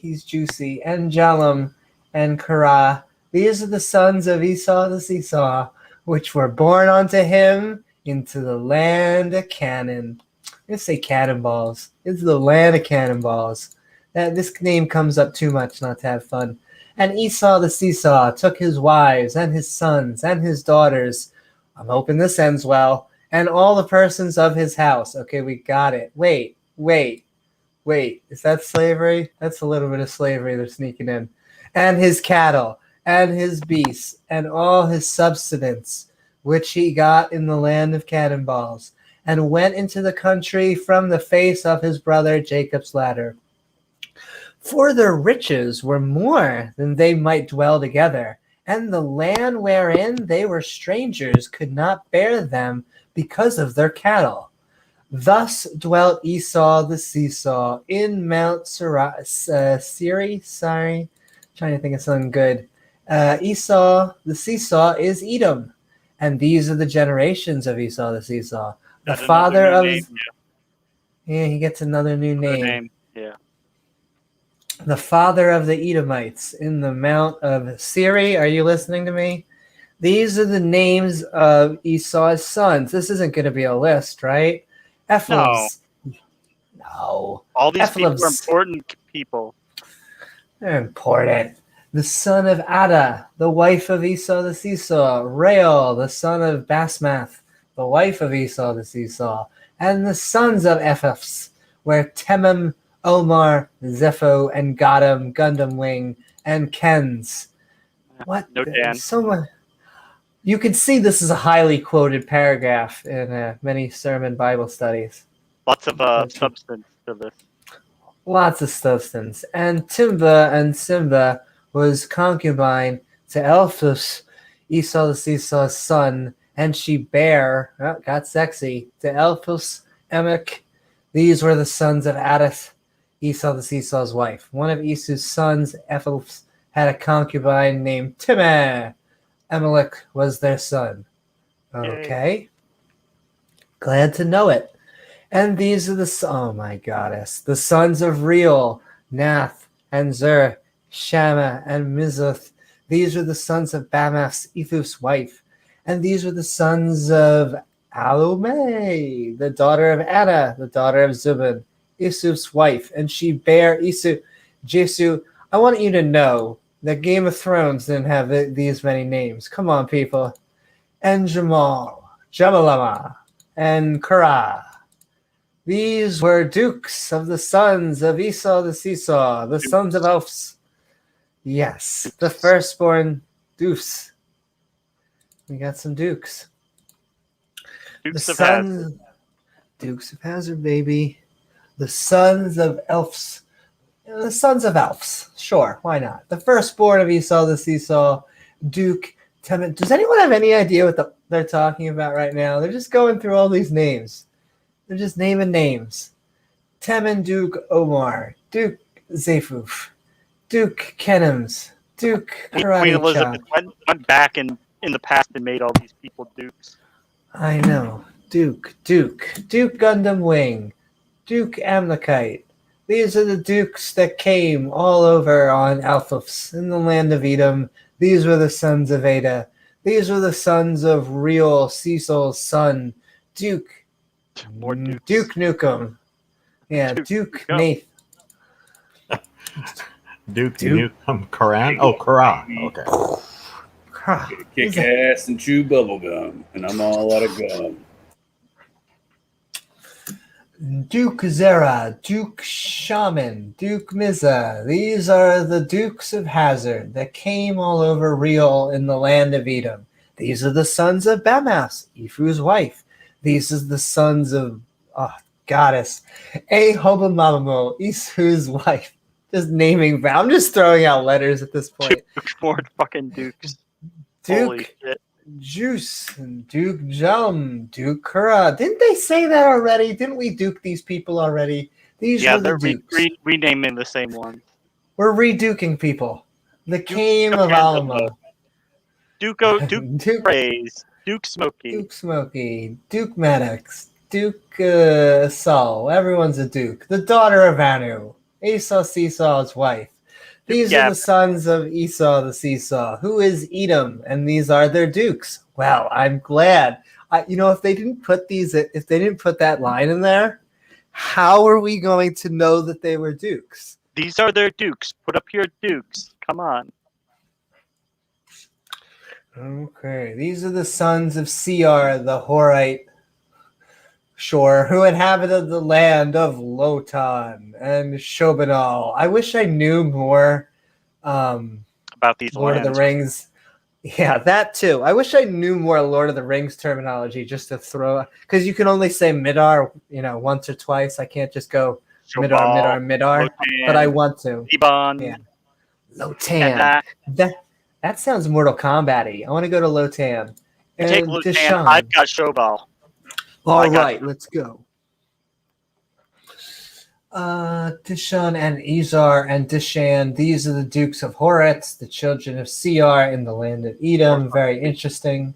he's juicy, and Jalam and Korah. These are the sons of Esau the Seesaw, which were born unto him into the land of Canaan. I'm going to say cannonballs. It's the land of cannonballs. This name comes up too much not to have fun. And Esau the Seesaw took his wives and his sons and his daughters. I'm hoping this ends well. And all the persons of his house. Okay, we got it. Wait. Is that slavery? That's a little bit of slavery they're sneaking in. And his cattle and his beasts and all his substance, which he got in the land of cannonballs, and went into the country from the face of his brother Jacob's ladder. For their riches were more than they might dwell together, and the land wherein they were strangers could not bear them because of their cattle. Thus dwelt Esau the Seesaw in Mount Siri. Trying to think of something good. Esau the Seesaw is Edom, and these are the generations of Esau the Seesaw. The father of... Name, yeah, he gets another new name. Yeah. the father of the Edomites in the Mount of Seir. Are you listening to me? These are the names of Esau's sons. This isn't going to be a list, right? Ephelem's. No. All these people are Ephelem's. important people. They're important. The son of Ada, the wife of Esau the Seesaw. Rael, the son of Basmath, the wife of Esau the Seesaw. And the sons of Ephes were Temem, Omar, Zepho, and Godam, Gundam Wing, and Kens. What? No Dan. Someone. You can see this is a highly quoted paragraph in many sermon Bible studies. Lots of substance to this. Lots of substance. And Timba and Simba was concubine to Elphus, Esau the Seesaw's son, and she bare, got sexy, to Elphus, Emek. These were the sons of Adath, Esau the Seesaw's wife. One of Esau's sons, Ephelus, had a concubine named Timeh. Amalek was their son. Okay. Yay. Glad to know it. And these are oh my goddess, the sons of Reel, Nath, and Zur, Shammah, and Mizuth. These were the sons of Bamath's, Ethuf's wife. And these were the sons of Alume, the daughter of Anna, the daughter of Zubin, Isuf's wife. And she bare Isu, Jesu. I want you to know that Game of Thrones didn't have these many names. Come on, people. And Jamal, Jamalama, and Korah. These were dukes of the sons of Esau the Seesaw, the sons of Elphs. Yes, the firstborn dukes. We got some dukes. Dukes of Hazzard. Dukes of Hazzard, baby. The sons of Elphs. The sons of Elphs. Sure, why not? The firstborn of Esau the Seesaw, Duke Temen. Does anyone have any idea what they're talking about right now? They're just going through all these names. They're just naming names. Temen Duke Omar, Duke Zephuf, Duke Kenems, Duke Karate Queen Elizabeth went back in the past and made all these people dukes. I know. Duke Gundam Wing, Duke Amalekite. These are the dukes that came all over on Alphas in the land of Edom. These were the sons of Ada. These were the sons of Reel, Cecil's son, Duke. More dukes. Duke Nukem. Yeah, Duke Nath. Duke Nukem. Koran? Oh, Korah. Okay. Kick ass and chew bubble gum, and I'm all out of gum. Duke Zera, Duke Shaman, Duke Mizah. These are the dukes of Hazard that came all over Reel in the land of Edom. These are the sons of Bamath's, Ephru's wife. These are the sons of goddess Ahobamamo, Esu's wife. Just naming. I'm just throwing out letters at this point. More fucking dukes. Duke Holy shit. Juice and Duke Jum, Duke Kura. Didn't they say that already? Didn't we duke these people already? These were the dukes. Renaming the same one. We're reduking people. The Came of Alamo. Duke Praise. Duke Smokey. Duke Maddox. Duke Saul. Everyone's a Duke. The daughter of Anu. Esau Seesaw's wife. These are the sons of Esau the Seesaw, who is Edom, and these are their dukes. Well, I'm glad. If they didn't put that line in there, how are we going to know that they were dukes? These are their dukes. Put up your dukes. Come on. Okay, these are the sons of Seir, the Horite, who inhabited the land of Lotan and Shobanal. I wish I knew more about these Lord lands. of the Rings. Yeah, that too. I wish I knew more Lord of the Rings terminology just to throw, because you can only say Midar, once or twice. I can't just go Midar, Lotan, but I want to. Ebon. Yeah. Lotan. That sounds Mortal Kombat-y. I want to go to Lotan. And Take Lotan. Dishan. I've got Shobal. All right, let's go. Dishan and Izar and Dishan. These are the dukes of Horetz, the children of Seir in the land of Edom. Very interesting.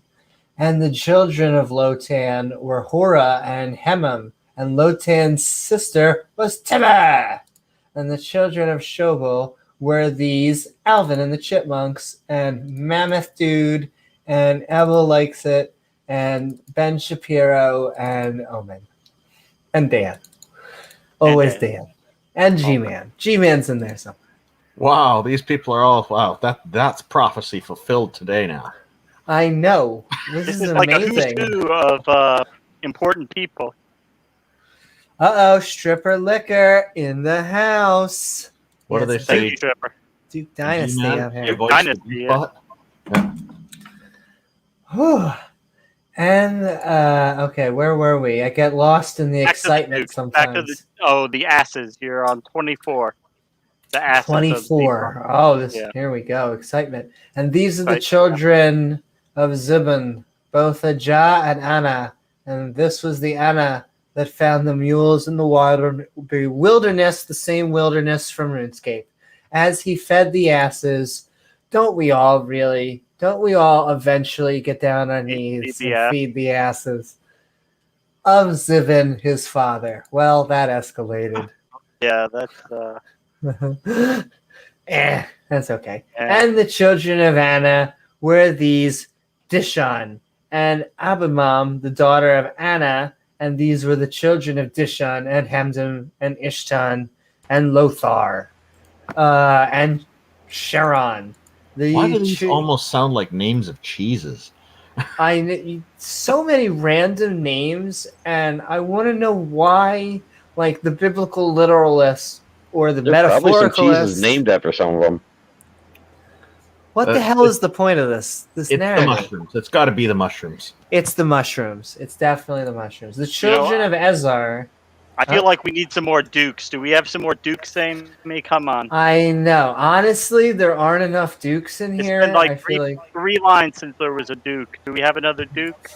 And the children of Lotan were Hora and Hemam. And Lotan's sister was Timah. and the children of Shobal were these Alvin and the Chipmunks, and Mammoth Dude, and Abel Likes It, and Ben Shapiro, and Omen, and Dan. Always Dan. And G-Man. G-Man's in there somewhere. Wow, these people are all that's prophecy fulfilled today now. I know. This is like amazing. a who's who of important people. Uh-oh, stripper liquor in the house. What do they say? Duke Dynasty out here. Dynasty, yeah. Whew. And okay, where were we? I get lost in the excitement sometimes. The asses. You're on 24. The asses. 24. Oh, here we go. Excitement. And these are the children of Zibun, both Ajah and Anna. And this was the Anna that found the mules in the wilderness, the same wilderness from RuneScape. As he fed the asses, don't we all eventually get down on our knees and feed the asses of Zibun, his father? Well, that escalated. Yeah, that's that's okay. And the children of Anna were these Dishon and Abimam, the daughter of Anna, and these were the children of Dishon and Hamdan and Ishtan and Lothar and Sharon. Why do these almost sound like names of cheeses? So many random names, and I want to know why, like the biblical literalists or the metaphoricalists. Probably some cheeses named after some of them. What the hell is the point of this narrative? The mushrooms. It's got to be the mushrooms. It's the mushrooms. It's definitely the mushrooms. The children of Ezar. I feel like we need some more dukes. Do we have some more dukes, Amy? Come on. I know. Honestly, there aren't enough dukes in here. It's been three lines since there was a duke. Do we have another duke?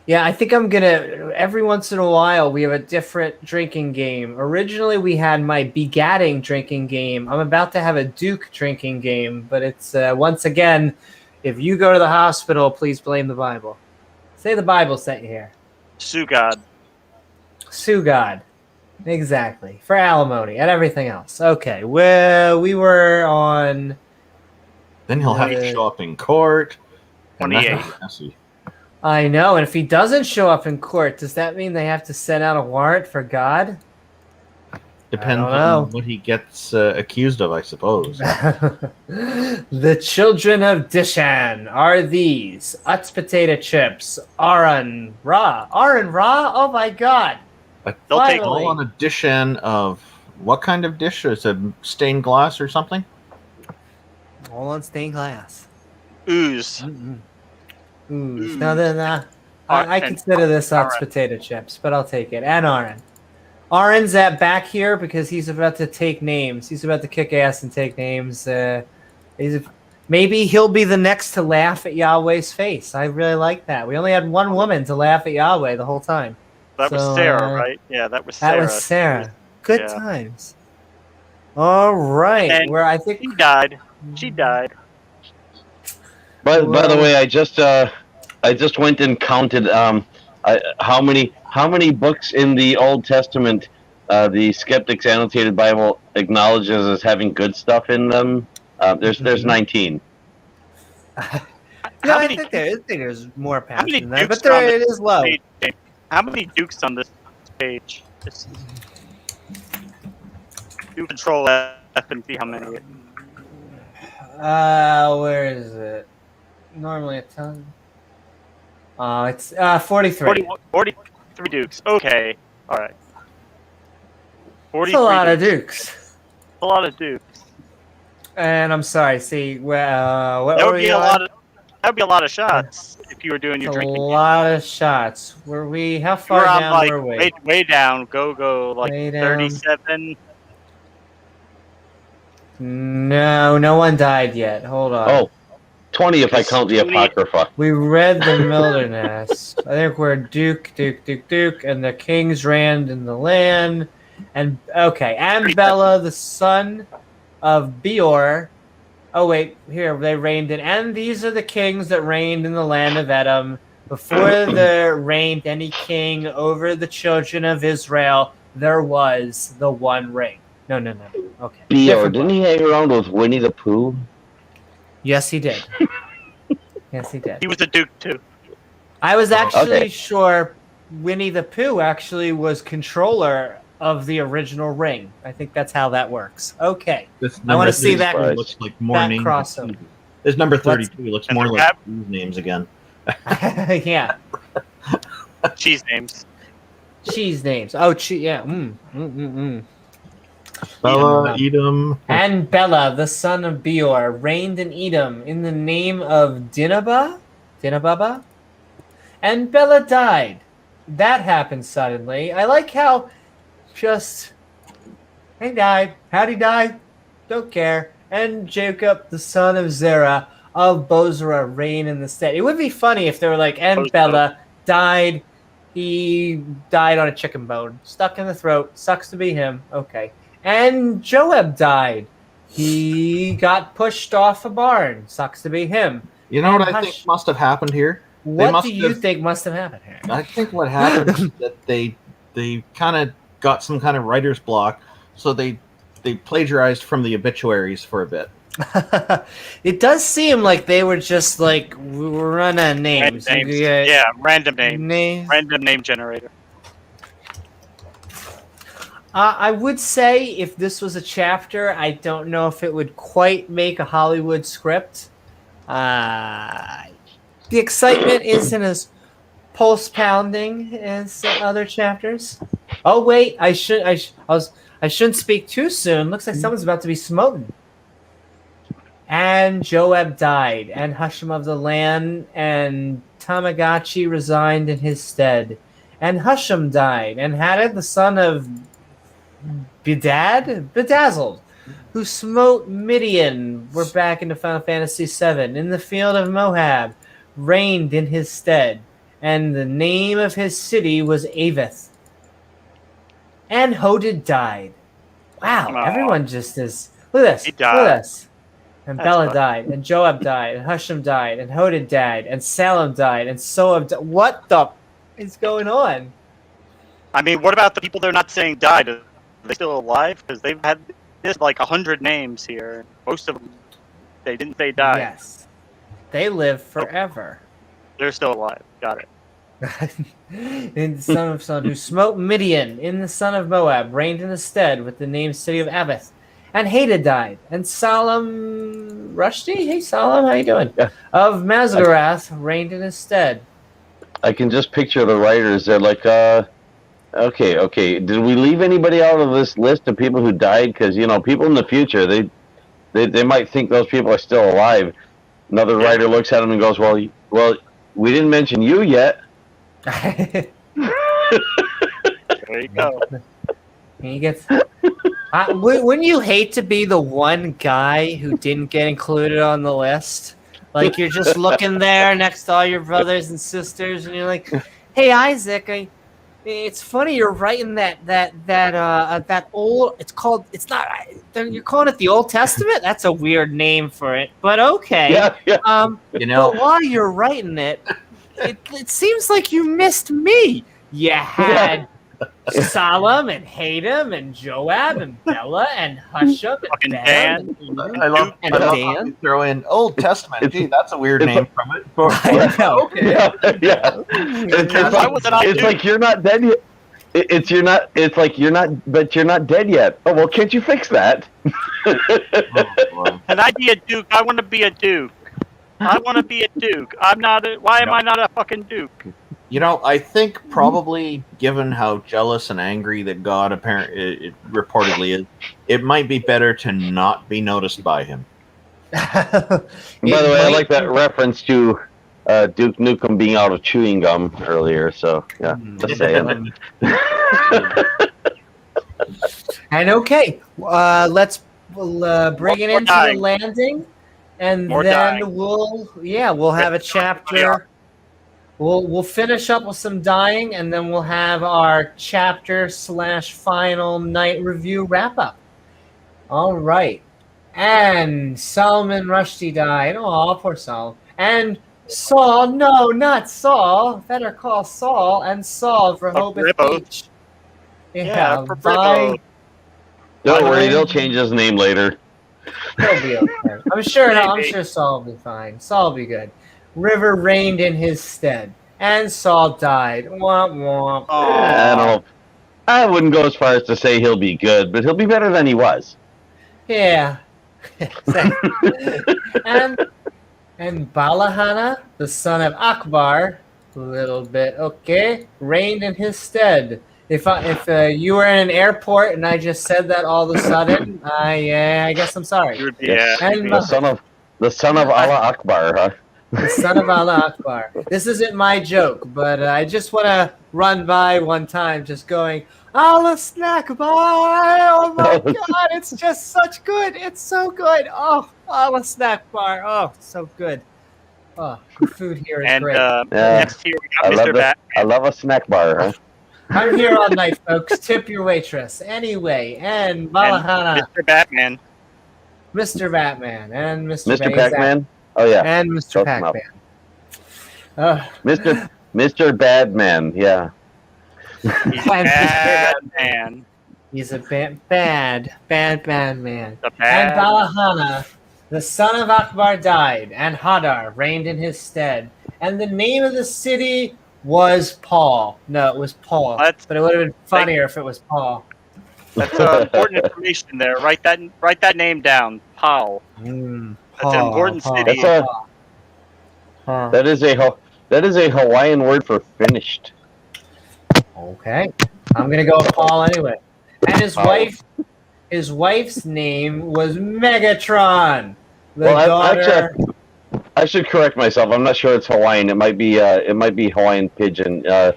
Yeah, I think I'm gonna. Every once in a while, we have a different drinking game. Originally, we had my begatting drinking game. I'm about to have a Duke drinking game, but it's once again, if you go to the hospital, please blame the Bible. Say the Bible sent you here. Sue God. Sue God. Exactly. For alimony and everything else. Okay, well, we were on. Then he'll have to show up in court. 28. I know, and if he doesn't show up in court, does that mean they have to send out a warrant for God? Depends on what he gets accused of, I suppose. The children of Dishan are these: Utz potato chips, Aran Ra. Oh my God! They'll take all on a Dishan of what kind of dish? Is it stained glass or something? All on stained glass. Ooze. Ooze. No. I consider this Utz potato chips, but I'll take it. And Aran. Aran's back here because he's about to take names. He's about to kick ass and take names. Maybe he'll be the next to laugh at Yahweh's face. I really like that. We only had one woman to laugh at Yahweh the whole time. That was Sarah, right? Yeah, that was Sarah. That was Sarah. Good times. All right. And where I think she died. She died. By the way, I just went and counted how many books in the Old Testament the Skeptic's Annotated Bible acknowledges as having good stuff in them. There's 19. I think there's more past than that, but it is low. How many dukes on this page? Do Control F and see how many. Where is it? Normally a ton. It's 43. 43 dukes. Okay. All right. 43 That's a lot of dukes. A lot of dukes. And I'm sorry. See, what that were would be a lot of. That would be a lot of shots if you were doing your drinking. A lot of shots. Were we? How far down were we? Way down. Go. Like 37. No one died yet. Hold on. Oh, 20 if I count the Apocrypha. We read the Wilderness. I think we're Duke, and the kings reigned in the land. And and Bela, the son of Beor. Oh wait, here they reigned in, and these are the kings that reigned in the land of Edom. Before there reigned any king over the children of Israel, there was the one ring. No. Okay. Beor, Different didn't book. he hang around with Winnie the Pooh? Yes, he did. Yes, he did. He was a duke too. I was actually Okay. sure Winnie the Pooh actually was controller of the original ring. I think that's how that works. Okay. This I want number to see 32 that. looks like more that names. crossover. This number 32 looks And more the like rap- these names again. Yeah. Cheese names. Cheese names. Oh, yeah. Bella, Edom. Edom. And Bela, the son of Beor, reigned in Edom in the name of Dinababa? And Bela died. That happened suddenly. I like how just he died. How'd he die? Don't care. And Jacob, the son of Zerah of Bozrah, reigned in the stead. It would be funny if they were like, and Bela died. He died on a chicken bone, stuck in the throat. Sucks to be him. Okay. And Joab died. He got pushed off a barn. Sucks to be him. You know what I think must have happened here? What do you think must have happened here? I think what happened is that they kind of got some kind of writer's block, so they plagiarized from the obituaries for a bit. It does seem like they were just like run out of names. Random names. Yeah, Yeah, random names. names. Random name generator. I would say if this was a chapter, I don't know if it would quite make a Hollywood script. The excitement isn't as pulse pounding as other chapters. Oh wait, I shouldn't speak too soon. Looks like someone's about to be smoten. And Joab died, and Husham of the land and Tamagotchi resigned in his stead. And Husham died, and Hadad, the son of Bedazzled, who smote Midian. We're back into Final Fantasy VII. In the field of Moab, reigned in his stead, and the name of his city was Avith. And Hoded died. Wow, Aw. everyone just is. Look at this. He Look died. at this. And That's Bela fun. died, and Joab died, and Husham died, and Hoded died, and Salem died, and Soab died. What the is going on? I mean, what about the people they're not saying died? Are they still alive? Because they've had this like 100 names here. Most of them, they didn't say died. Yes. They live forever. They're still alive. Got it. In the son of Son, who smote Midian in the son of Moab, reigned in his stead with the name city of Avith. And Hadad died. And Salam Rushdie, hey Salam, how you doing? Yeah. Of Mazgarath reigned in his stead. I can just picture the writers. They're like, okay. Did we leave anybody out of this list of people who died? Because people in the future, they might think those people are still alive. Another writer looks at them and goes, well, we didn't mention you yet. There you go. He gets. Wouldn't you hate to be the one guy who didn't get included on the list? Like you're just looking there next to all your brothers and sisters, and you're like, "Hey, Isaac, it's funny you're writing that old. It's not. You're calling it the Old Testament. That's a weird name for it, but okay. Yeah. But while you're writing it, it seems like you missed me. You had." Salam and Hadam and Joab and Bela and Husham and Fucking Ben Dan. and I love And how Dan. you throw in Old Testament. Gee, that's a weird it's name like- from it. I know. Okay. Yeah. Why was it not It's you? like you're not dead yet. It's like you're not dead yet. Oh well, can't you fix that? Can I be a duke? I want to be a duke. I want to be a duke. I'm not. Why am I not a fucking duke? I think probably, given how jealous and angry that God it reportedly is, it might be better to not be noticed by him. By the way, I like that reference to Duke Nukem being out of chewing gum earlier. So yeah, just saying. And okay, let's bring it More into dying. the landing, and More then dying. we'll have a chapter. We'll finish up with some dying, and then we'll have our chapter/final night review wrap up. All right, and Solomon Rushdie died. Oh, poor Saul. And Saul, no, not Saul. Better call Saul and Saul for Rehoboth Rehoboth. Beach. Yeah, for by Rehoboth. Don't worry, they'll change his name later. He'll be okay. I'm sure Saul will be fine. Saul will be good. River reigned in his stead, and Saul died. Womp womp. I don't know. I wouldn't go as far as to say he'll be good, but he'll be better than he was. Yeah. and Balahana, the son of Akbar, a little bit okay, reigned in his stead. If you were in an airport and I just said that all of a sudden, I guess I'm sorry. And the son of Allah Akbar, huh? The son of Allah Akbar. This isn't my joke, but I just want to run by one time, just going, Allah snack bar! Oh my God, it's just such good. It's so good. Oh, Allah snack bar. Oh, so good. Oh, the food here is great. Next here we got Mr. Batman. I love a snack bar, huh? I'm here all night, folks. Tip your waitress. Anyway, and Balahana. Mr. Batman. Mr. Batman. And Mr. Pac-Man? Oh, yeah. And Mr. Pac-Man. Mr. Badman, yeah. Batman. He's a bad man. The And Balahana, the son of Akbar, died, and Hadar reigned in his stead. And the name of the city was Paul. No, it was Paul. But it would have been funnier if it was Paul. That's important information there. Write that name down. Paul. That's an important city. That is a Hawaiian word for finished. Okay. I'm gonna go with Paul anyway. And his wife's name was Megatron. Daughter. Actually, I should correct myself. I'm not sure it's Hawaiian. It might be Hawaiian Pidgin.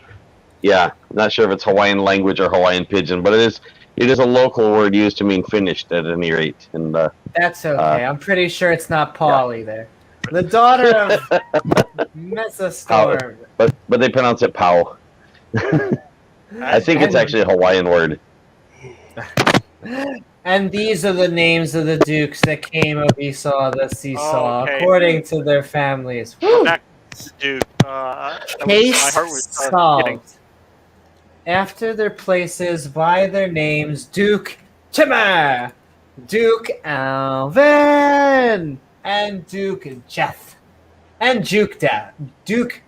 Yeah, not sure if it's Hawaiian language or Hawaiian Pidgin, but it is a local word used to mean finished at any rate. And that's okay. I'm pretty sure it's not Paul either. The daughter of Mesostorm. But they pronounce it Pau. I think it's actually a Hawaiian word. And these are the names of the dukes that came of Esau the Seesaw, according to their families. Back to Duke. Case solved. After their places by their names, Duke Timur, Duke Alvin, and Duke Jeff, and Duke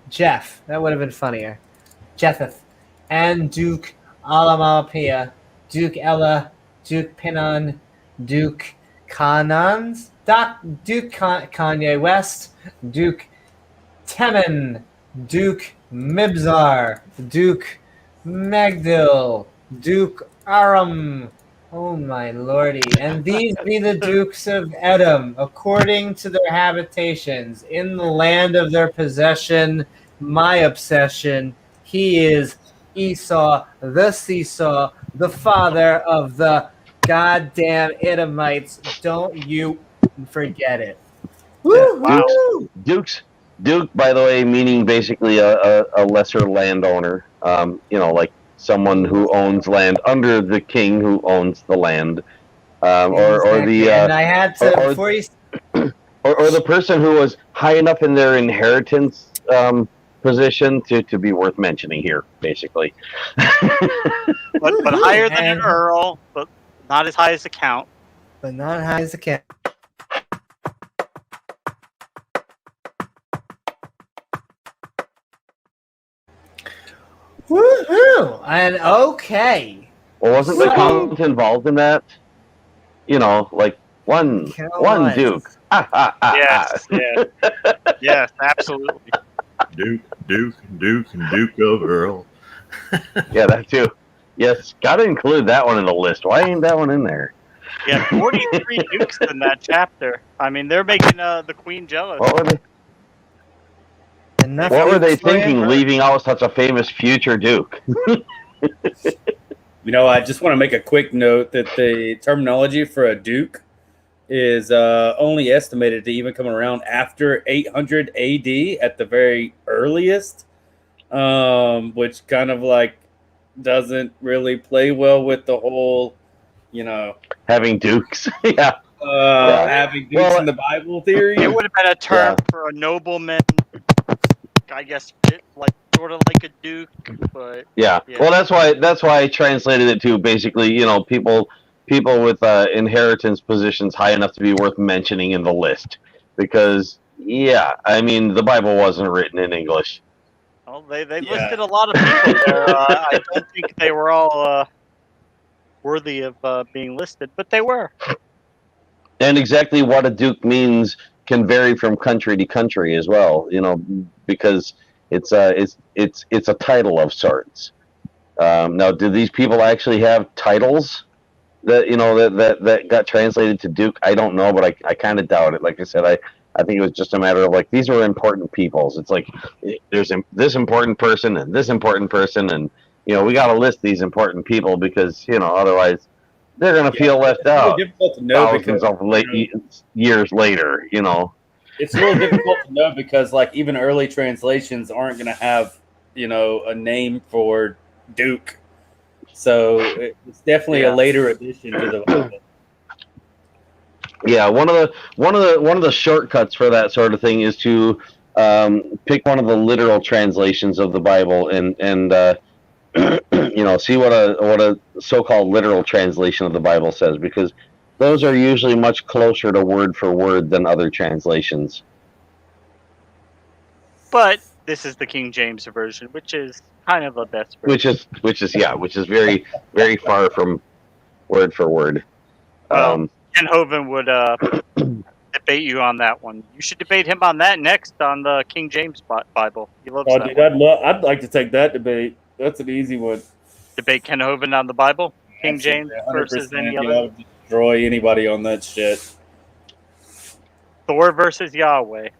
Jeff. That would have been funnier. Jetheth, and Duke Alamalapia, Duke Ella, Duke Pinon, Duke Kanans, Duke Kanye West, Duke Temin, Duke Mibzar, Duke Magdil, Duke Aram. Oh my lordy. And these be the dukes of Edom, according to their habitations, in the land of their possession, my obsession. He is Esau, the Seesaw, the father of the goddamn Edomites. Don't you forget it. Woo! Duke, by the way, meaning basically a lesser landowner. Like someone who owns land under the king who owns the land, or the person who was high enough in their inheritance position to be worth mentioning here, basically. but higher than an earl, but not as high as the count. But not as high as the count. Woohoo! And okay. Well, wasn't the count involved in that? Like one Duke. Yes, yes, absolutely. Duke of Earl. Yeah, that too. Yes, got to include that one in the list. Why ain't that one in there? Yeah, 43 dukes in that chapter. I mean, they're making the queen jealous. What were they thinking, leaving out such a famous future duke? I just want to make a quick note that the terminology for a duke is only estimated to even come around after 800 AD at the very earliest, which kind of like doesn't really play well with the whole, having dukes. Yeah. Having dukes in the Bible theory. It would have been a term for a nobleman, I guess, sort of like a duke, but yeah. Well, that's why I translated it to basically, people people with inheritance positions high enough to be worth mentioning in the list. Because, yeah, I mean, the Bible wasn't written in English. Well, they listed a lot of people there. I don't think they were all worthy of being listed, but they were. And exactly what a duke means can vary from country to country as well, because it's a title of sorts. Now, do these people actually have titles that got translated to duke? I don't know, but I kind of doubt it. Like I said, I think it was just a matter of like, these were important peoples. It's like there's this important person and this important person, and we got to list these important people because otherwise they're going to feel left out. Really difficult to know thousands of years later. It's really difficult to know because like even early translations aren't going to have a name for duke. So it's definitely a later addition to the Bible. Yeah, one of the shortcuts for that sort of thing is to pick one of the literal translations of the Bible and see what a so-called literal translation of the Bible says, because those are usually much closer to word for word than other translations. But this is the King James version, which is kind of the best version. Which is very, very far from word for word. Well, Ken Hovind would debate you on that one. You should debate him on that next on the King James Bible. He loves that. Dude, I'd like to take that debate. That's an easy one. Debate Ken Hovind on the Bible, King James versus any other. I would destroy anybody on that shit. Thor versus Yahweh,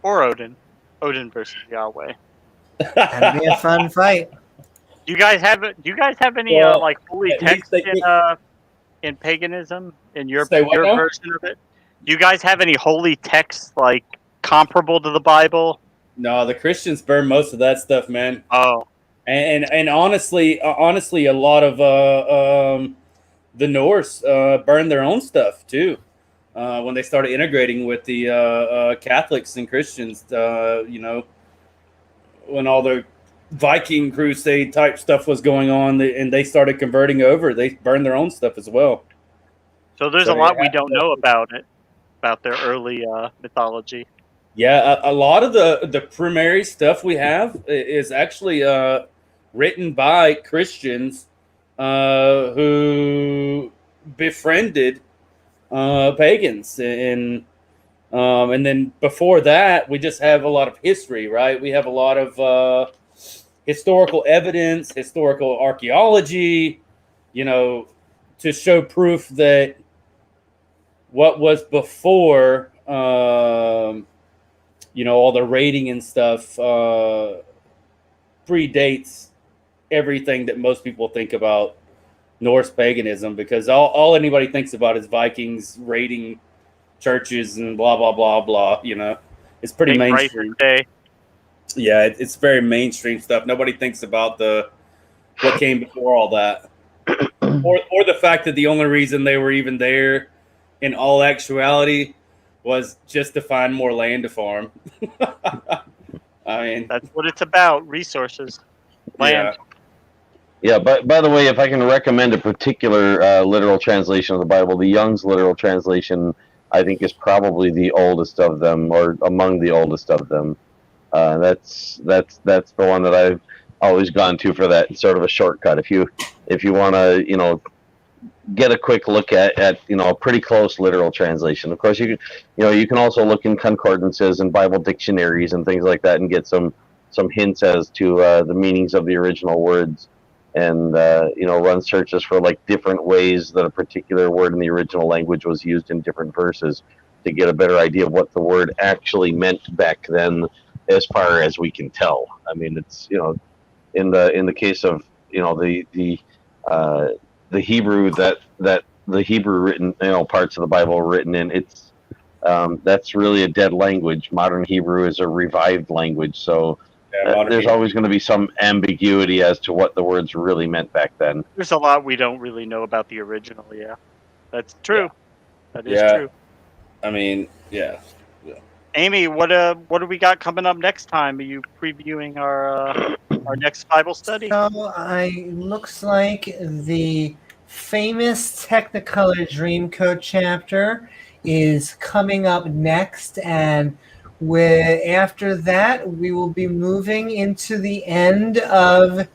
or Odin. Odin versus Yahweh. That'd be a fun fight. Do you guys have any like holy text in paganism in your version of it? Do you guys have any holy texts like comparable to the Bible? No, the Christians burn most of that stuff, man. Oh, and honestly, a lot of the Norse burned their own stuff too when they started integrating with the Catholics and Christians. When all the Viking crusade type stuff was going on, and they started converting over, they burned their own stuff as well. So there's a lot we don't know about their early mythology. Yeah, a lot of the primary stuff we have is actually written by Christians who befriended pagans, and then before that, we just have a lot of history, right? We have a lot of historical evidence, historical archaeology, to show proof that what was before, all the raiding and stuff predates everything that most people think about Norse paganism, because all anybody thinks about is Vikings raiding churches and blah, blah, blah, blah, It's pretty mainstream. Yeah, it's very mainstream stuff. Nobody thinks about what came before all that. or the fact that the only reason they were even there in all actuality was just to find more land to farm. I mean, that's what it's about, resources, land. Yeah, but by the way, if I can recommend a particular literal translation of the Bible, the Young's literal translation, I think, is probably the oldest of them, or among the oldest of them. That's the one that I've always gone to for that sort of a shortcut. If you want to, get a quick look at a pretty close literal translation. Of course, you can also look in concordances and Bible dictionaries and things like that and get some hints as to the meanings of the original words, and run searches for like different ways that a particular word in the original language was used in different verses to get a better idea of what the word actually meant back then, as far as we can tell. I mean, it's in the case of the Hebrew that the Hebrew written parts of the Bible are written in, it's that's really a dead language. Modern Hebrew is a revived language, so there's always going to be some ambiguity as to what the words really meant back then. There's a lot we don't really know about the original. Yeah, that's true. Yeah. That is true. I mean, yeah. Amy, what do we got coming up next time? Are you previewing our next Bible study? So looks like the famous Technicolor Dreamcoat chapter is coming up next, and after that we will be moving into the end of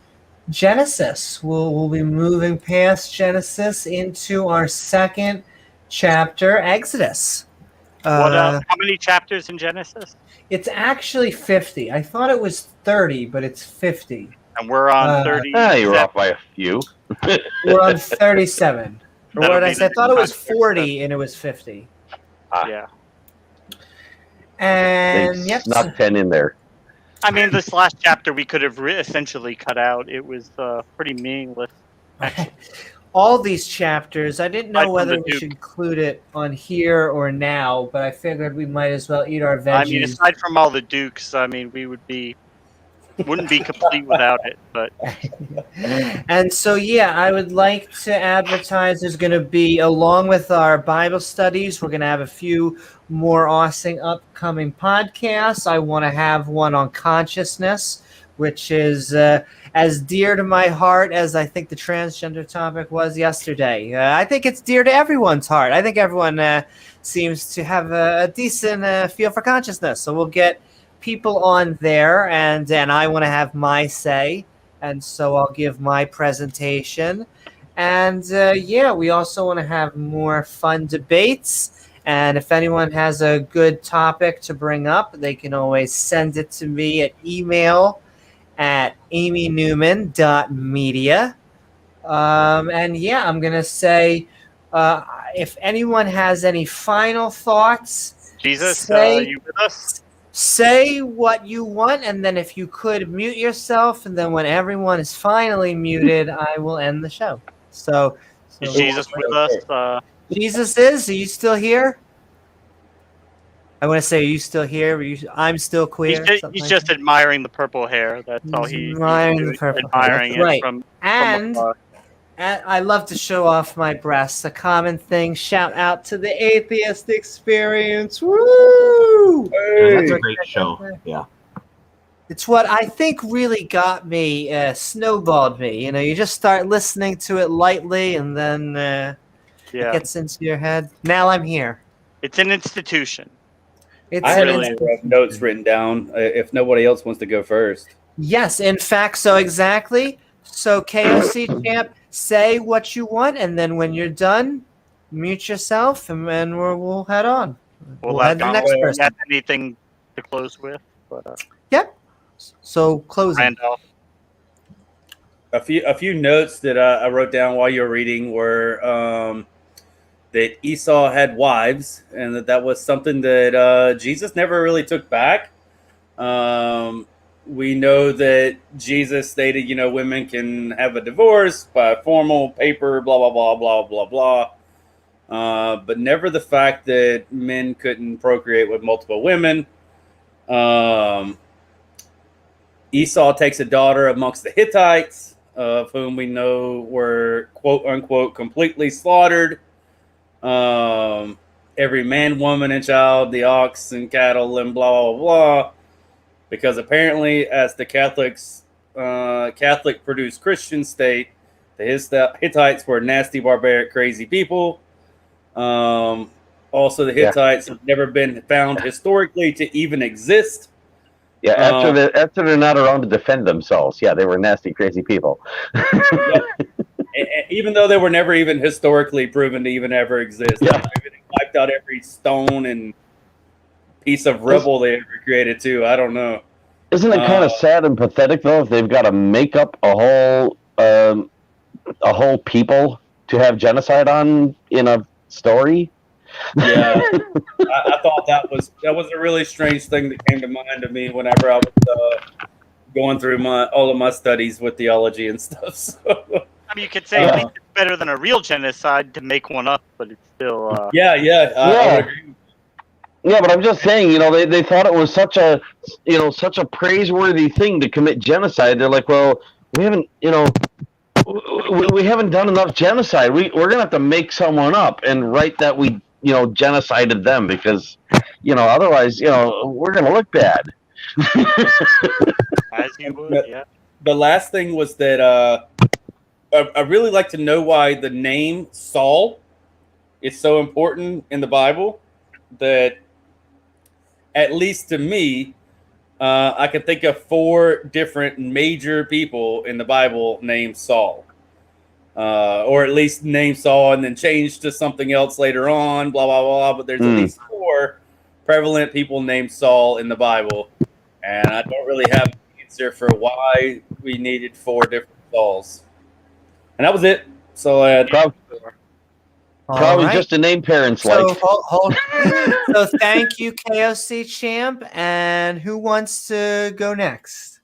Genesis. We'll be moving past Genesis into our second chapter, Exodus. How many chapters in Genesis? It's actually 50. I thought it was 30, but it's 50. And we're on 30. You were off by a few. We're on 37. Or what did I say? I thought it was 40 and it was 50. Yeah. And They snuck 10 in there. I mean, this last chapter we could have essentially cut out. It was pretty meaningless. All these chapters, I didn't know Aside from whether the we Duke. should include it on here or now, but I figured we might as well eat our veggies. I mean, aside from all the Dukes, I mean, we wouldn't be complete without it. But And so, yeah, I would like to advertise there's going to be, along with our Bible studies, we're going to have a few more awesome upcoming podcasts. I want to have one on consciousness, which is as dear to my heart as I think the transgender topic was yesterday. I think it's dear to everyone's heart. I think everyone seems to have a decent feel for consciousness. So we'll get people on there, and I want to have my say, and so I'll give my presentation. And yeah, we also want to have more fun debates. And if anyone has a good topic to bring up, they can always send it to me at email at amynewman.media. And yeah, I'm going to say, if anyone has any final thoughts, Jesus, you with us? Say what you want, and then if you could mute yourself, and then when everyone is finally muted, I will end the show. So Is Jesus with us? Jesus is? Are you still here? I want to say, are you still here? I'm still queer. He's just admiring the purple hair. That's all he's admiring doing, the purple admiring hair. it Right. from And I love to show off my breasts. A common thing. Shout out to the Atheist Experience. Woo! That's a great show. Yeah. It's what I think really got me, snowballed me. You know, you just start listening to it lightly, and then it gets into your head. Now I'm here. It's an institution. I had notes written down. If nobody else wants to go first. Yes, in fact, so exactly. So KOC champ, say what you want, and then when you're done, mute yourself, and then we'll head on. We'll head to the next person. Have anything to close with? But, Yep. So closing. Randolph. A few notes that I wrote down while you were reading were that Esau had wives, and that was something that Jesus never really took back. We know that Jesus stated, women can have a divorce by formal paper, blah, blah, blah, blah, blah, blah. But never the fact that men couldn't procreate with multiple women. Esau takes a daughter amongst the Hittites, of whom we know were, quote unquote, completely slaughtered. Every man, woman, and child, the ox and cattle, and blah, blah, blah. Because apparently, as the Catholic-produced Christian state, the Hittites were nasty, barbaric, crazy people. Also, the Hittites have never been found historically to even exist. Yeah, after they're not around to defend themselves, they were nasty, crazy people. Even though they were never even historically proven to even ever exist. They wiped out every stone and piece of rubble they ever created too. I don't know. Isn't it kind of sad and pathetic though if they've got to make up a whole people to have genocide on in a story? Yeah, I thought that was a really strange thing that came to mind to me whenever I was going through all of my studies with theology and stuff. So. I mean, you could say at least it's better than a real genocide to make one up, but it's still. I would agree. Yeah, but I'm just saying, they thought it was such a praiseworthy thing to commit genocide. They're like, well, we haven't, we haven't done enough genocide. We're gonna have to make someone up and write that we, genocided them because, Otherwise, we're gonna look bad. As you would, yeah. The last thing was that I really like to know why the name Saul is so important in the Bible. That, at least to me, I can think of 4 different major people in the Bible named Saul. Or at least named Saul and then changed to something else later on, blah, blah, blah. But there's at least 4 prevalent people named Saul in the Bible. And I don't really have an answer for why we needed 4 different Sauls. And that was it. So probably just a name parents like. So thank you, KOC Champ. And who wants to go next?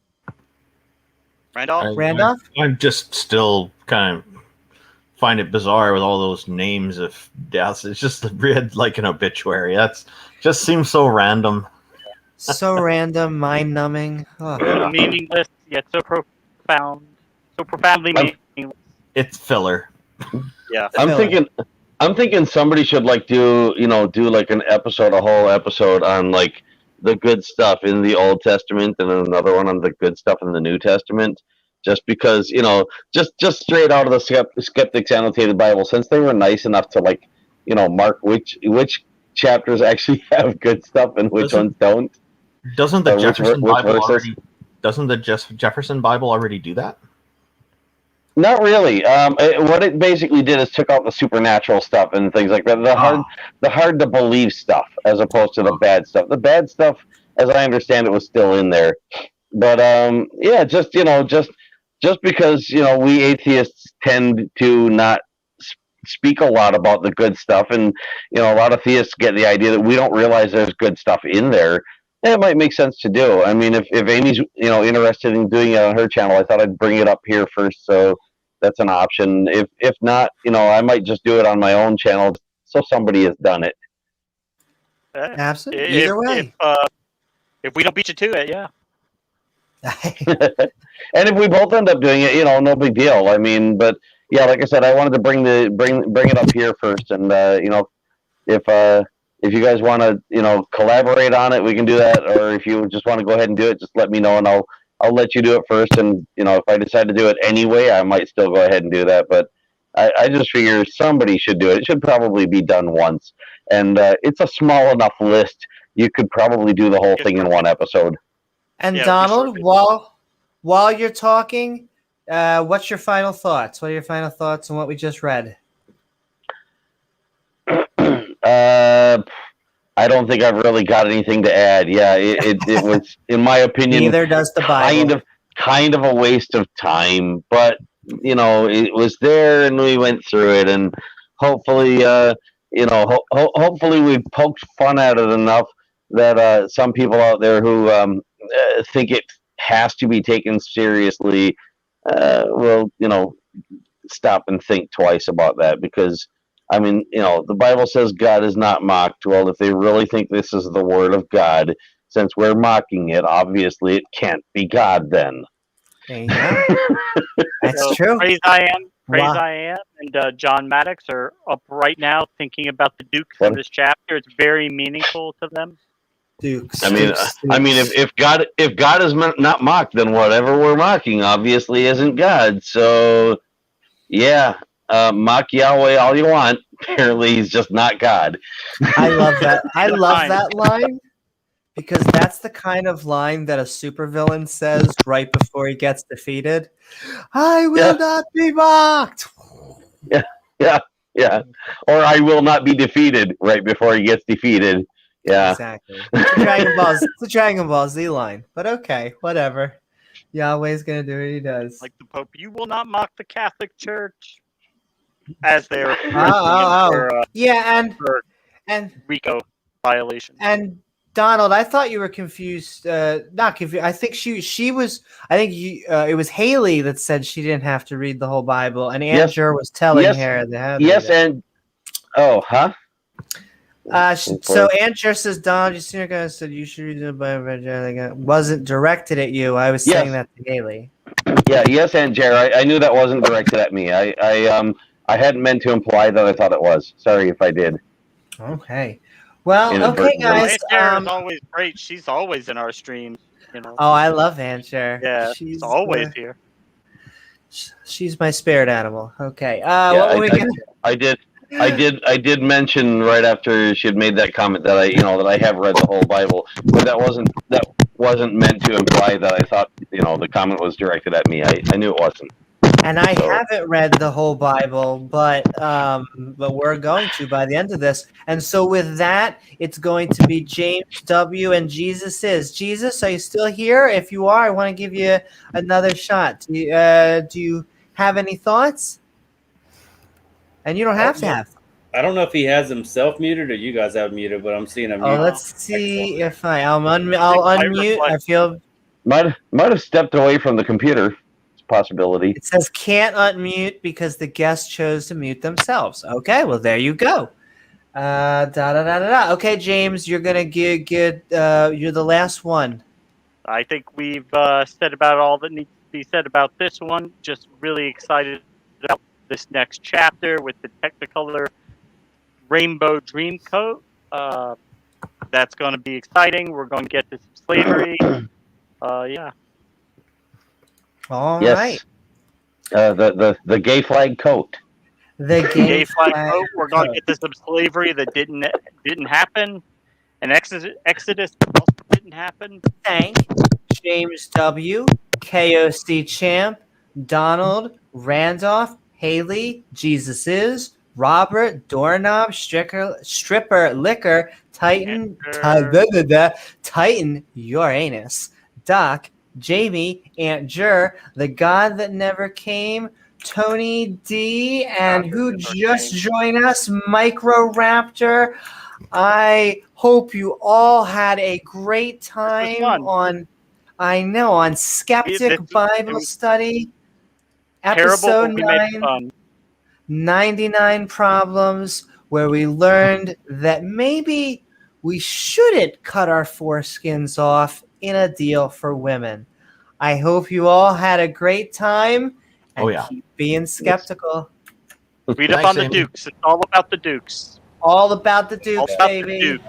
Randolph? I'm just still kind of find it bizarre with all those names of deaths. It's just read like an obituary. That's just seems so random. So random, mind-numbing. Oh. Meaningless, yet so profound. So profoundly meaningless. It's filler. Yeah. I'm thinking somebody should do like an episode, a whole episode on like the good stuff in the Old Testament and then another one on the good stuff in the New Testament. Just because, just straight out of the Skeptics Annotated Bible, since they were nice enough to mark which chapters actually have good stuff and which ones don't. Doesn't the Jefferson Bible already do that? Not really. What it basically did is took out the supernatural stuff and things like that. The hard to believe stuff, as opposed to the bad stuff. The bad stuff, as I understand it, was still in there. But just because we atheists tend to not speak a lot about the good stuff, and a lot of theists get the idea that we don't realize there's good stuff in there. It might make sense to do. I mean, if Amy's interested in doing it on her channel, I thought I'd bring it up here first, so that's an option. If not, I might just do it on my own channel, so somebody has done it. Absolutely. Either way. If we don't beat you to it, yeah. And if we both end up doing it, no big deal. I mean, but yeah, like I said, I wanted to bring it up here first, and if you guys want to, collaborate on it, we can do that. Or if you just want to go ahead and do it, just let me know, and I'll let you do it first. And if I decide to do it anyway, I might still go ahead and do that. But I just figure somebody should do it. It should probably be done once, and it's a small enough list. You could probably do the whole thing in one episode. And yeah, Donald, while you're talking, what's your final thoughts? What are your final thoughts on what we just read? I don't think I've really got anything to add. Yeah, it was, in my opinion, neither does the Bible. kind of a waste of time. But it was there, and we went through it, and hopefully, hopefully we poked fun at it enough that some people out there who think it has to be taken seriously will stop and think twice about that, because I mean, the Bible says God is not mocked. Well, if they really think this is the word of God, since we're mocking it, obviously it can't be God then. Yeah. That's true. Praise I Am, and John Maddox are up right now thinking about the Dukes in this chapter. It's very meaningful to them. Dukes. I mean, if God is not mocked, then whatever we're mocking obviously isn't God. So, yeah. Mock Yahweh all you want. Apparently, he's just not God. I love that. I love that line, because that's the kind of line that a supervillain says right before he gets defeated. I will not be mocked. Yeah. Or I will not be defeated right before he gets defeated. Yeah, exactly. It's a Dragon Ball Z line. But okay, whatever. Yahweh's gonna do what he does. Like the Pope, you will not mock the Catholic Church. As they're and RICO violation. And Donald, I thought you were confused. Not confused. I think she was. I think it was Haley that said she didn't have to read the whole Bible, and Andrew was telling her that. Yes, and so Andrew says, Donald, your senior guy said you should read the Bible. It wasn't directed at you. I was saying that to Haley. Yeah. Yes, and Jared, I knew that wasn't directed at me. I hadn't meant to imply that I thought it was. Sorry if I did. Okay. Well, okay, guys. Aunt Cher is always great. She's always in our stream. Oh, I love Aunt Cher. Yeah, she's always here. She's my spirit animal. Okay. I did mention right after she had made that comment that I have read the whole Bible, but that wasn't meant to imply that I thought the comment was directed at me. I knew it wasn't. And I haven't read the whole Bible, but we're going to by the end of this. And so with that, it's going to be James W. and Jesus is. Jesus, are you still here? If you are, I want to give you another shot. Do you have any thoughts? And you don't have to have. I don't know if he has himself muted or you guys have muted, but I'm seeing him. Oh, let's see if I'll unmute. I feel might have stepped away from the computer. Possibility. It says can't unmute because the guest chose to mute themselves. Okay, well there you go. Okay, James, you're gonna get you're the last one. I think we've said about all that needs to be said about this one. Just really excited about this next chapter with the Technicolor Rainbow Dream Coat. That's going to be exciting. We're going to get to some slavery. Yeah. All yes. right. The gay flag coat. The gay flag coat. We're going to get to some slavery that didn't happen, and Exodus also didn't happen. Thank James W, KOC Champ, Donald, Randolph, Haley, Jesus is, Robert, Doorknob, Stripper, Liquor, Titan, Titan, Uranus, Doc, Jamie, Aunt Jur, The God That Never Came, Tony D, and who just joined us, Micro Raptor. I hope you all had a great time on Skeptic Bible Study, episode 9, 99 Problems, where we learned that maybe we shouldn't cut our foreskins off in a deal for women. I hope you all had a great time and keep being skeptical. Read up on the Dukes. It's all about the Dukes. All about the Dukes, baby.